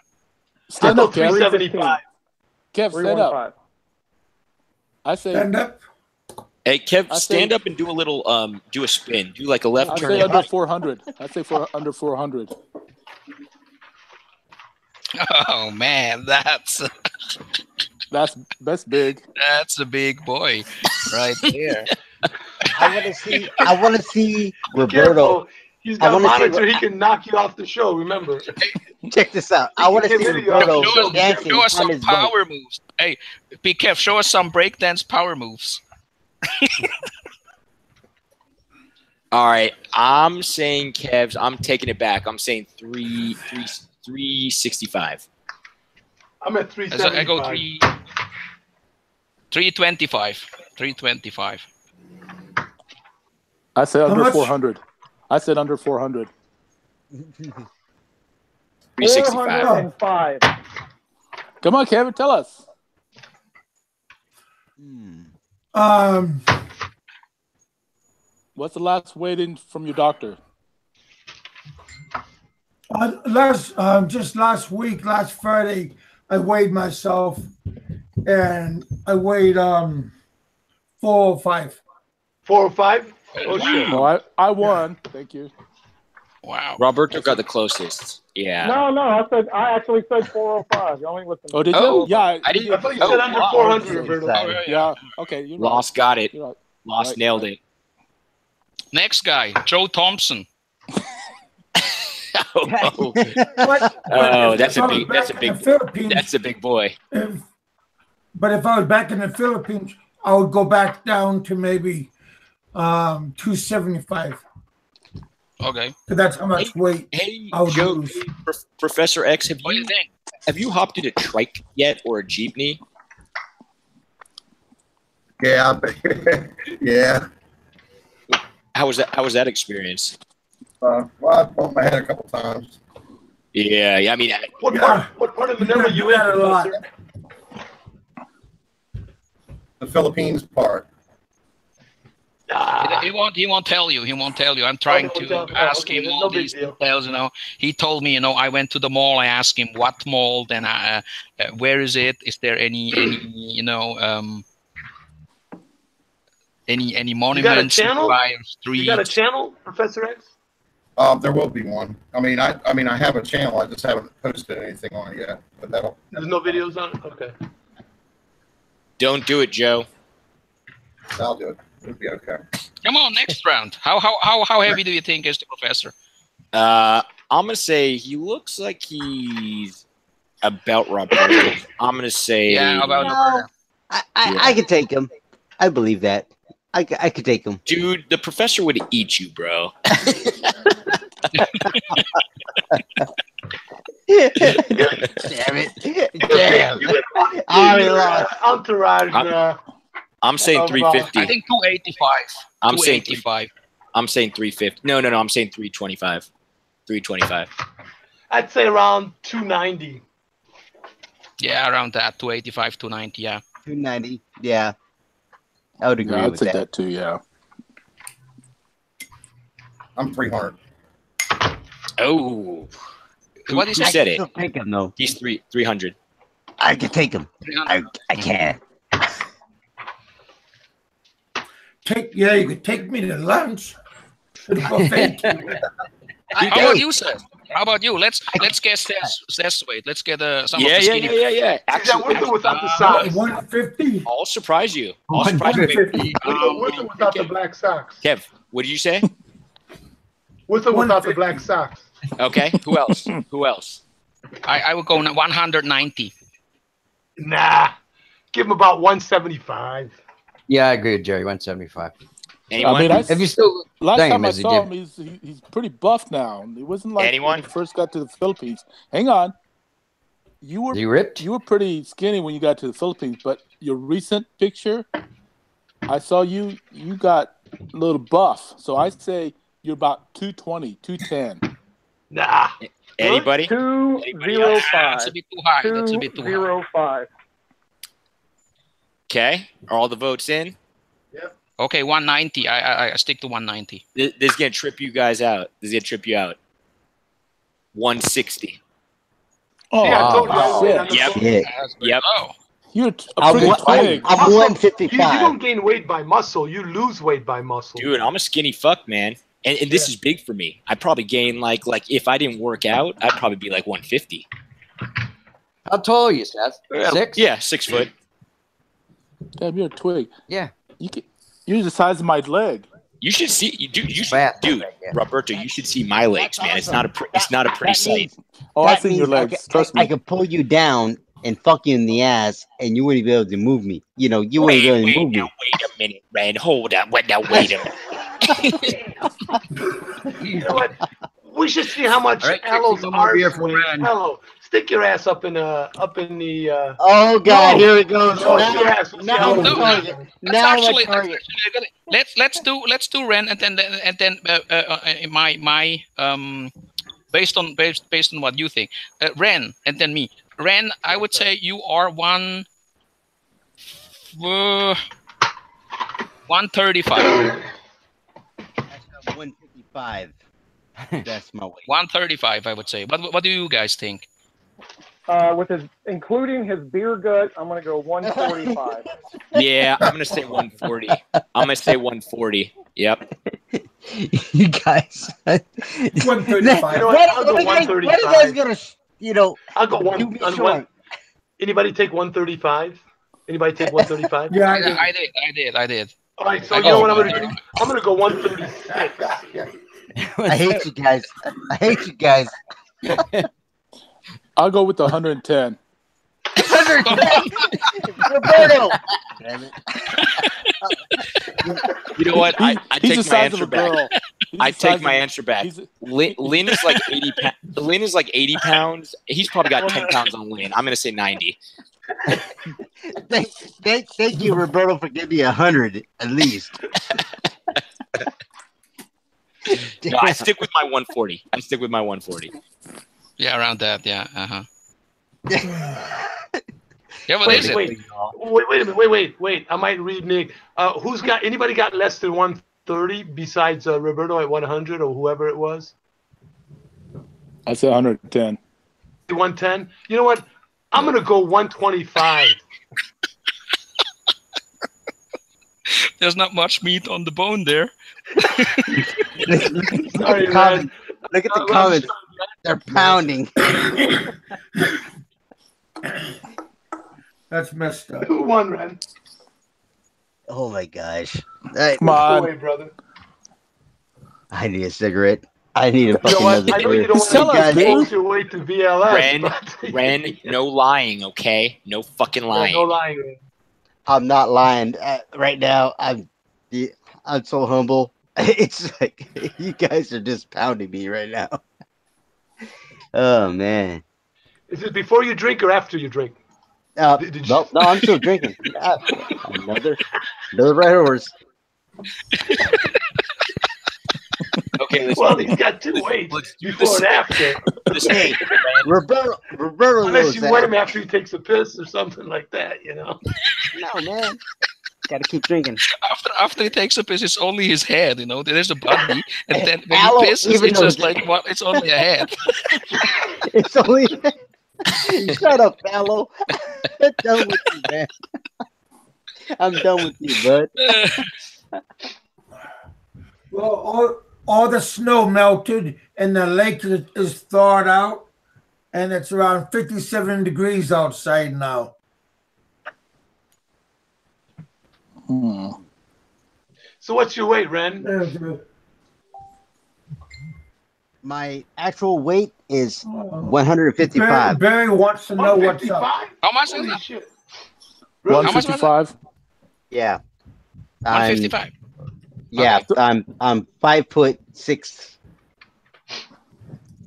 Stand up, 375. Kev, stand up. I say stand up. Hey, Kev, stand up and do a little do a spin. Do like a left turn. I say under 400. I say under 400. Oh man, that's big. That's a big boy right there. I want to see Roberto. He's got a monitor. He can knock you off the show. Remember. Check this out. I want to see Roberto dancing show us on some his power boat. moves. Hey, be careful. Show us some breakdance power moves. All right, I'm saying Kev's. I'm taking it back. I'm saying 365. I'm at 375. I go 325. 325. I said under 400. I said under 400. 365. 405. Come on, Kevin, tell us. What's the last weigh-in from your doctor? Just last week, last Friday, I weighed myself, and I weighed 405. 405? Oh shit! No, I won. Thank you. Wow. Roberto got the closest. Yeah. No, I actually said 405. You only listened. Oh, did you? Yeah, I didn't. I thought you said under 400, Roberto. Yeah. Okay. You're Lost got it. Right. Lost nailed it. Next guy, Joe Thompson. Oh, that's a big boy. But if I was back in the Philippines, I would go back down to maybe 275. Okay. So that's how much weight I would Joe, lose. Professor X, What do you think? have you hopped in a trike yet or a jeepney? Yeah. Yeah. How was that experience? Well, I bumped my head a couple times. Yeah. I mean, What part of Manila you in? a lot. The Philippines part. He won't tell you. I'm trying to ask him all these details. He told me. I went to the mall. I asked him what mall. Then where is it? Is there any monuments? You got a channel? Street? You got a channel, Professor X? There will be one. I mean, I have a channel. I just haven't posted anything on it yet. But There's no videos on it. Okay. Don't do it, Joe. I'll do it. It'll be okay. Come on, next round. How heavy do you think is the professor? I'm gonna say he looks like he's about Roberto. I'm gonna say about. I could take him. I believe that. I could take him. Dude, the professor would eat you, bro. Damn it. Damn. Entourage. I'm saying 350. I think 285. I'm saying 285. I'm saying 350. No. I'm saying 325. 325. I'd say around 290. Yeah, around that. 285, 290. Yeah. 290. Yeah. I would agree I'd with take that. too. Yeah. I'm 300. Oh. What is Who that? said it? Take him though. He's 300. I can take him. I can. You could take me to lunch. To the buffet. How about you, sir? How about you? Let's guess Seth's weight. Let's get some of the skinny. Yeah. Actually, with or without the socks? 150. I'll surprise you. I'll surprise you. With or without the black socks? Kev, what did you say? With or without the black socks? Okay. Who else? Who else? I would go 190. Nah. Give him about 175. Yeah, I agree with Jerry. 175. Anyone? I mean, If you still last same time I as he saw did. him, he's pretty buff now. It wasn't like Anyone? when he first got to the Philippines. Hang on. You were ripped? You were pretty skinny when you got to the Philippines, but your recent picture, I saw you got a little buff. So I say you're about 220, 210. Nah. Anybody? 205. That's a bit too high. That's a bit too high. 205. Okay. Are all the votes in? Okay, 190. I stick to 190. This is gonna trip you guys out. This is gonna trip you out. 160. Oh, Yeah, I told you. I weighed on the Yep. phone. Yep. Oh. You're a pretty twig. I'm Muscle, 155. You don't gain weight by muscle. You lose weight by muscle. Dude, I'm a skinny fuck, man. And this is big for me. I'd probably gain like if I didn't work out, I'd probably be like 150. How tall are you, Seth? 6? Yeah, 6 foot. Damn, you're a twig. Yeah. You're the size of my leg. You should see, dude. You should, Fat. dude, Roberto. You should see my legs, man. It's not a pretty sight. Oh, I've That seen your means legs. Trust me. I could pull you down and fuck you in the ass, and you wouldn't be able to move me. You know, you wouldn't be able to move me. Wait a minute, Red. Hold up. Wait a minute. You know what? We should see how much Right, Alo's some more beer arse for weighs. Ren. Alo, stick your ass up in the. Oh God, No. here it goes. No, Now, yes, now no, I'm a no. target. That's Now I'm a actually target. let's do Ren and then my based on what you think, Ren and then me. Ren, I would say you are 135. 155. That's my weight. 135, I would say. What do you guys think? Including his beer gut, I'm gonna go 145. Yeah, I'm gonna say 140. I'm gonna say 140. Yep. You guys. 135. You know what? I'll go What are you 135. guys gonna? I'll go do me on short. one. Anybody take 135? Anybody take 135? Yeah, I did. All right, so I you know go what I'm gonna do? I'm gonna go 136. I hate you guys. I hate you guys. I'll go with 110. Roberto. Damn it. You know what? I He's the take my size of answer a back. girl. He's I the size take my of- answer back. he's- Lynn is like 80 pounds. Lynn is like 80 pounds. He's probably got 10 pounds on Lynn. I'm gonna say 90. Thank you, Roberto, for giving me 100 at least. No, I stick with my 140. I stick with my 140. Yeah, around that. Yeah. Yeah, what is Wait, it? wait a minute. Wait. I might read Nick. Anybody got less than 130 besides Roberto at 100 or whoever it was? I say 110. 110. You know what? I'm gonna go 125. There's not much meat on the bone there. Sorry, man. Look at the comments. They're pounding. That's messed up. Who won, Ren? Oh my gosh. Come on. Away, brother. I need a cigarette. I need a You know fucking what? another I know you cigarette. don't Just tell want us, to dude. expose your way to VLS. Ren, but Ren, no lying, okay? No fucking Yeah, lying. no lying, Ren. I'm not lying. Right now, I'm so humble. It's like you guys are just pounding me right now. Oh man. Is it before you drink or after you drink? Did you- No, I'm still drinking. Another Red Horse. Okay, listen. Well, he's got two weights, Let's do before this. and after. Listen, Hey, Roberto Unless knows you that. wet him after he takes a piss or something like that, you know. No, man. Gotta keep drinking. After he takes a piss, it's only his head. You know, there's a body, and then when Aloe he pisses, even it's just knows- like what? It's only a head. It's only. Shut up, Aloe. I'm done with you, man. I'm done with you, bud. Well, all the snow melted and the lake is thawed out, and it's around 57 degrees outside now. So what's your weight, Ren? My actual weight is 155. Barry wants to know what's up. 155? How much is Holy that? shit. Really? How much was it? 155. Yeah. 155. Yeah, Okay. I'm 5'6".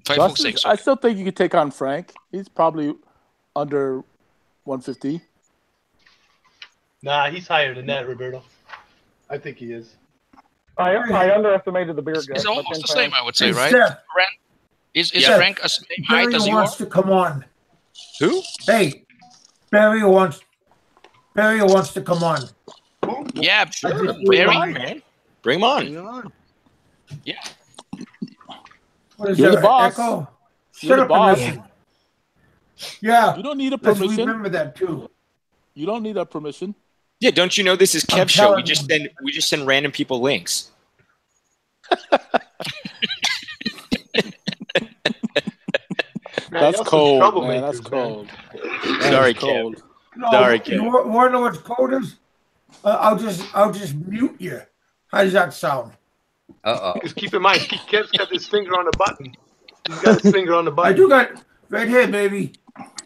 5'6". I still think you could take on Frank. He's probably under 150. Nah, he's higher than that, Roberto. I think he is. I underestimated the beer gut. It's but almost then the same, I would say, Hey, right? Seth. Ren, is Seth, Frank a same height Barry as you are? wants to come on. Who? Hey, Barry wants to come on. Yeah, Sure. Barry. Man. Bring him on. Hang on. Yeah. What is You're that, the boss. Echo? You're Shut the up boss. and listen. Yeah, You don't need a let's permission. remember that too. You don't need a permission. Yeah, don't you know this is I'm Kev's show? telling you. We just send random people links. Man, That's y'all some cold, man. troublemakers, That's cold. Sorry, That's Kev. cold. No, Sorry, you Kev. want to know what's cold is? I'll just mute you. How does that sound? Just keep in mind, Kev's got his finger on the button. He's got his finger on the I button. do got right here, baby.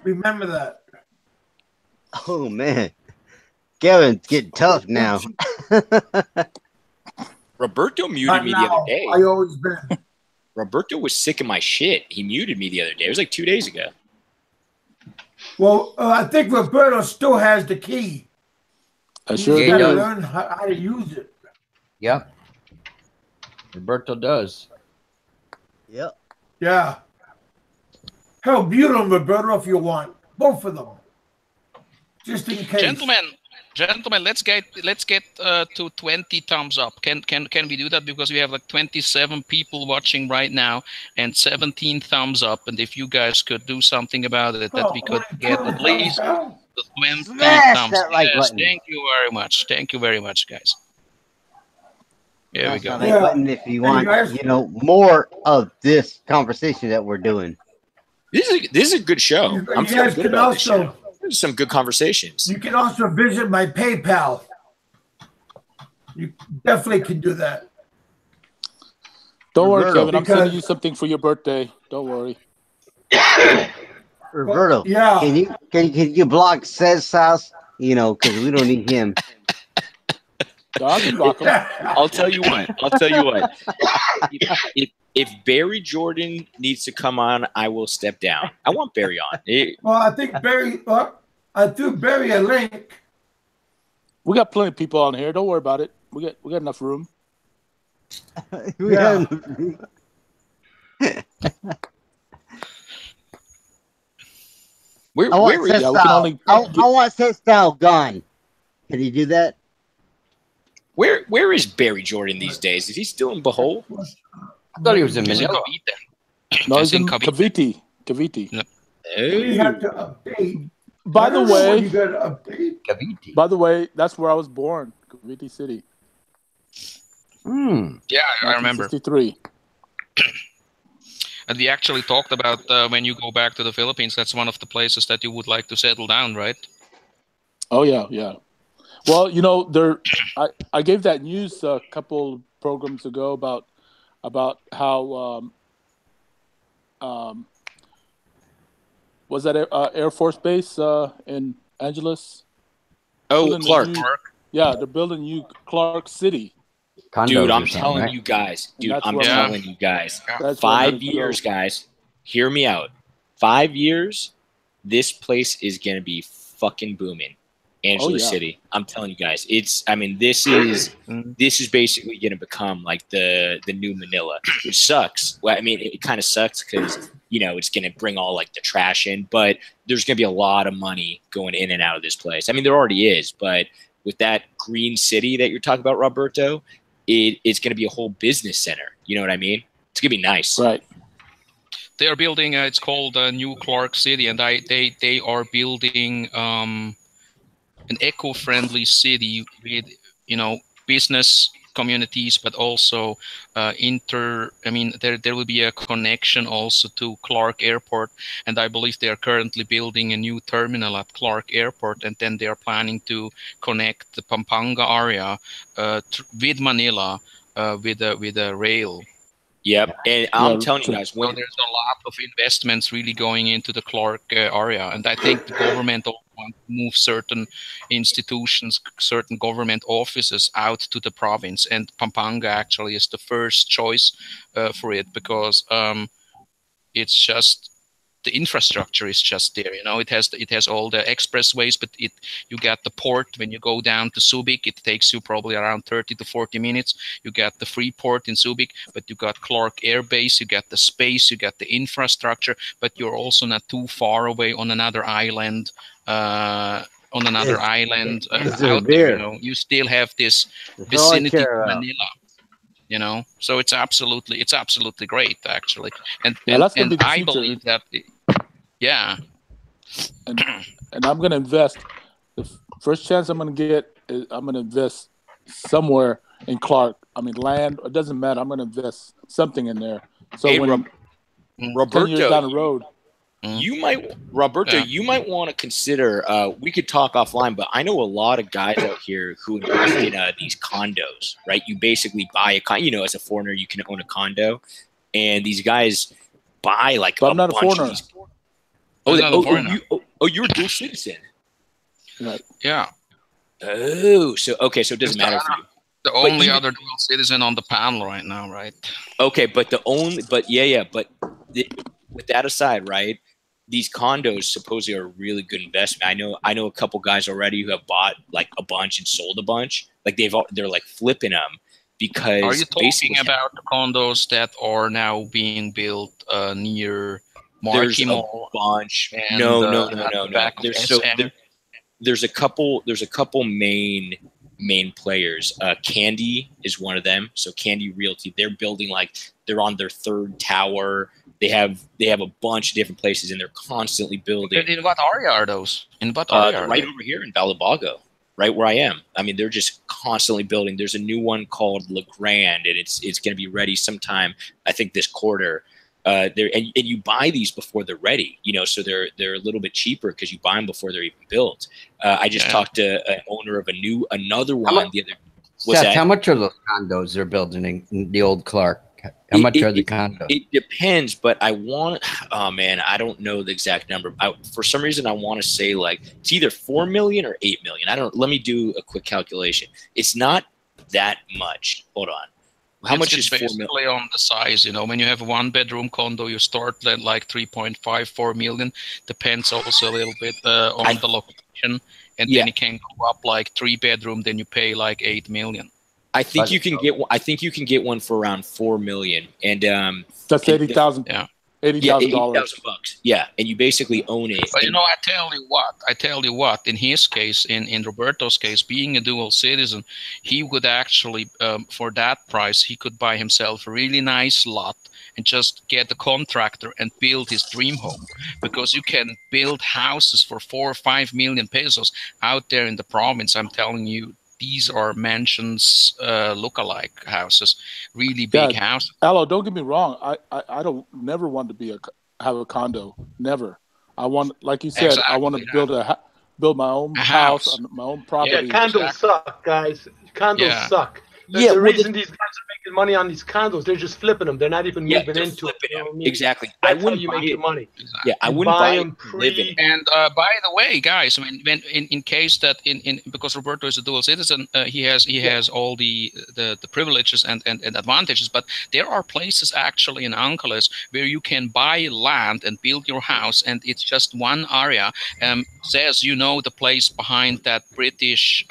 Remember that. Oh man, Kevin's getting tough now. Roberto muted Not me the now. other day. I always been. Roberto was sick of my shit. He muted me the other day. It was like 2 days ago. Well, I think Roberto still has the key. I He's sure Yeah, he got to does. learn how to use it. Yep. Roberto does. Yep. Yeah. Hell, mute them, Roberto, if you want. Both of them. Just in case. Gentlemen, let's get to 20 thumbs up. Can we do that? Because we have like 27 people watching right now and 17 thumbs up. And if you guys could do something about it, that we could get at least the 20 Smash thumbs. that like Yes, button. thank you very much. Thank you very much, guys. Here we Smash go. that like Yeah. button if you Hey, want, guys. more of this conversation that we're doing. This is a good show. You I'm feeling guys good can about this also show. There's some good conversations. you can also visit my PayPal. You definitely can do that. Don't worry, Roberto, Kevin. I'm because- sending you something for your birthday. Don't worry. Roberto, Yeah. can you block Says house? Because we don't need him. I can block him. I'll tell you what. If Barry Jordan needs to come on, I will step down. I want Barry on. Well, I think Barry. I threw Barry a link. We got plenty of people on here. Don't worry about it. We got enough room. Yeah. Where I want is Says Yeah, we can style. only- I want Says style gone. Can you do that? where is Barry Jordan these days? Is he still in Behole? I thought he was in He's in Manila. Cavite. No, He's he's in in Cavite. Cavite. No. We have to update. By the I don't know when you way, got to update. Cavite. that's where I was born, Cavite City. Yeah, I remember. 1963. And we actually talked about when you go back to the Philippines, that's one of the places that you would like to settle down, right? Oh yeah, yeah. Well, you know, I gave that news a couple programs ago about how was that Air Force Base in Angeles? Oh, Building a Clark. new- yeah, they're building new Clark City. Condos Dude, or I'm something, telling right? you guys. And Dude, that's I'm where telling you guys. That's where I'm 5 gonna years, go. guys. Hear me out. 5 years, this place is gonna be fucking booming. Angeles yeah. City. I'm telling you guys. This is basically gonna become like the new Manila, which sucks. Well, I mean, it kind of sucks because it's gonna bring all like the trash in, but there's gonna be a lot of money going in and out of this place. I mean, there already is, but with that green city that you're talking about, Roberto, it's going to be a whole business center. You know what I mean? It's going to be nice. Right. They are building. It's called New Clark City, and they are building an eco-friendly city with business communities, but also there will be a connection also to Clark Airport, and I believe they are currently building a new terminal at Clark Airport, and then they are planning to connect the Pampanga area with Manila with a rail. Yep, and I'm telling you guys, so there's a lot of investments really going into the Clark area, and I think the government also wants to move certain institutions, certain government offices out to the province, and Pampanga actually is the first choice for it because it's just the infrastructure is just there. It has all the expressways, but you get the port when you go down to Subic. It takes you probably around 30 to 40 minutes. You get the free port in Subic, but you got Clark Air Base, you get the space, you get the infrastructure, but you're also not too far away on another island. Out there, you still have this vicinity to Manila. So it's absolutely great actually, and I believe that. Yeah, and I'm gonna invest. The first chance I'm gonna get is I'm gonna invest somewhere in Clark. I mean, land. It doesn't matter. I'm gonna invest something in there. So hey, when Roberto, 10 years down the road, you might want to consider. We could talk offline, but I know a lot of guys out here who invest in these condos. Right? You basically buy a condo. As a foreigner, you can own a condo, and these guys buy like but I'm not a bunch foreigner. Of you're a dual citizen. Right. Yeah. Oh, so it doesn't matter for you. The only other dual citizen on the panel right now, right? Okay, with that aside, right? These condos supposedly are a really good investment. I know a couple guys already who have bought like a bunch and sold a bunch. Like they're like flipping them because. Are you talking about the condos that are now being built near? There's a bunch. No. There's a couple main players. Candy is one of them. So Candy Realty, they're building they're on their third tower. They have a bunch of different places, and they're constantly building. In what area are those? Right over here in Balabago, right where I am. I mean, they're just constantly building. There's a new one called La Grande, and it's going to be ready sometime. I think this quarter. And you buy these before they're ready, so they're a little bit cheaper because you buy them before they're even built. I just talked to an owner of another one the other. Seth, how much are those condos they're building in the old Clark? How much are the condos? It depends, but I don't know the exact number. For some reason, I want to say it's either 4 million or 8 million. I don't. Let me do a quick calculation. It's not that much. Hold on. How much is 4 million? Basically on the size, when you have a 1-bedroom condo, you start at 3.5-4 million. Depends also a little bit on the location, and then it can go up 3-bedroom. Then you pay 8 million. I think you can get. I think you can get one for around 4 million, and that's $80,000. Yeah. $80,000. Yeah, and you basically own it. But I tell you what. In his case, in Roberto's case, being a dual citizen, he would actually, for that price, he could buy himself a really nice lot and just get a contractor and build his dream home. Because you can build houses for 4 or 5 million pesos out there in the province. I'm telling you. These are mansions, look-alike houses, really big houses. Alo, don't get me wrong. I don't never want to have a condo. Never. I want, like you said, I want to build build my own house on my own property. Yeah, condos suck, guys. Condos suck. The reason these guys are making money on these condos, they're just flipping them. They're not even moving into it. You know what I mean? Exactly. That's how you make your money. Yeah, I wouldn't buy them pre. And by the way, guys, I mean, when in case that because Roberto is a dual citizen, he has all the privileges and advantages. But there are places actually in Angeles where you can buy land and build your house, and it's just one area. Says the place behind that British.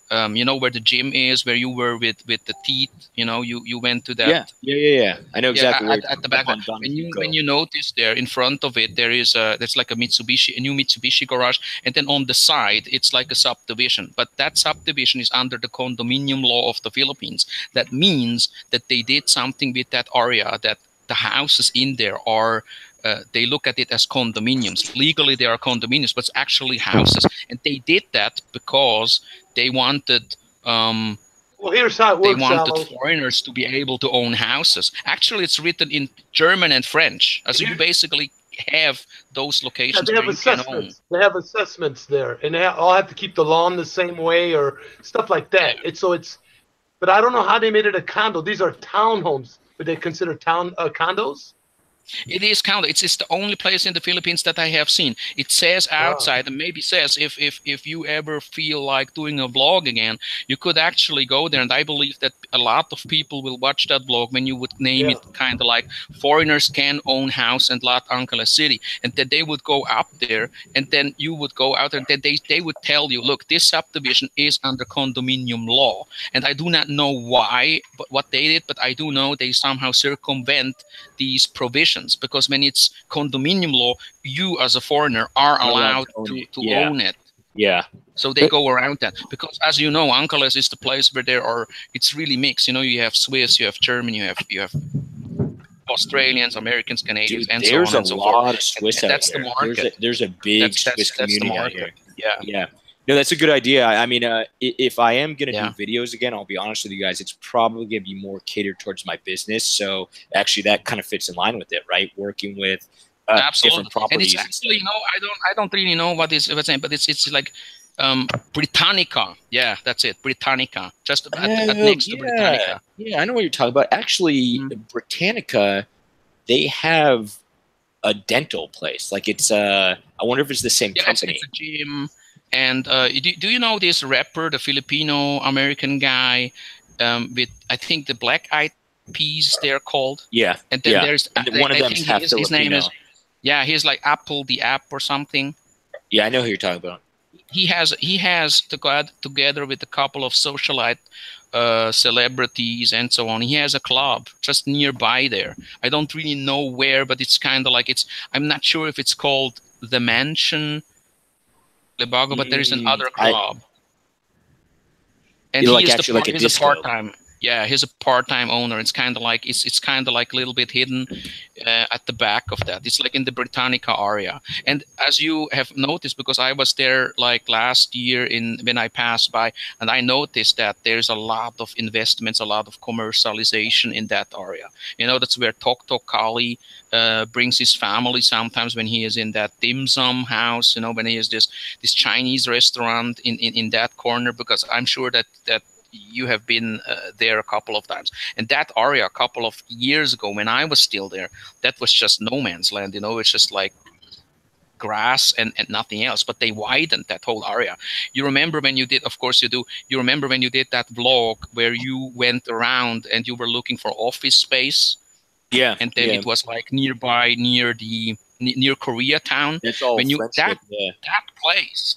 You know where the gym is, where you were with the teeth. You went to that. Yeah. I know exactly where at the back. When you notice there in front of it, there's like a new Mitsubishi garage, and then on the side it's like a subdivision. But that subdivision is under the condominium law of the Philippines. That means that they did something with that area, that the houses in there are. They look at it as condominiums. Legally, they are condominiums, but it's actually houses. And they did that because they wanted. Well, here's how it works. They wanted foreigners to be able to own houses. Actually, it's written in German and French, as you basically have those locations. They have assessments. They have assessments there, and they all have to keep the lawn the same way or stuff like that. But I don't know how they made it a condo. These are townhomes, but they consider condos. It is counted. It's the only place in the Philippines that I have seen. It says outside, and maybe says if you ever feel like doing a vlog again, you could actually go there. And I believe that a lot of people will watch that vlog when you would name it kind of like foreigners can own house and lot Angeles City, and then they would go up there, and then you would go out there, and then they would tell you, look, this subdivision is under condominium law, and I do not know why, but what they did, but I do know they somehow circumvent these provisions. Because when it's condominium law, you as a foreigner are allowed to own it. Yeah. So they go around that. Because as you know, Angeles is the place where it's really mixed. You have Swiss, you have German, you have Australians, Americans, Canadians, and so on and so forth. There's a lot of Swiss out that's here. The market. There's a big Swiss community out here. Yeah. No, that's a good idea. I mean, if I am going to do videos again, I'll be honest with you guys, it's probably going to be more catered towards my business. So actually that kind of fits in line with it, right? Working with different properties. And it's actually, I don't really know what it's saying, but it's like Britannica. Yeah, that's it. Britannica. Just next to Britannica. Yeah, I know what you're talking about. Actually, Britannica, they have a dental place. Like it's I wonder if it's the same company. It's a gym. And do you know this rapper, the Filipino-American guy with, I think, the Black Eyed Peas, they're called? Yeah. And then there's one of them is half Filipino. His name is, he's like Apple the App or something. Yeah, I know who you're talking about. He has to go out together with a couple of socialite celebrities and so on. He has a club just nearby there. I don't really know where, but it's kind of like I'm not sure if it's called The Mansion, but there is another club, and he is a part-time. Yeah, he's a part-time owner. It's kind of like it's kind of like a little bit hidden at the back of that. It's like in the Britannica area. And as you have noticed, because I was there like last year when I passed by, and I noticed that there's a lot of investments, a lot of commercialization in that area. That's where Tok Tok Kali brings his family sometimes when he is in that dim sum house. When he has this Chinese restaurant in that corner, because I'm sure that you have been there a couple of times. And that area a couple of years ago when I was still there, that was just no man's land. It's just like grass and nothing else. But they widened that whole area. You remember when you did, of course you do, you remember when you did that vlog where you went around and you were looking for office space? Yeah. And then it was like nearby, near Koreatown. It's all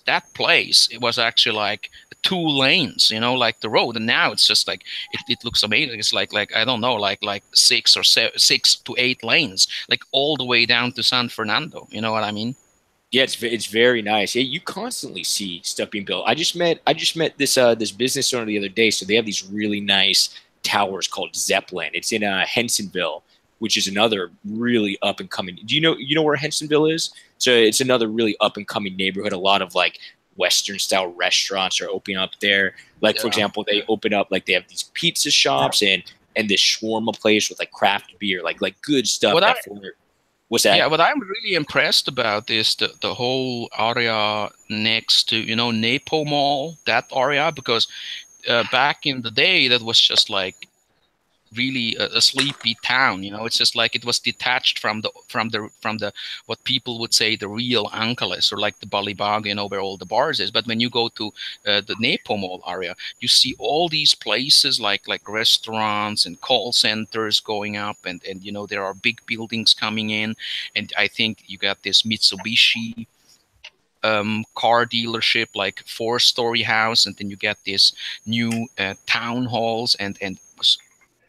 that place, it was actually like 2 lanes, like the road, and now it's just like it looks amazing. It's like I don't know, like 6 to 8 lanes, like all the way down to San Fernando. You know what I mean? Yeah, it's very nice. Yeah, you constantly see stuff being built. I just met this business owner the other day. So they have these really nice towers called Zeppelin. It's in Hensonville, which is another really up and coming. Do you know where Hensonville is? So it's another really up and coming neighborhood. A lot of like Western style restaurants are opening up there. Like for example, they open up they have these pizza shops and this shawarma place with like craft beer, like good stuff. What's that? Yeah, what I'm really impressed about is the whole area next to, Napo Mall, that area, because back in the day, that was just like really a sleepy town. It's just like it was detached from the what people would say the real Angeles, or like the Balibaga, where all the bars is. But when you go to the Napo Mall area, you see all these places like restaurants and call centers going up, and there are big buildings coming in, and I think you got this Mitsubishi car dealership, like 4-story house, and then you get this new town halls and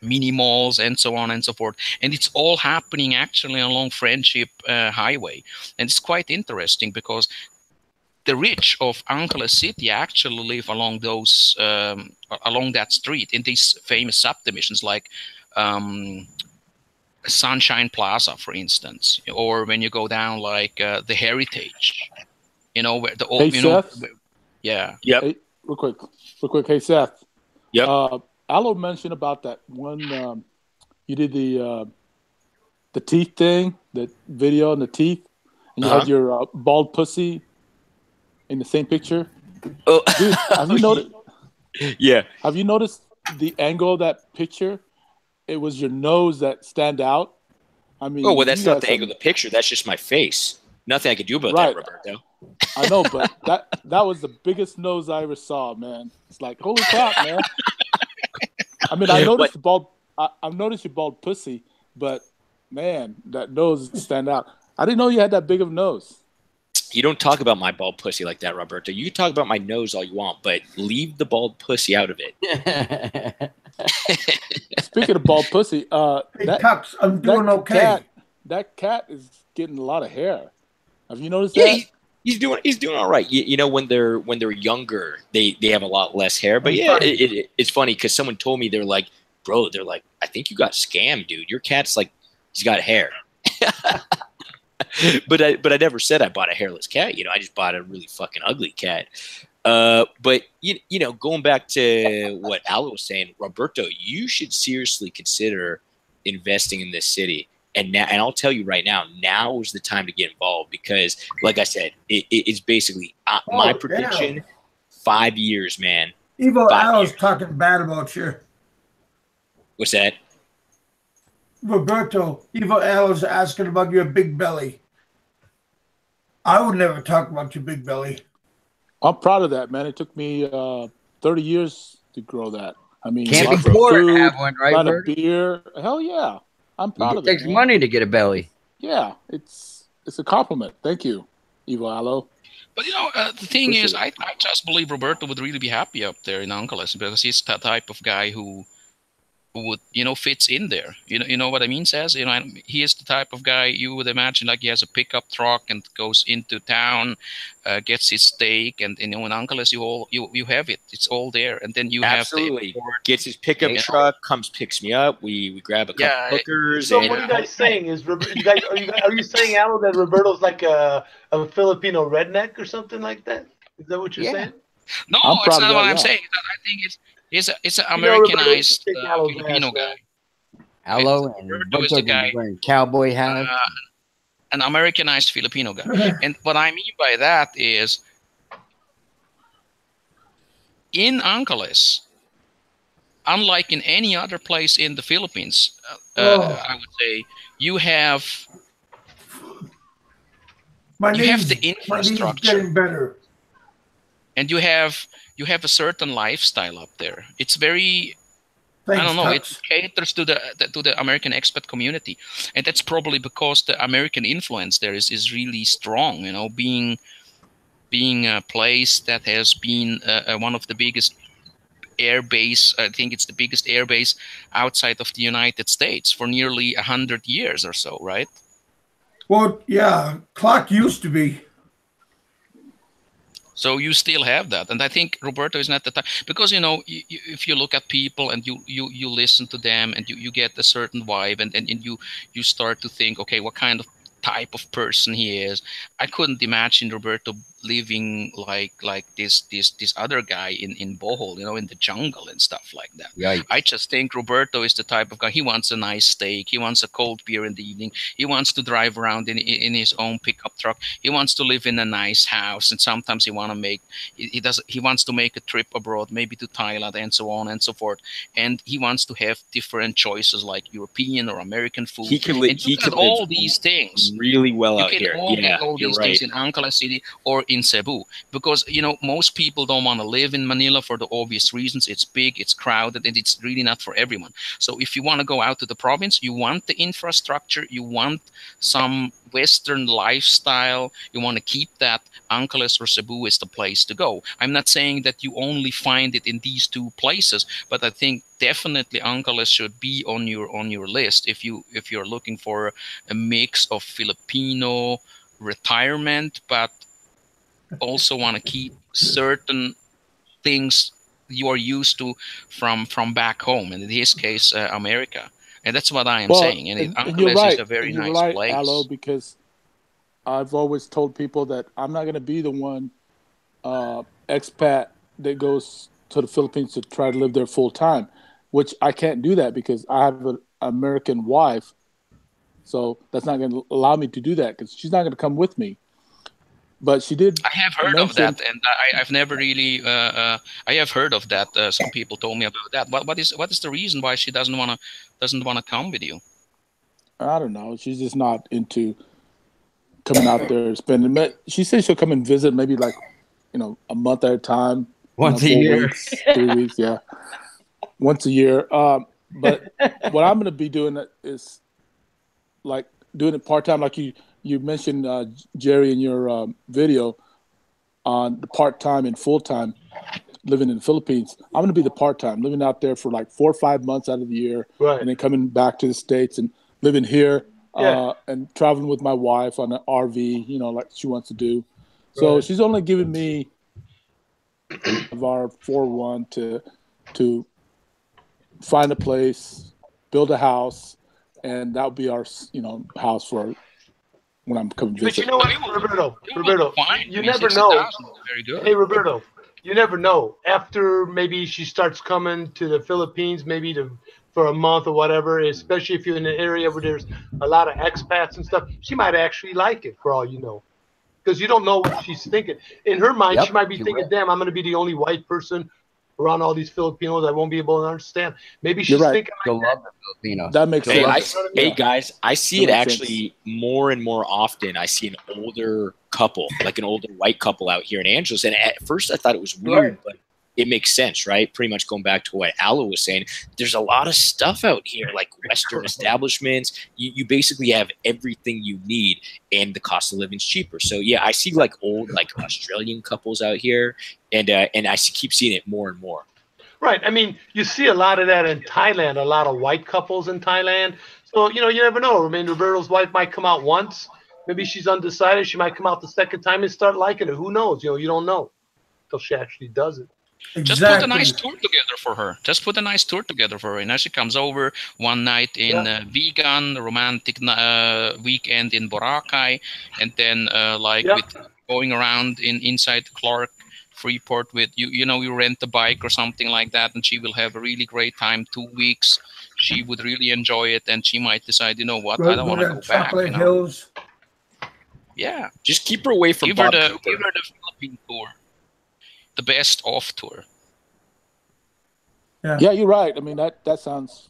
mini malls and so on and so forth, and it's all happening actually along Friendship Highway. And it's quite interesting because the rich of Angeles City actually live along those along that street in these famous subdivisions, like Sunshine Plaza, for instance, or when you go down like the Heritage, where the old, Seth? Yeah. Yep. Hey, real quick. Hey, Seth. Yep. Allo mentioned about that one. You did the teeth thing, the video on the teeth, and you had your bald pussy in the same picture. Oh, dude, have you noticed? Yeah. Have you noticed the angle of that picture? It was your nose that stand out. I mean, well, that's not the angle of the picture. That's just my face. Nothing I could do about that, Roberto. I know, but that was the biggest nose I ever saw, man. It's like, holy crap, man. I mean, I noticed I've noticed your bald pussy, but man, that nose stand out. I didn't know you had that big of a nose. You don't talk about my bald pussy like that, Roberto. You can talk about my nose all you want, but leave the bald pussy out of it. Speaking of bald pussy, Tux, I'm doing okay. That cat is getting a lot of hair. Have you noticed that? Yeah, he's doing all right. You know, when they're younger, they have a lot less hair. But yeah, it's funny because someone told me, they're like, bro, I think you got scammed, dude. Your cat's like, he's got hair. But I never said I bought a hairless cat. I just bought a really fucking ugly cat. But going back to what Allo was saying, Roberto, you should seriously consider investing in this city. And I'll tell you right now is the time to get involved, because, like I said, it's basically my prediction. Damn. 5 years, man. Evo Allo's talking bad about you. What's that? Roberto, Evo Allo's asking about your big belly. I would never talk about your big belly. I'm proud of that, man. It took me 30 years to grow that. I mean, can't be poor to have one, right? Lot of beer. Hell yeah. I'm proud of it. It takes money to get a belly. Yeah, it's a compliment. Thank you, Evo Allo. But the thing is, I just believe Roberto would really be happy up there in Angeles, because he's the type of guy who would fits in there. You know what I mean, Says? He is the type of guy you would imagine, like he has a pickup truck and goes into town, gets his steak, and in Angeles you have it. It's all there, and then you absolutely have the gets his pickup truck, comes picks me up. We grab a couple hookers. So what are you guys saying? Are you saying, Allo, that Roberto's like a Filipino redneck or something like that? Is that what you're saying? No, it's not what I'm saying. I think it's an Americanized Filipino guy. Allo and Roberto is wearing cowboy hat. An Americanized Filipino guy. And what I mean by that is, in Angeles, unlike in any other place in the Philippines, I would say, you have the infrastructure. Getting better. And you have a certain lifestyle up there. It's very, Thanks, I don't know, Tux. it caters to the American expat community. And that's probably because the American influence there is really strong, being a place that has been one of the biggest air base. I think it's the biggest air base outside of the United States for nearly 100 years or so, right? Well, yeah, Clark used to be. So you still have that, and I think Roberto is not the type, because if you look at people and you listen to them, and you get a certain vibe, and you start to think, okay, what kind of type of person he is. I couldn't imagine Roberto living like this other guy in Bohol, you know, in the jungle and stuff like that. Right. I just think Roberto is the type of guy. He wants a nice steak. He wants a cold beer in the evening. He wants to drive around in his own pickup truck. He wants to live in a nice house, and sometimes he wants to make a trip abroad, maybe to Thailand and so on and so forth. And he wants to have different choices like European or American food. He can live all these things really well you out can here. all get all you're these right. things in Ankara City or in Cebu, because you know most people don't want to live in Manila for the obvious reasons. It's big, it's crowded, and it's really not for everyone. So if you want to go out to the province, you want the infrastructure, you want some Western lifestyle, you want to keep that, Angeles or Cebu is the place to go. I'm not saying that you only find it in these two places, but I think definitely Angeles should be on your list if you're looking for a mix of Filipino retirement, but also want to keep certain things you are used to from back home, and in his case, America. And that's what I am saying. And Angeles right. is a very you're nice right, place. Aloe, because I've always told people that I'm not going to be the one expat that goes to the Philippines to try to live there full time, which I can't do that because I have an American wife. So that's not going to allow me to do that because she's not going to come with me. But she did. I have heard of that, and I've never really. I have heard of that. Some people told me about that. What is the reason why she doesn't want to come with you? I don't know. She's just not into coming out there and spending. She says she'll come and visit, maybe like, a month at a time. Once a 4 year. weeks, 3 weeks, yeah. Once a year. But what I'm going to be doing is like doing it part time, like you mentioned, Jerry, in your video on the part time and full time living in the Philippines. I'm going to be the part time, living out there for like 4 or 5 months out of the year, right, and then coming back to the States and living here, and traveling with my wife on an RV, like she wants to do. So right. she's only given me of our 4-1 to find a place, build a house, and that'll be our house for when I'm coming visit. But you know what, Roberto, you never know. Very good. Hey, Roberto, you never know. After maybe she starts coming to the Philippines, maybe for a month or whatever, especially if you're in an area where there's a lot of expats and stuff, she might actually like it for all you know. Because you don't know what she's thinking. In her mind, she might be thinking, damn, I'm going to be the only white person around all these Filipinos. I won't be able to understand. Maybe she's thinking like love the Filipinos. That makes sense. Hey, guys, I see it actually more and more often. I see an older couple, like an older white couple out here in Angeles. And at first I thought it was weird, but it makes sense, right? Pretty much going back to what Aloe was saying. There's a lot of stuff out here, like Western establishments. You basically have everything you need, and the cost of living is cheaper. So yeah, I see like old, like Australian couples out here, and I keep seeing it more and more. Right. I mean, you see a lot of that in Thailand, a lot of white couples in Thailand. So, you never know. I mean, Roberto's wife might come out once. Maybe she's undecided. She might come out the second time and start liking it. Who knows? You don't know until she actually does it. Just put a nice tour together for her. And as she comes over one night in vegan, romantic weekend in Boracay, and then with going around inside Clark, Freeport with you rent a bike or something like that, and she will have a really great time. 2 weeks, she would really enjoy it, and she might decide, I don't want to go back. Hills. Yeah, just keep her away from. Give her the Philippine tour. The best off tour. Yeah, you're right. I mean that sounds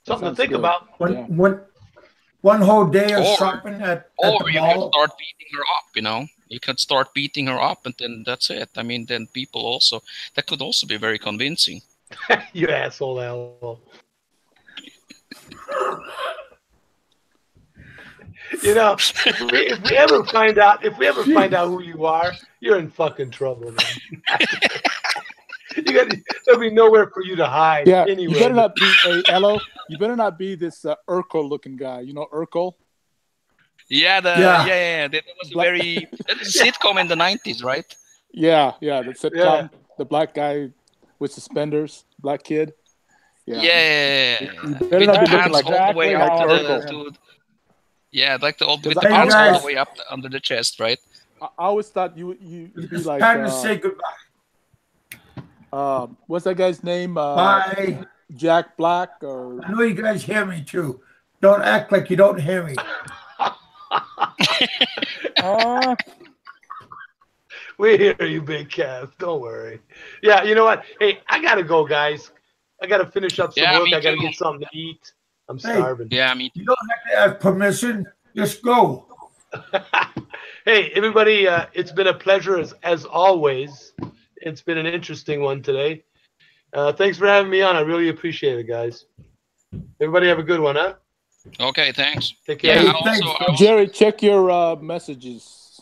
something to think about. One whole day of shopping at the you mall. can start beating her up. You can start beating her up, and then that's it. I mean, then people also that could also be very convincing. You asshole, Al. If we ever find out who you are, you're in fucking trouble, man. There'll be nowhere for you to hide. Yeah, anyway. You better not be Aloe. You better not be this Urkel looking guy. You know Urkel? Yeah, that was that was a sitcom in the 90s, right? Yeah, the sitcom, the black guy with suspenders, black kid. Yeah. You better not be looking like all the way up Urkel. with the pants all the way up under the chest, right? I always thought you'd be It's like time to say goodbye. what's that guy's name? Bye. Jack Black or I know you guys hear me too. Don't act like you don't hear me. We hear you, Big Kev. Don't worry. Yeah, you know what? Hey, I gotta go, guys. I gotta finish up some work. I gotta get something to eat. I'm starving. Yeah, me too. You don't have to have permission. Just go. Hey, everybody, it's been a pleasure as always. It's been an interesting one today. Thanks for having me on. I really appreciate it, guys. Everybody have a good one, huh? Okay, thanks. Take care. Yeah, Thanks. Jerry, check your messages.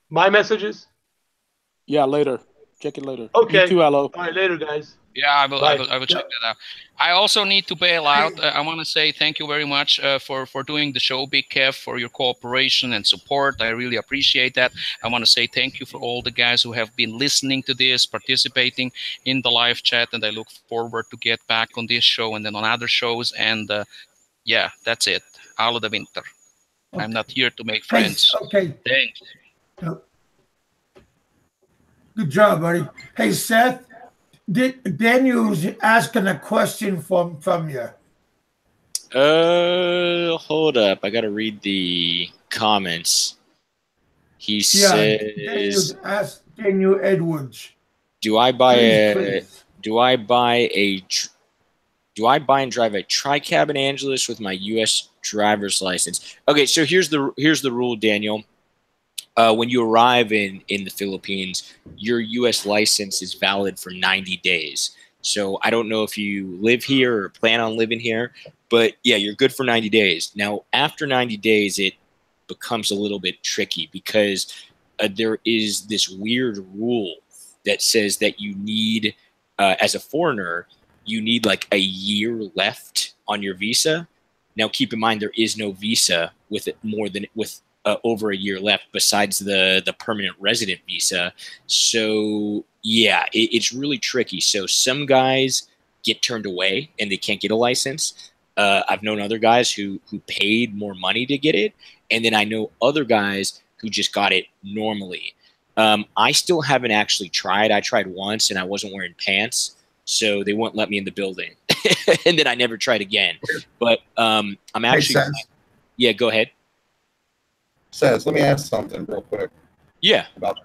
My messages? Yeah, later. Check it later. Okay. You too, Aloe. All right, later, guys. Yeah, I will Bye. check that out. I also need to bail out. I want to say thank you very much for doing the show, Big Kev, for your cooperation and support. I really appreciate that. I want to say thank you for all the guys who have been listening to this, participating in the live chat, and I look forward to get back on this show and then on other shows. And yeah, that's it. All of the winter. Okay. I'm not here to make friends. Okay. Thanks. Good job, buddy. Hey, Seth. Daniel's asking a question from you. Hold up. I got to read the comments. He says, Daniel Edwards. Do I buy and drive a tri-cabin Angelus with my U.S. driver's license? Okay, so here's the rule, Daniel. When you arrive in the Philippines, your U.S. license is valid for 90 days. So I don't know if you live here or plan on living here, but yeah, you're good for 90 days. Now, after 90 days, it becomes a little bit tricky because there is this weird rule that says that you need, as a foreigner, you need like a year left on your visa. Now, keep in mind, there is no visa with over a year left besides the permanent resident visa. So yeah, it's really tricky. So some guys get turned away and they can't get a license. I've known other guys who paid more money to get it. And then I know other guys who just got it normally. I still haven't actually tried. I tried once and I wasn't wearing pants, so they wouldn't let me in the building. And then I never tried again. But I'm actually, yeah, go ahead. Says, let me ask something real quick. Yeah. About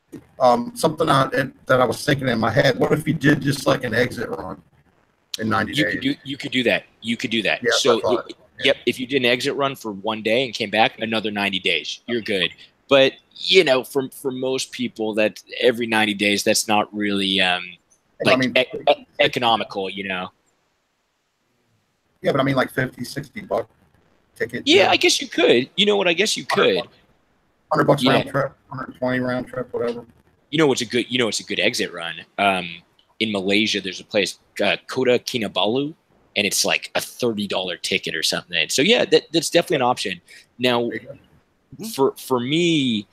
that. Something that I was thinking in my head. What if you did just like an exit run in 90 days? You could do that. You could do that. Yeah, so, yep, if you did an exit run for one day and came back, another 90 days, you're good. But, you know, for most people, that every 90 days, that's not really economical, you know. Yeah, but I mean like 50, 60 bucks. Ticket. Yeah, I guess you could. You know what? I guess you could. $100 round trip, 120 round trip, whatever. You know what's a good exit run? In Malaysia, there's a place, Kota Kinabalu, and it's like a $30 ticket or something. So yeah, that's definitely an option. Now, for me,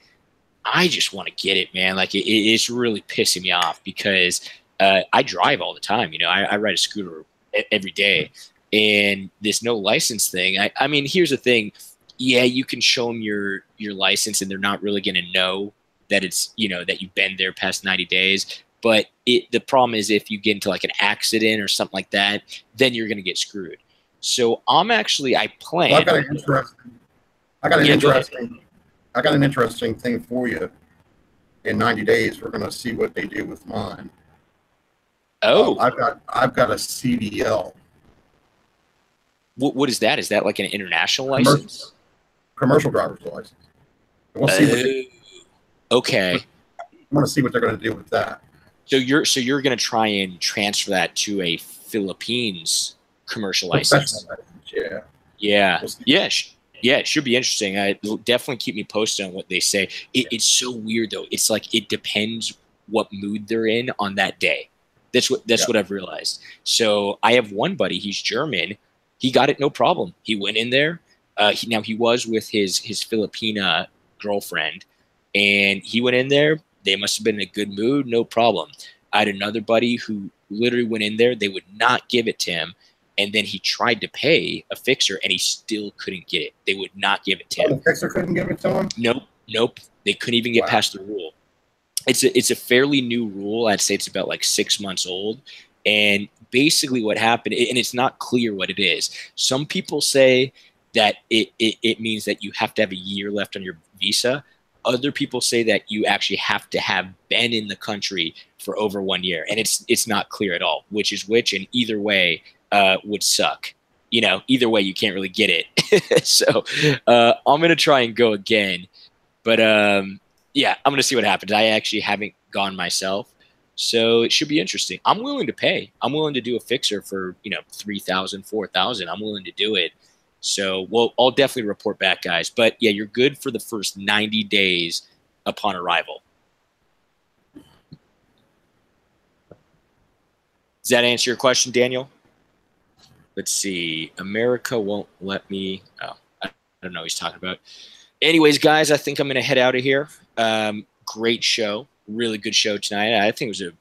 I just want to get it, man. Like it's really pissing me off because I drive all the time. You know, I ride a scooter every day. And this no license thing, I mean, here's the thing. Yeah, you can show them your license and they're not really going to know that it's, you know, that you've been there past 90 days. But the problem is if you get into like an accident or something like that, then you're going to get screwed. So I plan. Well, I got an interesting thing for you. In 90 days, we're going to see what they do with mine. Oh, I've got a CDL. What is that? Is that like an international license? Commercial driver's license. We'll see. Okay. I want to see what they're going to do with that. So you're going to try and transfer that to a Philippines commercial license. Yeah. Yeah. Yeah. Yeah. It should be interesting. Definitely keep me posted on what they say. It's so weird though. It's like it depends what mood they're in on that day. That's what I've realized. So I have one buddy. He's German. He got it no problem. He went in there. He was with his Filipina girlfriend, and he went in there. They must have been in a good mood, no problem. I had another buddy who literally went in there. They would not give it to him, and then he tried to pay a fixer, and he still couldn't get it. They would not give it to him. The fixer couldn't give it to him? Nope. Nope, they couldn't even get past the rule. It's a fairly new rule. I'd say it's about like 6 months old. And basically what happened, and it's not clear what it is. Some people say that it means that you have to have a year left on your visa. Other people say that you actually have to have been in the country for over 1 year. And it's not clear at all which is which. And either way would suck. You know, either way, you can't really get it. So I'm going to try and go again. But yeah, I'm going to see what happens. I actually haven't gone myself. So it should be interesting. I'm willing to pay. I'm willing to do a fixer for, you know, $3,000, $4,000. I'm willing to do it. So, well, I'll definitely report back, guys. But yeah, you're good for the first 90 days upon arrival. Does that answer your question, Daniel? Let's see. America won't let me. Oh, I don't know what he's talking about. Anyways, guys, I think I'm going to head out of here. Great show. Really good show tonight. I think it was a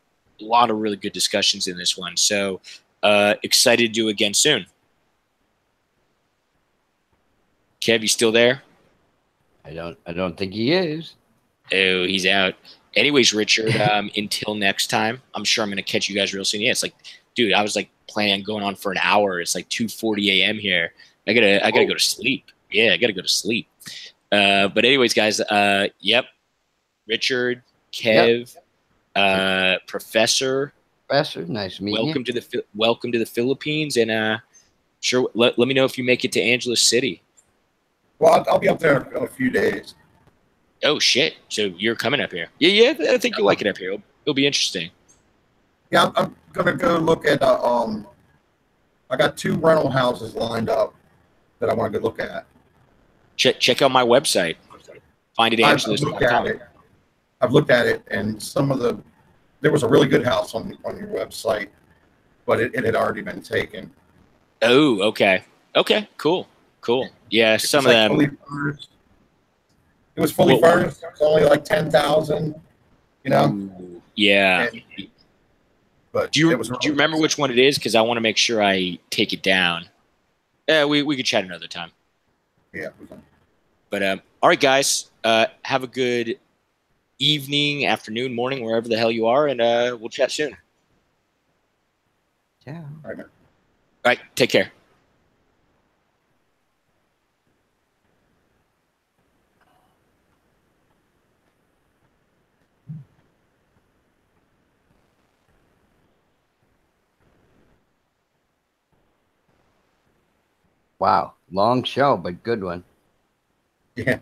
lot of really good discussions in this one. So excited to do again soon. Kev, you still there? I don't think he is. Oh, he's out. Anyways, Richard, until next time, I'm sure I'm going to catch you guys real soon. Yeah, it's like, dude, I was like planning on going on for an hour. It's like 2:40 a.m. here. I gotta go to sleep. Yeah, I gotta go to sleep. But anyways, guys, yep. Richard, Kev, Professor, nice meeting you. Welcome to the Philippines, and sure, let me know if you make it to Angeles City. Well, I'll be up there in a few days. Oh shit! So you're coming up here? Yeah. I think you'll like it up here. It'll be interesting. Yeah, I'm gonna go look at. I got 2 rental houses lined up that I want to go look at. Check out my website. Find it Angeles.com. I've looked at it, and there was a really good house on your website, but it had already been taken. Oh, okay. Okay, cool. Yeah, some of them. It was fully furnished. It was only like 10,000. You know. Ooh, yeah. But do you remember which one it is? Because I want to make sure I take it down. We could chat another time. Yeah. We can. But all right, guys. Have a good evening, afternoon, morning, wherever the hell you are, and we'll chat soon. Yeah. All right, man. All right. Take care. Wow. Long show, but good one. Yeah.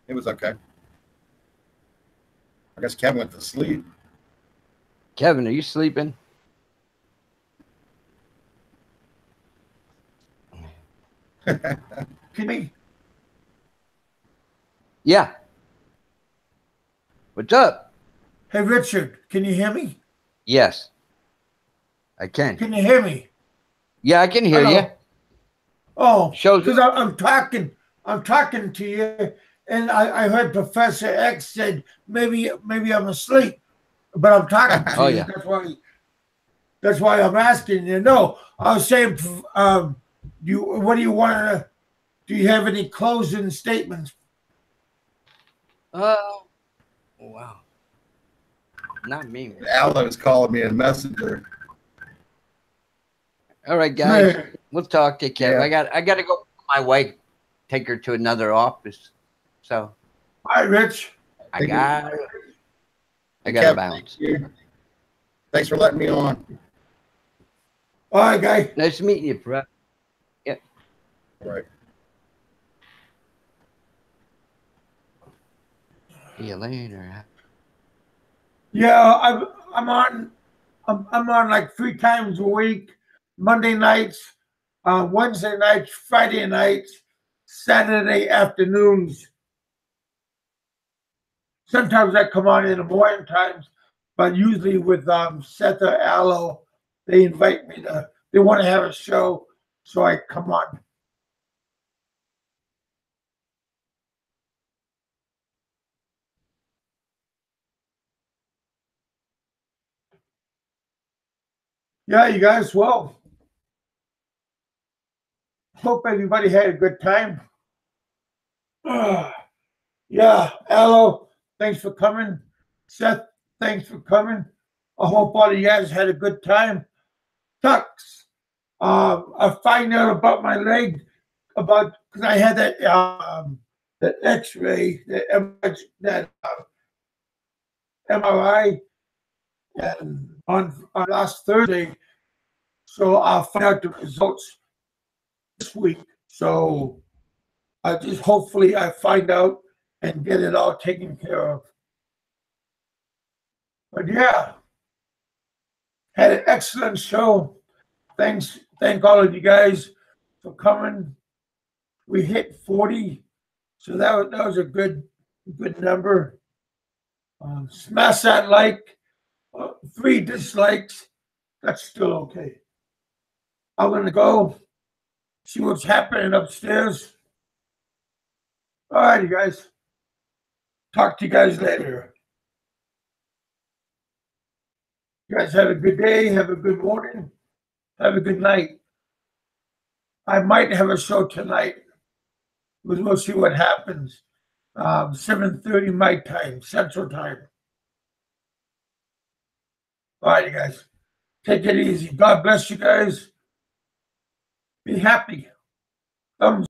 It was okay. I guess Kevin went to sleep. Kevin, are you sleeping? Kimmy? Yeah. What's up? Hey, Richard, can you hear me? Yes. I can. Can you hear me? Yeah, I can hear you. Oh, because I'm talking to you, and I heard Professor X said maybe I'm asleep, but I'm talking to you. Yeah. That's why I'm asking you. No, I was saying, what do you want to? Do you have any closing statements? Wow. Not me. Aldo's calling me a messenger. All right, guys. We'll talk to Kev. Yeah. I got to go. My wife, take her to another office. So. Hi, Rich. I got to bounce. Thanks for letting me on. All right, guy. Nice meeting you, bro. Yeah. All right. See you later. Yeah, I'm on like 3 times a week. Monday nights, Wednesday nights, Friday nights, Saturday afternoons. Sometimes I come on in the morning times, but usually with Seth or Aloe, they invite me they want to have a show, so I come on. Yeah, you guys, well, hope everybody had a good time. Yeah, Aloe, thanks for coming. Seth, thanks for coming. I hope all of you guys had a good time. Tux, I find out about my leg because I had that X-ray, that MRI, and on last Thursday. So I'll find out the results this week. So I just hopefully I find out and get it all taken care of. But yeah, had an excellent show. Thank all of you guys for coming. We hit 40, so that was a good number. Smash that like. 3 dislikes. That's still okay. I'm gonna go see what's happening upstairs. All right, you guys. Talk to you guys later. You guys have a good day. Have a good morning. Have a good night. I might have a show tonight. We'll see what happens. 7:30 my time, Central Time. All right, you guys. Take it easy. God bless you guys. Be happy. Thumbs